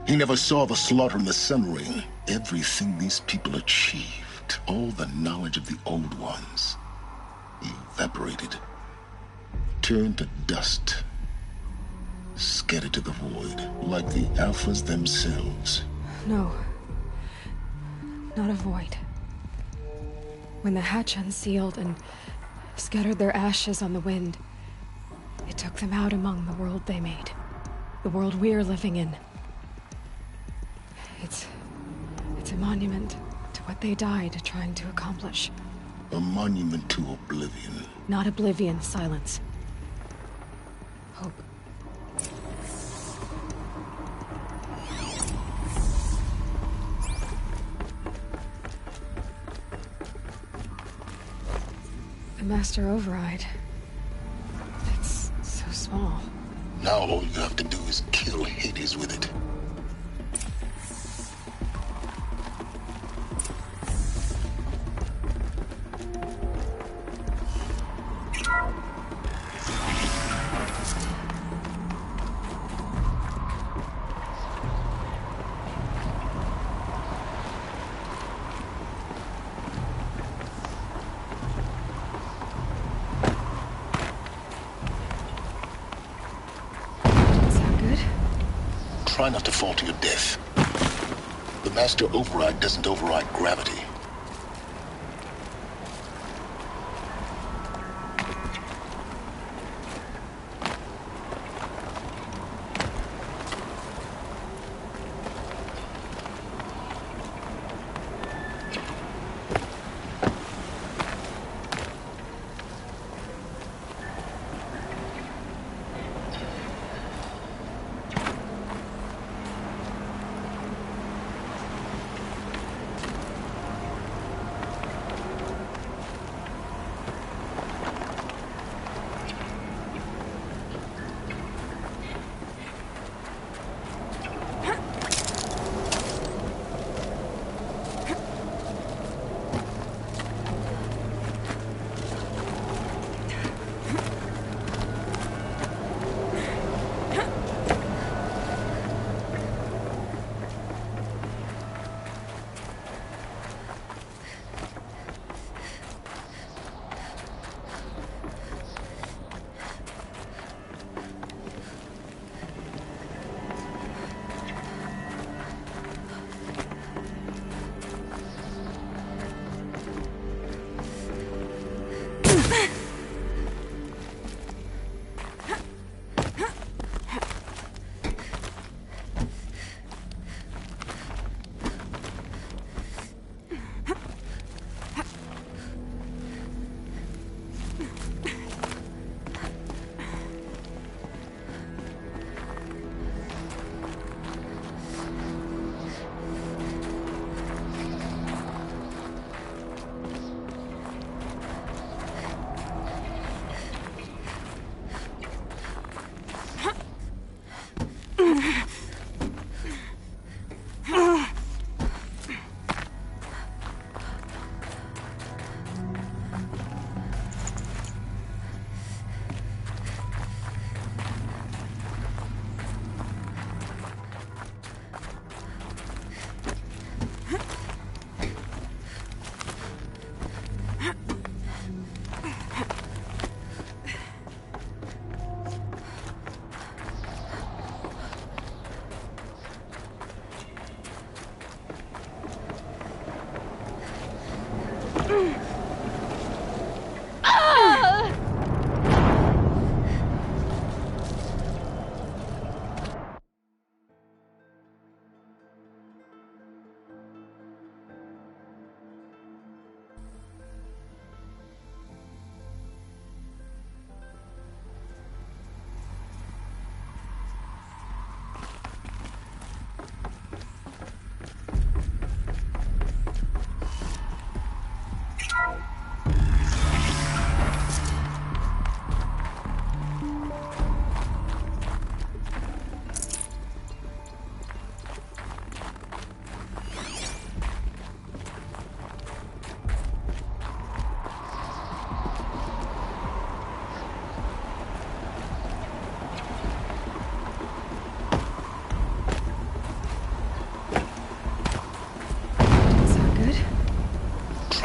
He never saw the slaughter in the Sun Ring. Everything these people achieved, all the knowledge of the old ones, evaporated, turned to dust, scattered to the void, like the Alphas themselves. No. Not a void. When the hatch unsealed and scattered their ashes on the wind, it took them out among the world they made. The world we're living in. It's a monument to what they died trying to accomplish. A monument to oblivion. Not oblivion, silence. Hope. The Master Override. It's so small. Now all you have to do is kill Hades with it. Try not to fall to your death. The Master Override doesn't override gravity.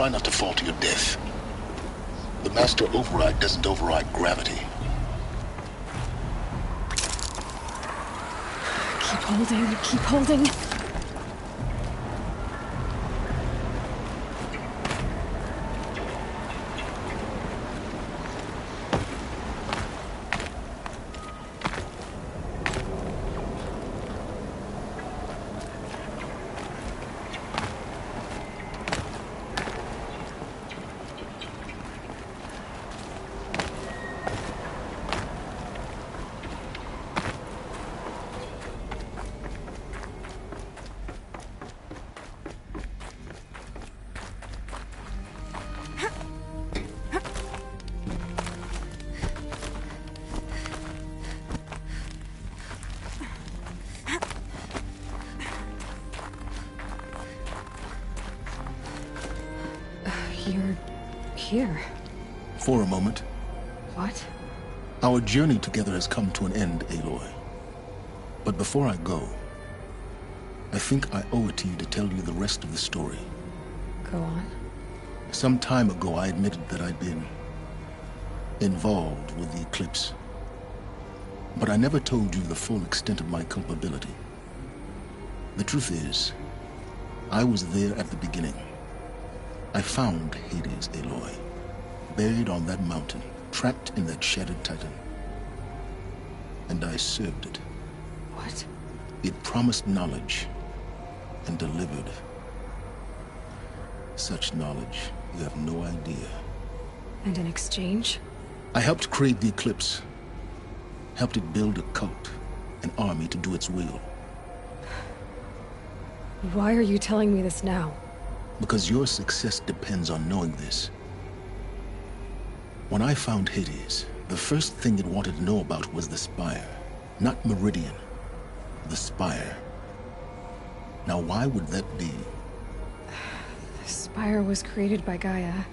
try not to fall to your death. The master override doesn't override gravity. Keep holding, keep holding. You're here. For a moment. What? Our journey together has come to an end, Aloy. But before I go, I think I owe it to you to tell you the rest of the story. Go on. Some time ago, I admitted that I'd been involved with the eclipse. But I never told you the full extent of my culpability. The truth is, I was there at the beginning. I found Hades, Aloy, buried on that mountain, trapped in that shattered titan. And I served it. What? It promised knowledge and delivered. Such knowledge, you have no idea. And in exchange? I helped create the eclipse. Helped it build a cult, an army to do its will. Why are you telling me this now? Because your success depends on knowing this. When I found Hades, the first thing it wanted to know about was the Spire. Not Meridian. The Spire. Now why would that be? The Spire was created by Gaia.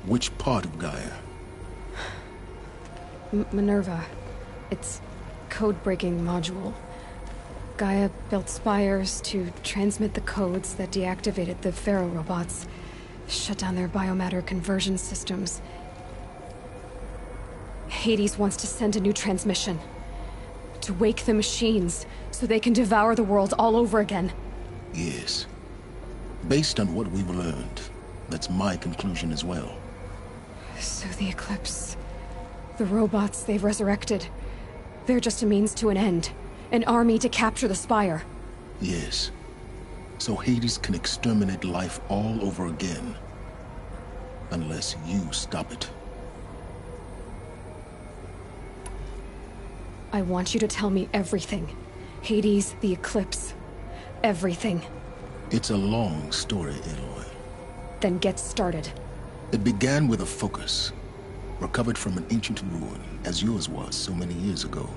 Which part of Gaia? Minerva. Its code-breaking module. Gaia built spires to transmit the codes that deactivated the Pharaoh robots, shut down their biomatter conversion systems. Hades wants to send a new transmission. To wake the machines, so they can devour the world all over again. Yes. Based on what we've learned, that's my conclusion as well. So the Eclipse... the robots they've resurrected... they're just a means to an end. An army to capture the Spire. Yes. So Hades can exterminate life all over again. Unless you stop it. I want you to tell me everything. Hades, the Eclipse. Everything. It's a long story, Aloy. Then get started. It began with a focus. Recovered from an ancient ruin, as yours was so many years ago.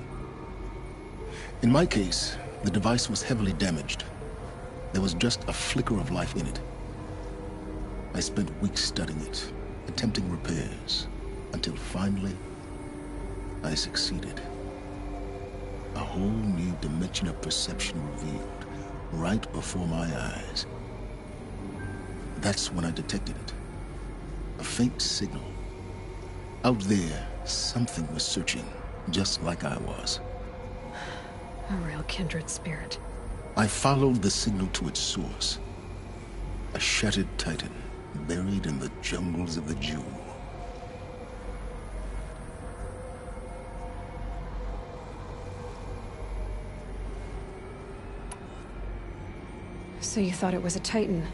In my case, the device was heavily damaged. There was just a flicker of life in it. I spent weeks studying it, attempting repairs, until finally, I succeeded. A whole new dimension of perception revealed, right before my eyes. That's when I detected it. A faint signal. Out there, something was searching, just like I was. A real kindred spirit. I followed the signal to its source. A shattered titan, buried in the jungles of the Jewel. So you thought it was a titan?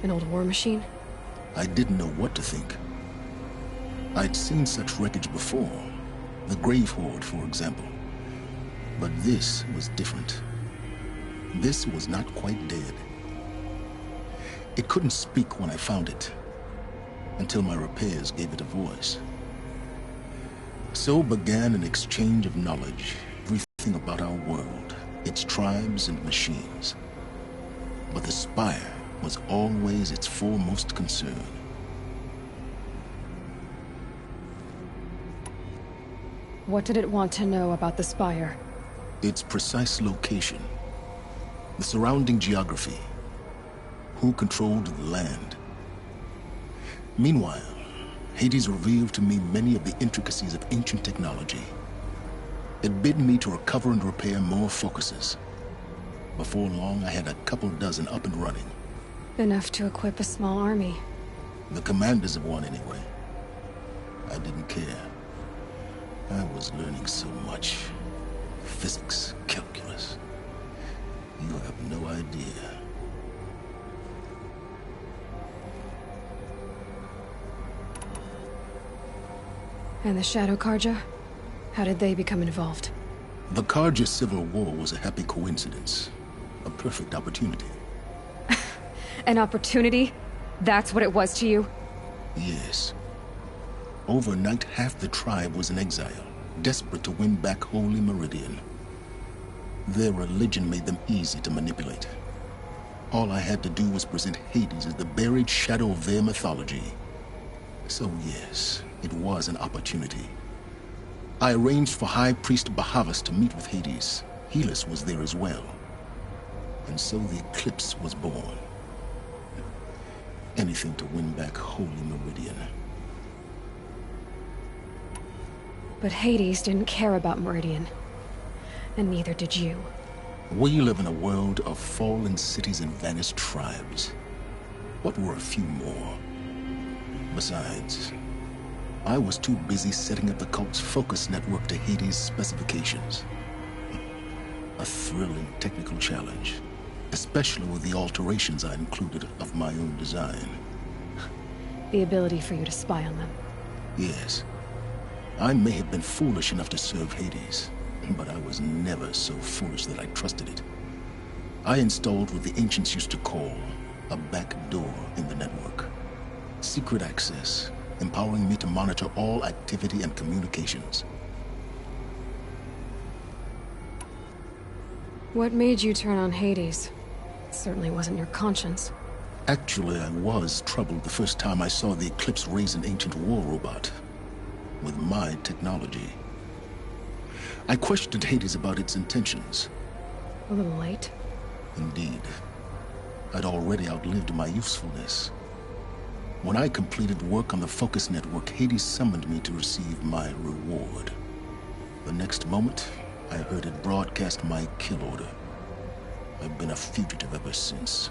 An old war machine? I didn't know what to think. I'd seen such wreckage before. The Grave Horde, for example. But this was different. This was not quite dead. It couldn't speak when I found it, until my repairs gave it a voice. So began an exchange of knowledge, everything about our world, its tribes and machines. But the Spire was always its foremost concern. What did it want to know about the Spire? Its precise location, the surrounding geography, who controlled the land. Meanwhile, Hades revealed to me many of the intricacies of ancient technology. It bid me to recover and repair more focuses. Before long, I had a couple dozen up and running. Enough to equip a small army. The commanders of one, anyway. I didn't care. I was learning so much. Physics, calculus. You have no idea. And the Shadow Karja? How did they become involved? The Karja Civil War was a happy coincidence. A perfect opportunity. An opportunity? That's what it was to you? Yes. Overnight, half the tribe was in exile, desperate to win back Holy Meridian. Their religion made them easy to manipulate. All I had to do was present Hades as the buried shadow of their mythology. So yes, it was an opportunity. I arranged for High Priest Bahavas to meet with Hades. Helis was there as well. And so the eclipse was born. Anything to win back Holy Meridian. But Hades didn't care about Meridian. And neither did you. We live in a world of fallen cities and vanished tribes. What were a few more? Besides, I was too busy setting up the cult's focus network to Hades' specifications. A thrilling technical challenge, especially with the alterations I included of my own design. The ability for you to spy on them. Yes. I may have been foolish enough to serve Hades, but I was never so foolish that I trusted it. I installed what the ancients used to call a back door in the network. Secret access, empowering me to monitor all activity and communications. What made you turn on Hades? It certainly wasn't your conscience. Actually, I was troubled the first time I saw the Eclipse raise an ancient war robot. With my technology. I questioned Hades about its intentions. A little late. Indeed. I'd already outlived my usefulness. When I completed work on the Focus Network, Hades summoned me to receive my reward. The next moment, I heard it broadcast my kill order. I've been a fugitive ever since.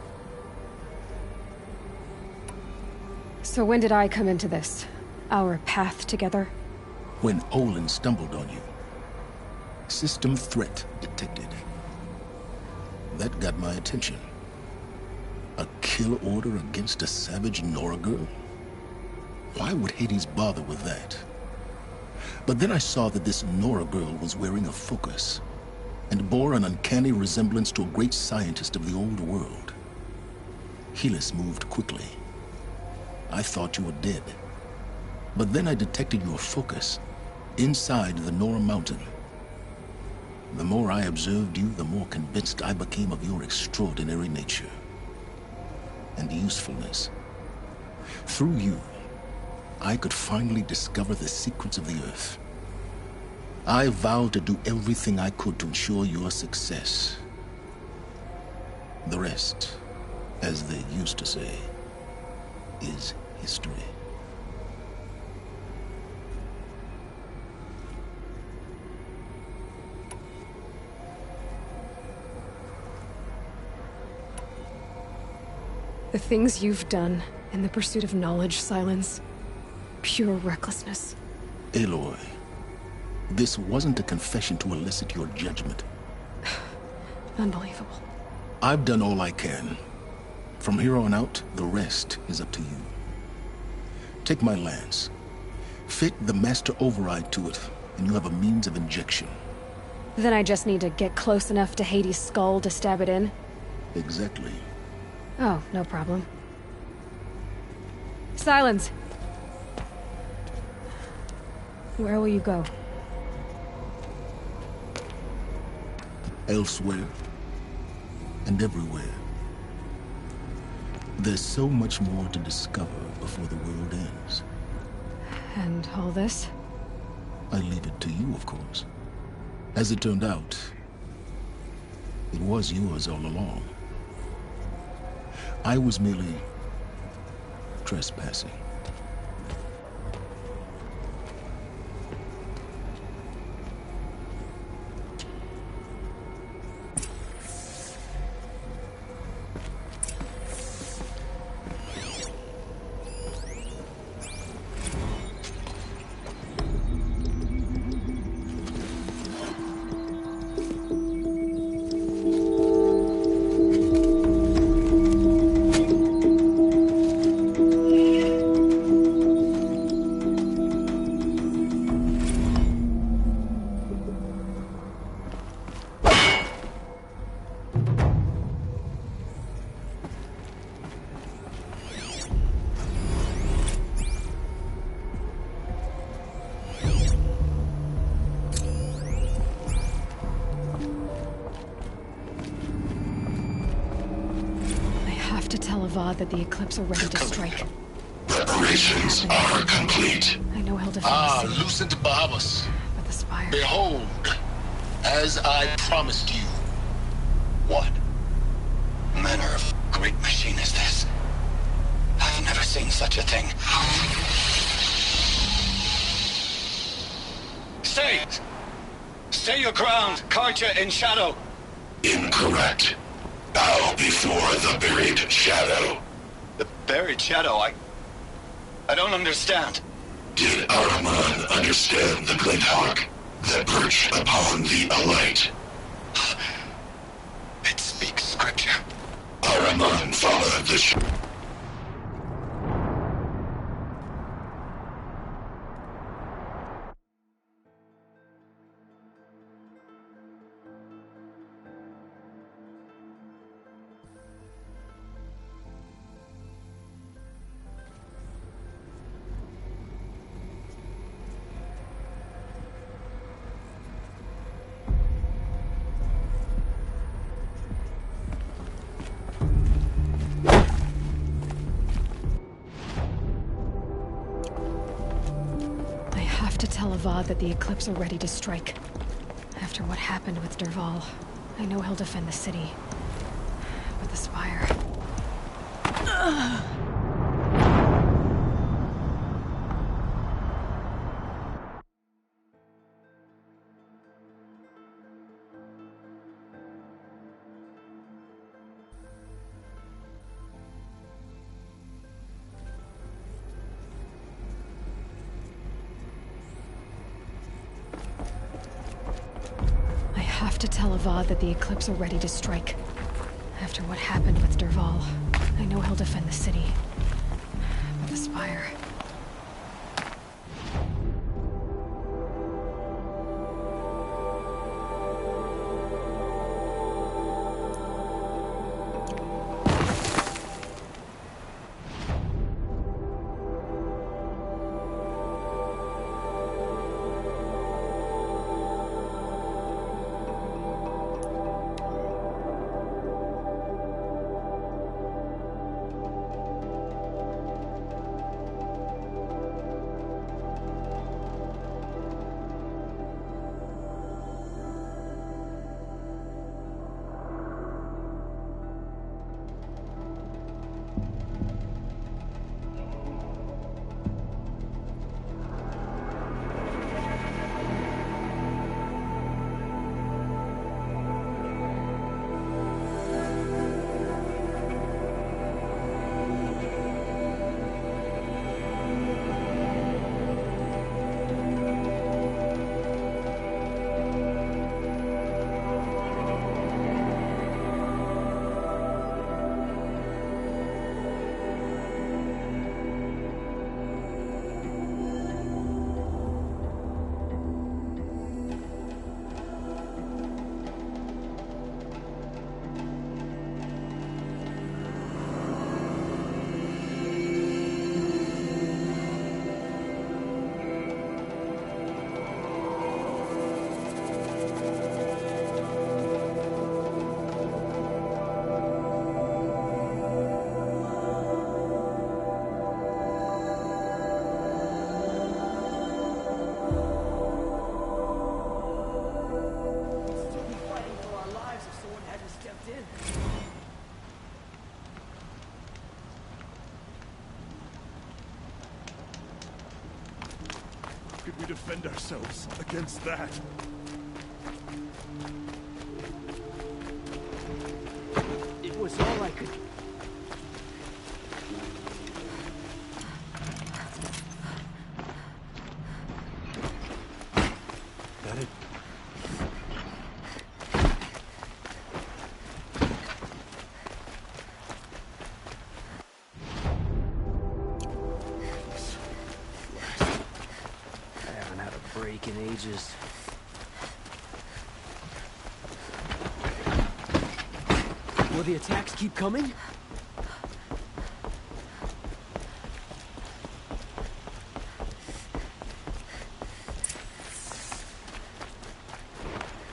So when did I come into this? Our path together? When Olin stumbled on you. System threat detected. That got my attention. A kill order against a savage Nora girl? Why would Hades bother with that? But then I saw that this Nora girl was wearing a focus, and bore an uncanny resemblance to a great scientist of the old world. Helis moved quickly. I thought you were dead. But then I detected your focus, inside the Nora mountain. The more I observed you, the more convinced I became of your extraordinary nature and usefulness. Through you, I could finally discover the secrets of the Earth. I vowed to do everything I could to ensure your success. The rest, as they used to say, is history. The things you've done in the pursuit of knowledge, Silence. Pure recklessness. Aloy, this wasn't a confession to elicit your judgment. Unbelievable. I've done all I can. From here on out, the rest is up to you. Take my lance. Fit the master override to it, and you have a means of injection. Then I just need to get close enough to Hades' skull to stab it in? Exactly. Oh, no problem. Silence! Where will you go? Elsewhere. And everywhere. There's so much more to discover before the world ends. And all this? I leave it to you, of course. As it turned out, it was yours all along. I was merely trespassing. Avad that the Eclipse are ready to strike. Preparations are complete. I know he'll defend the city. Lucent Bahamas. But the Spire... Behold, as I promised you. What manner of great machine is this? I've never seen such a thing. Stay! Stay your ground, Karja in shadow! Incorrect. Bow before the buried shadow. The buried shadow? I don't understand. Did Araman understand the glint hawk that perched upon the alight? It speaks scripture. Araman followed the Tell Avad that the Eclipse are ready to strike. After what happened with Derval, I know he'll defend the city. But the Spire... to tell Avad that the Eclipse are ready to strike. After what happened with Derval, I know he'll defend the city. But the Spire... Could we defend ourselves against that? It was all I could... Got it? In ages. Will the attacks keep coming?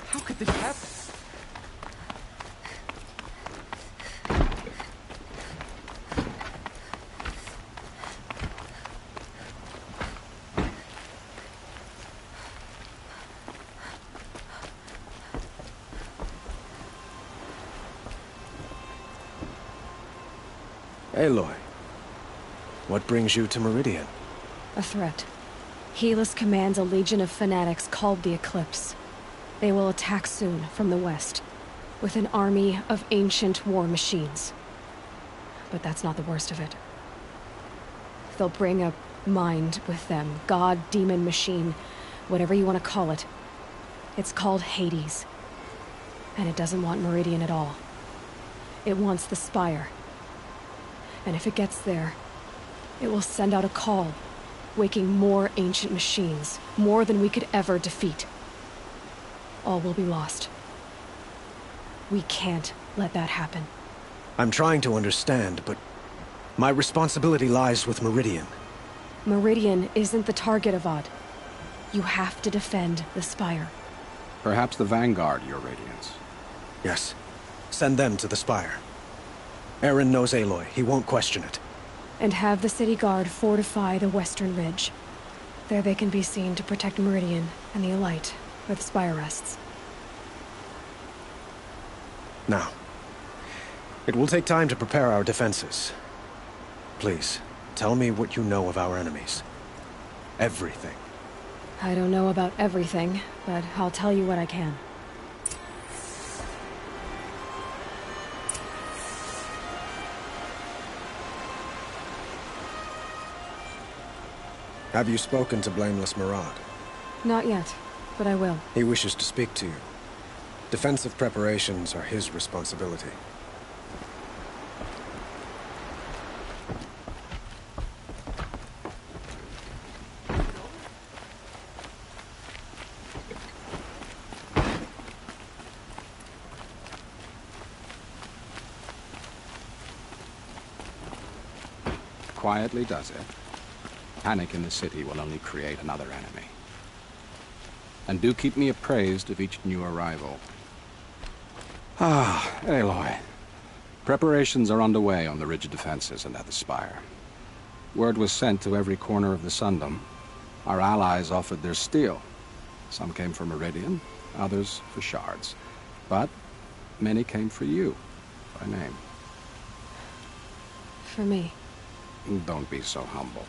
How could this happen? Aloy, what brings you to Meridian? A threat. Helis commands a legion of fanatics called the Eclipse. They will attack soon from the west, with an army of ancient war machines. But that's not the worst of it. They'll bring a mind with them, god, demon, machine, whatever you want to call it. It's called Hades. And it doesn't want Meridian at all. It wants the Spire. And if it gets there, it will send out a call, waking more ancient machines, more than we could ever defeat. All will be lost. We can't let that happen. I'm trying to understand, but my responsibility lies with Meridian. Meridian isn't the target, Avad. You have to defend the Spire. Perhaps the Vanguard, Your Radiance. Yes. Send them to the Spire. Aaron knows Aloy. He won't question it. And have the City Guard fortify the Western Ridge. There they can be seen to protect Meridian and the Elite, where the Spire rests. Now, it will take time to prepare our defenses. Please, tell me what you know of our enemies. Everything. I don't know about everything, but I'll tell you what I can. Have you spoken to Blameless Murad? Not yet, but I will. He wishes to speak to you. Defensive preparations are his responsibility. Quietly does it. Panic in the city will only create another enemy. And do keep me appraised of each new arrival. Ah, Aloy. Preparations are underway on the ridge defenses and at the Spire. Word was sent to every corner of the Sundom. Our allies offered their steel. Some came for Meridian, others for shards. But many came for you, by name. For me. Don't be so humble.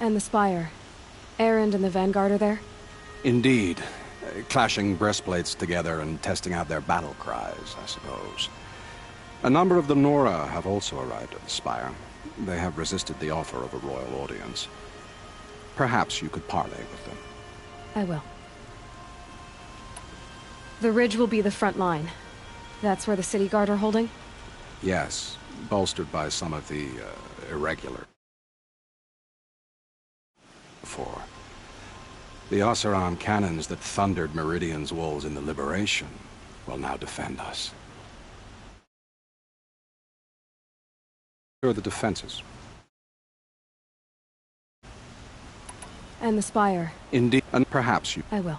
And the Spire. Erend and the Vanguard are there? Indeed. Clashing breastplates together and testing out their battle cries, I suppose. A number of the Nora have also arrived at the Spire. They have resisted the offer of a royal audience. Perhaps you could parley with them. I will. The ridge will be the front line. That's where the City Guard are holding? Yes, bolstered by some of the irregular. Before. The Oseram cannons that thundered Meridian's walls in the Liberation will now defend us. Here are the defenses. And the Spire. Indeed, and perhaps you... I will.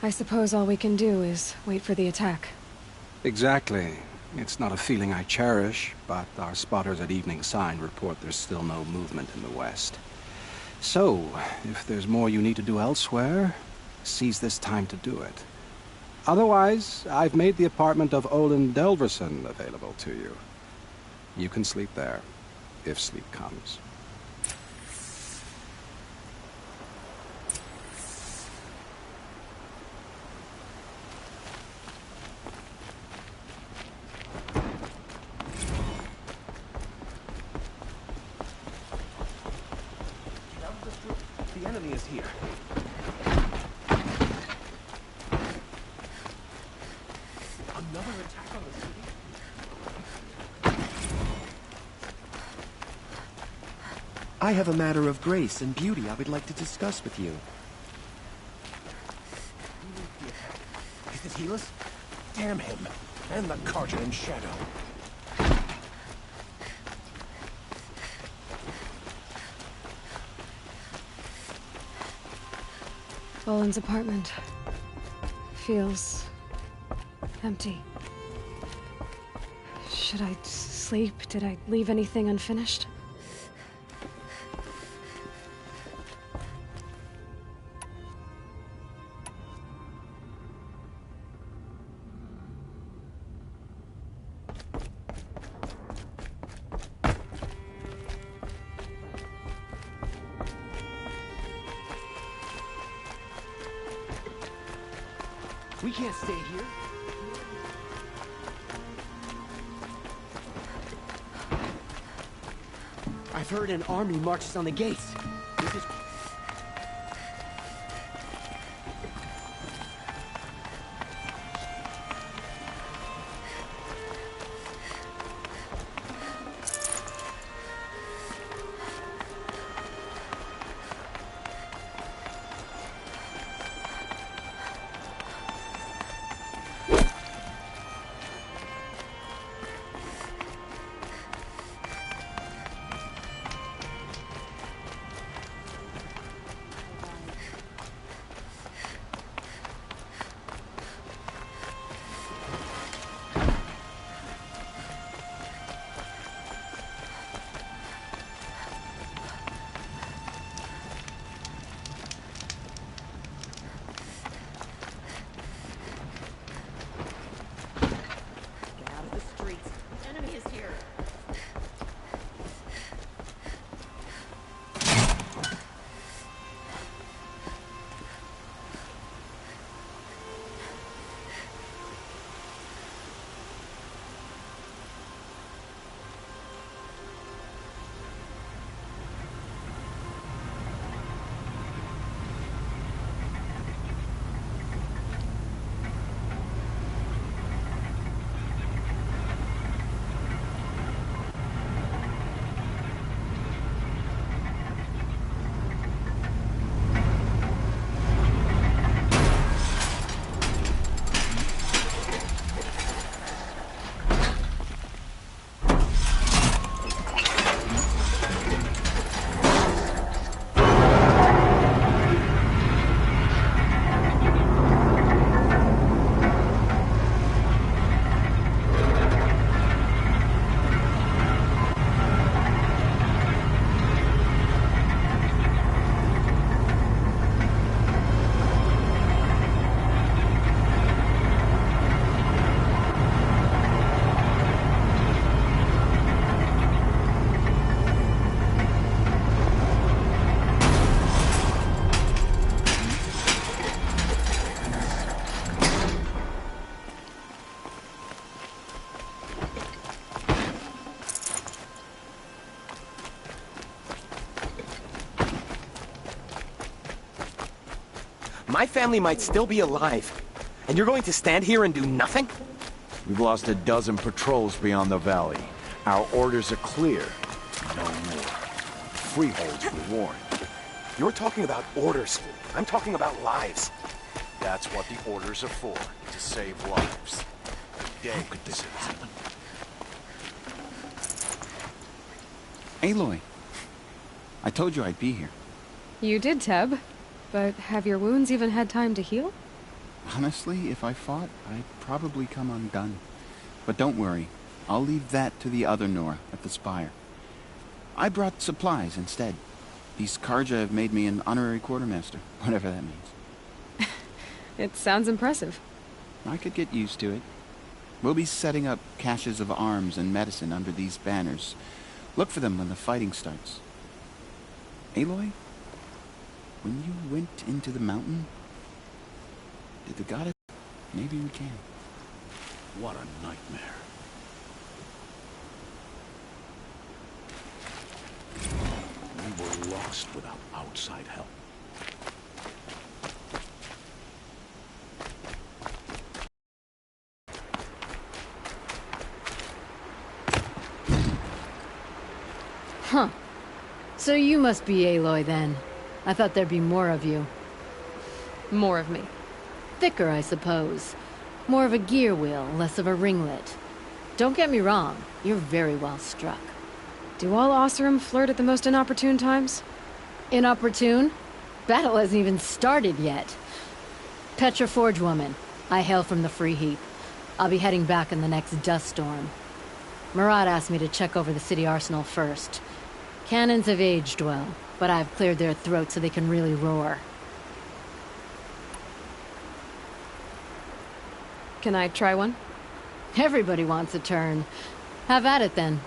I suppose all we can do is wait for the attack. Exactly. It's not a feeling I cherish, but our spotters at Evening Sign report there's still no movement in the west. So, if there's more you need to do elsewhere, seize this time to do it. Otherwise, I've made the apartment of Olin Delverson available to you. You can sleep there, if sleep comes. The enemy is here. Another attack on the city? I have a matter of grace and beauty I would like to discuss with you. Is this Helis? Damn him. And the Carja in shadow. Olin's apartment feels empty. Should I sleep? Did I leave anything unfinished? We can't stay here. I've heard an army marches on the gates. This is... My family might still be alive, and you're going to stand here and do nothing? We've lost a dozen patrols beyond the valley. Our orders are clear. No more. Freeholds were warned. You're talking about orders. I'm talking about lives. That's what the orders are for, to save lives. How could this have happened? Aloy, I told you I'd be here. You did, Teb. But have your wounds even had time to heal? Honestly, if I fought, I'd probably come undone. But don't worry. I'll leave that to the other Nora at the Spire. I brought supplies instead. These Karja have made me an honorary quartermaster, whatever that means. It sounds impressive. I could get used to it. We'll be setting up caches of arms and medicine under these banners. Look for them when the fighting starts. Aloy? When you went into the mountain, did the goddess... Maybe we can. What a nightmare. We were lost without outside help. Huh. So you must be Aloy then. I thought there'd be more of you. More of me. Thicker, I suppose. More of a gear wheel, less of a ringlet. Don't get me wrong, you're very well struck. Do all Oseram flirt at the most inopportune times? Inopportune? Battle hasn't even started yet. Petra Forge woman. I hail from the Free Heap. I'll be heading back in the next dust storm. Marat asked me to check over the city arsenal first. Cannons have aged well, but I've cleared their throats so they can really roar. Can I try one? Everybody wants a turn. Have at it then.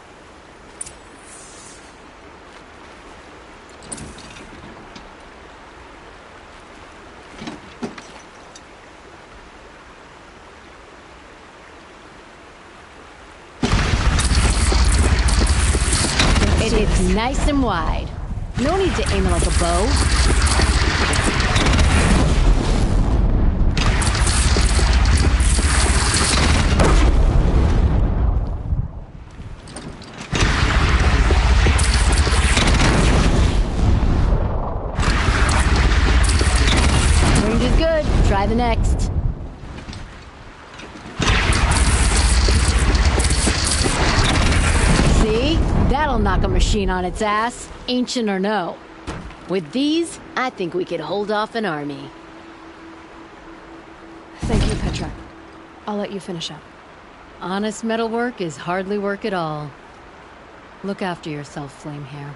Nice and wide. No need to aim it like a bow. Range is good. Try the next. See? That'll knock a machine on its ass, ancient or no. With these, I think we could hold off an army. Thank you, Petra. I'll let you finish up. Honest metalwork is hardly work at all. Look after yourself, Flamehair.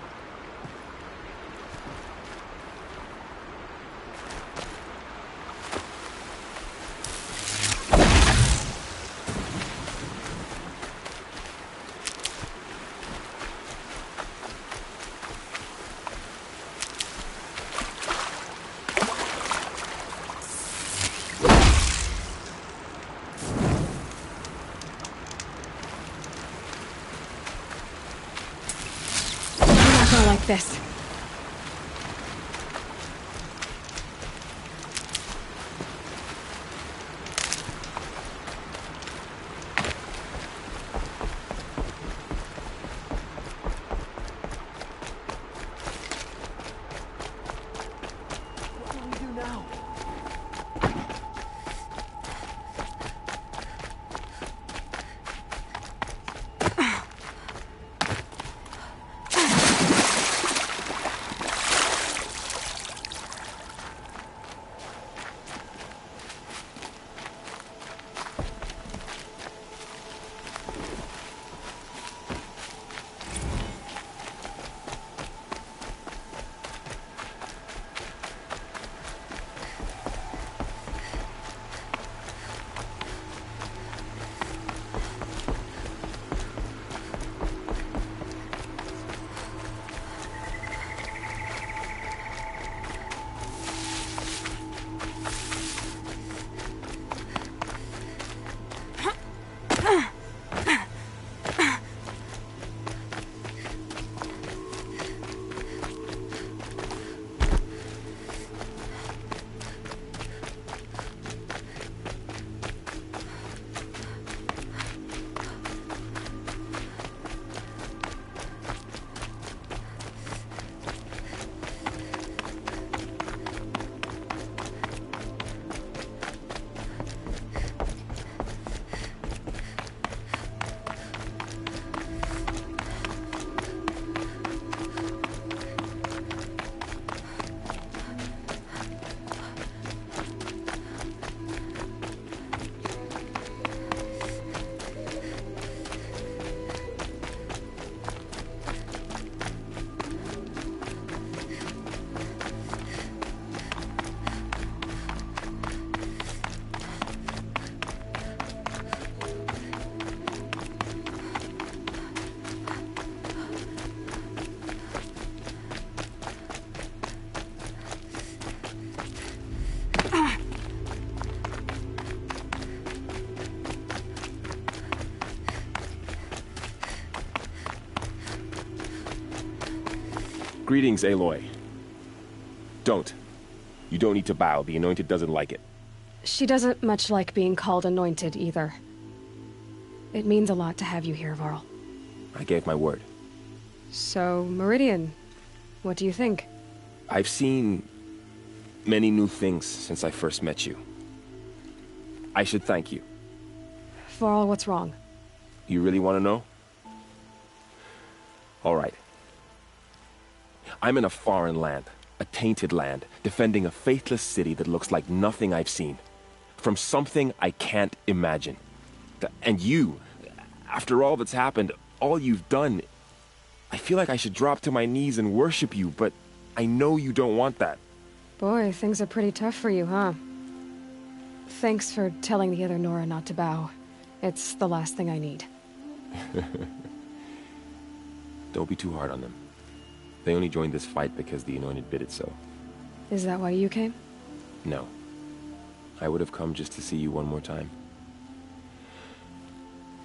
Like this. What do we do now? Greetings, Aloy. Don't. You don't need to bow. The Anointed doesn't like it. She doesn't much like being called Anointed, either. It means a lot to have you here, Varl. I gave my word. So, Meridian, what do you think? I've seen many new things since I first met you. I should thank you. Varl, what's wrong? You really want to know? All right. I'm in a foreign land, a tainted land, defending a faithless city that looks like nothing I've seen. From something I can't imagine. And you, after all that's happened, all you've done, I feel like I should drop to my knees and worship you, but I know you don't want that. Boy, things are pretty tough for you, huh? Thanks for telling the other Nora not to bow. It's the last thing I need. Don't be too hard on them. They only joined this fight because the Anointed bid it so. Is that why you came? No. I would have come just to see you one more time.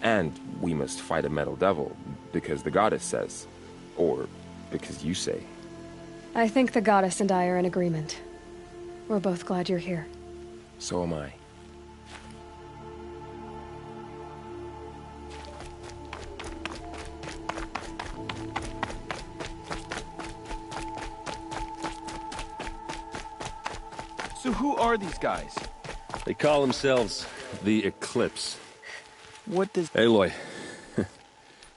And we must fight a metal devil, because the goddess says. Or because you say. I think the goddess and I are in agreement. We're both glad you're here. So am I. So who are these guys? They call themselves the Eclipse. What does... Aloy.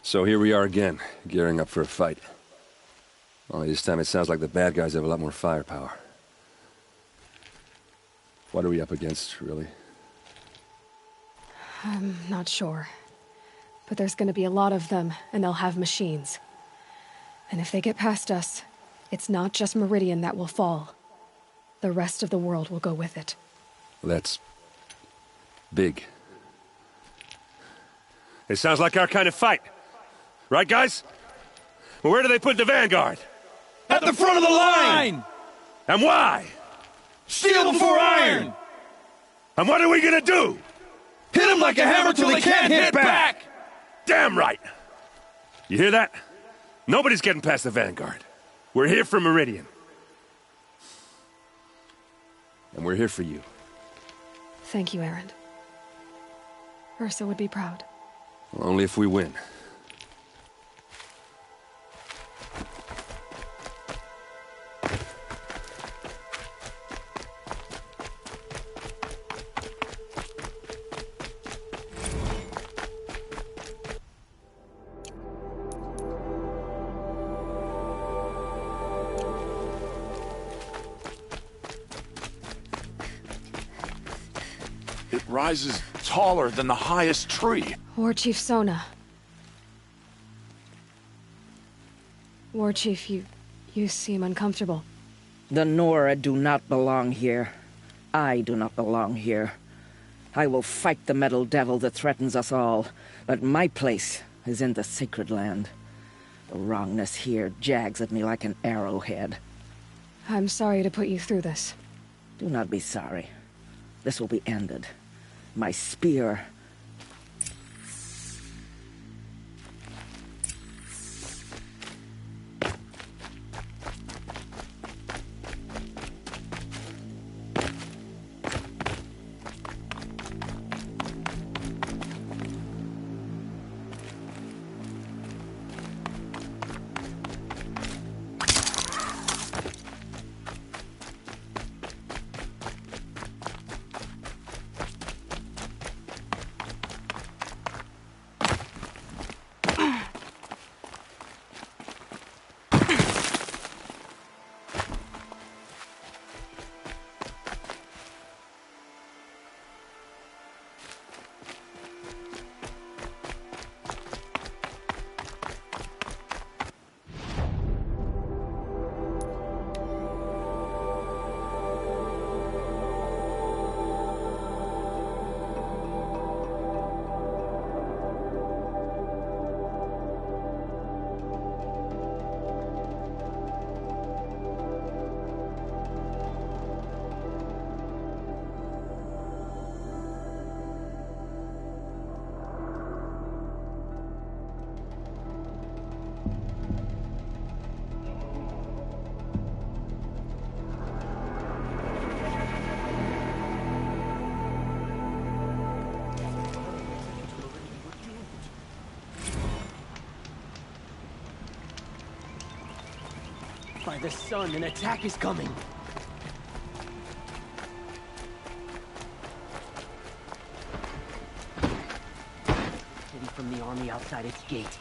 So here we are again, gearing up for a fight. Only this time it sounds like the bad guys have a lot more firepower. What are we up against, really? I'm not sure. But there's gonna be a lot of them, and they'll have machines. And if they get past us, it's not just Meridian that will fall. The rest of the world will go with it. That's... big. It sounds like our kind of fight. Right, guys? Well, where do they put the Vanguard? At the front of the line! And why? Steel before iron! And what are we gonna do? Hit them like a hammer till they can't hit back! Damn right! You hear that? Nobody's getting past the Vanguard. We're here for Meridian. And we're here for you. Thank you, Erend. Ursa would be proud. Well, only if we win. It rises taller than the highest tree. War Chief Sona. War Chief, you seem uncomfortable. The Nora do not belong here. I do not belong here. I will fight the metal devil that threatens us all, but my place is in the sacred land. The wrongness here jags at me like an arrowhead. I'm sorry to put you through this. Do not be sorry. This will be ended. My spear... By the sun, an attack is coming. Hidden from the army outside its gate.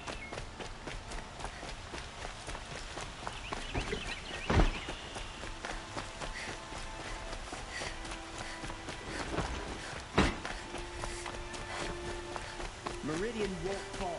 Meridian won't fall.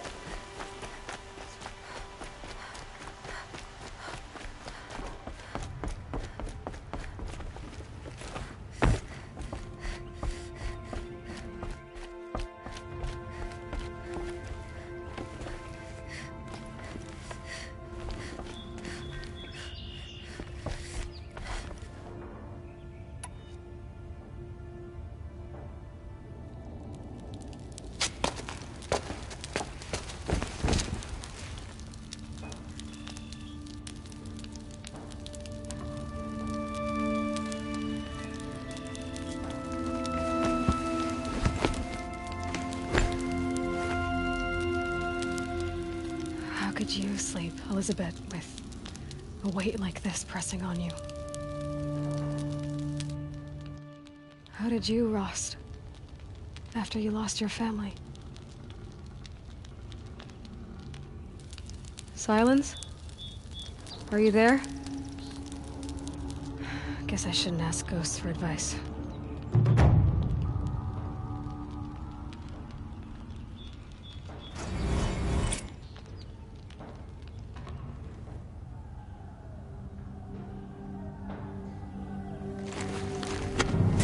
Elizabeth, with a weight like this pressing on you. How did you, Rost, after you lost your family? Silence? Are you there? Guess I shouldn't ask ghosts for advice.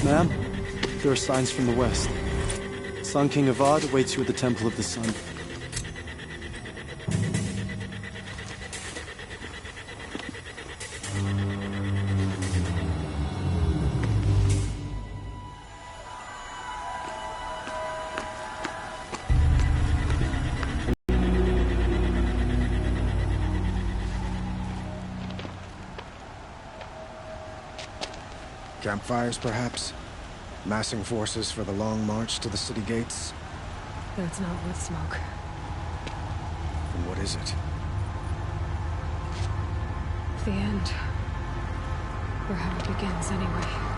Ma'am, there are signs from the west. Sun King Avad awaits you at the Temple of the Sun. Campfires, perhaps? Massing forces for the long march to the city gates? That's not wood smoke. Then what is it? The end. Or how it begins, anyway.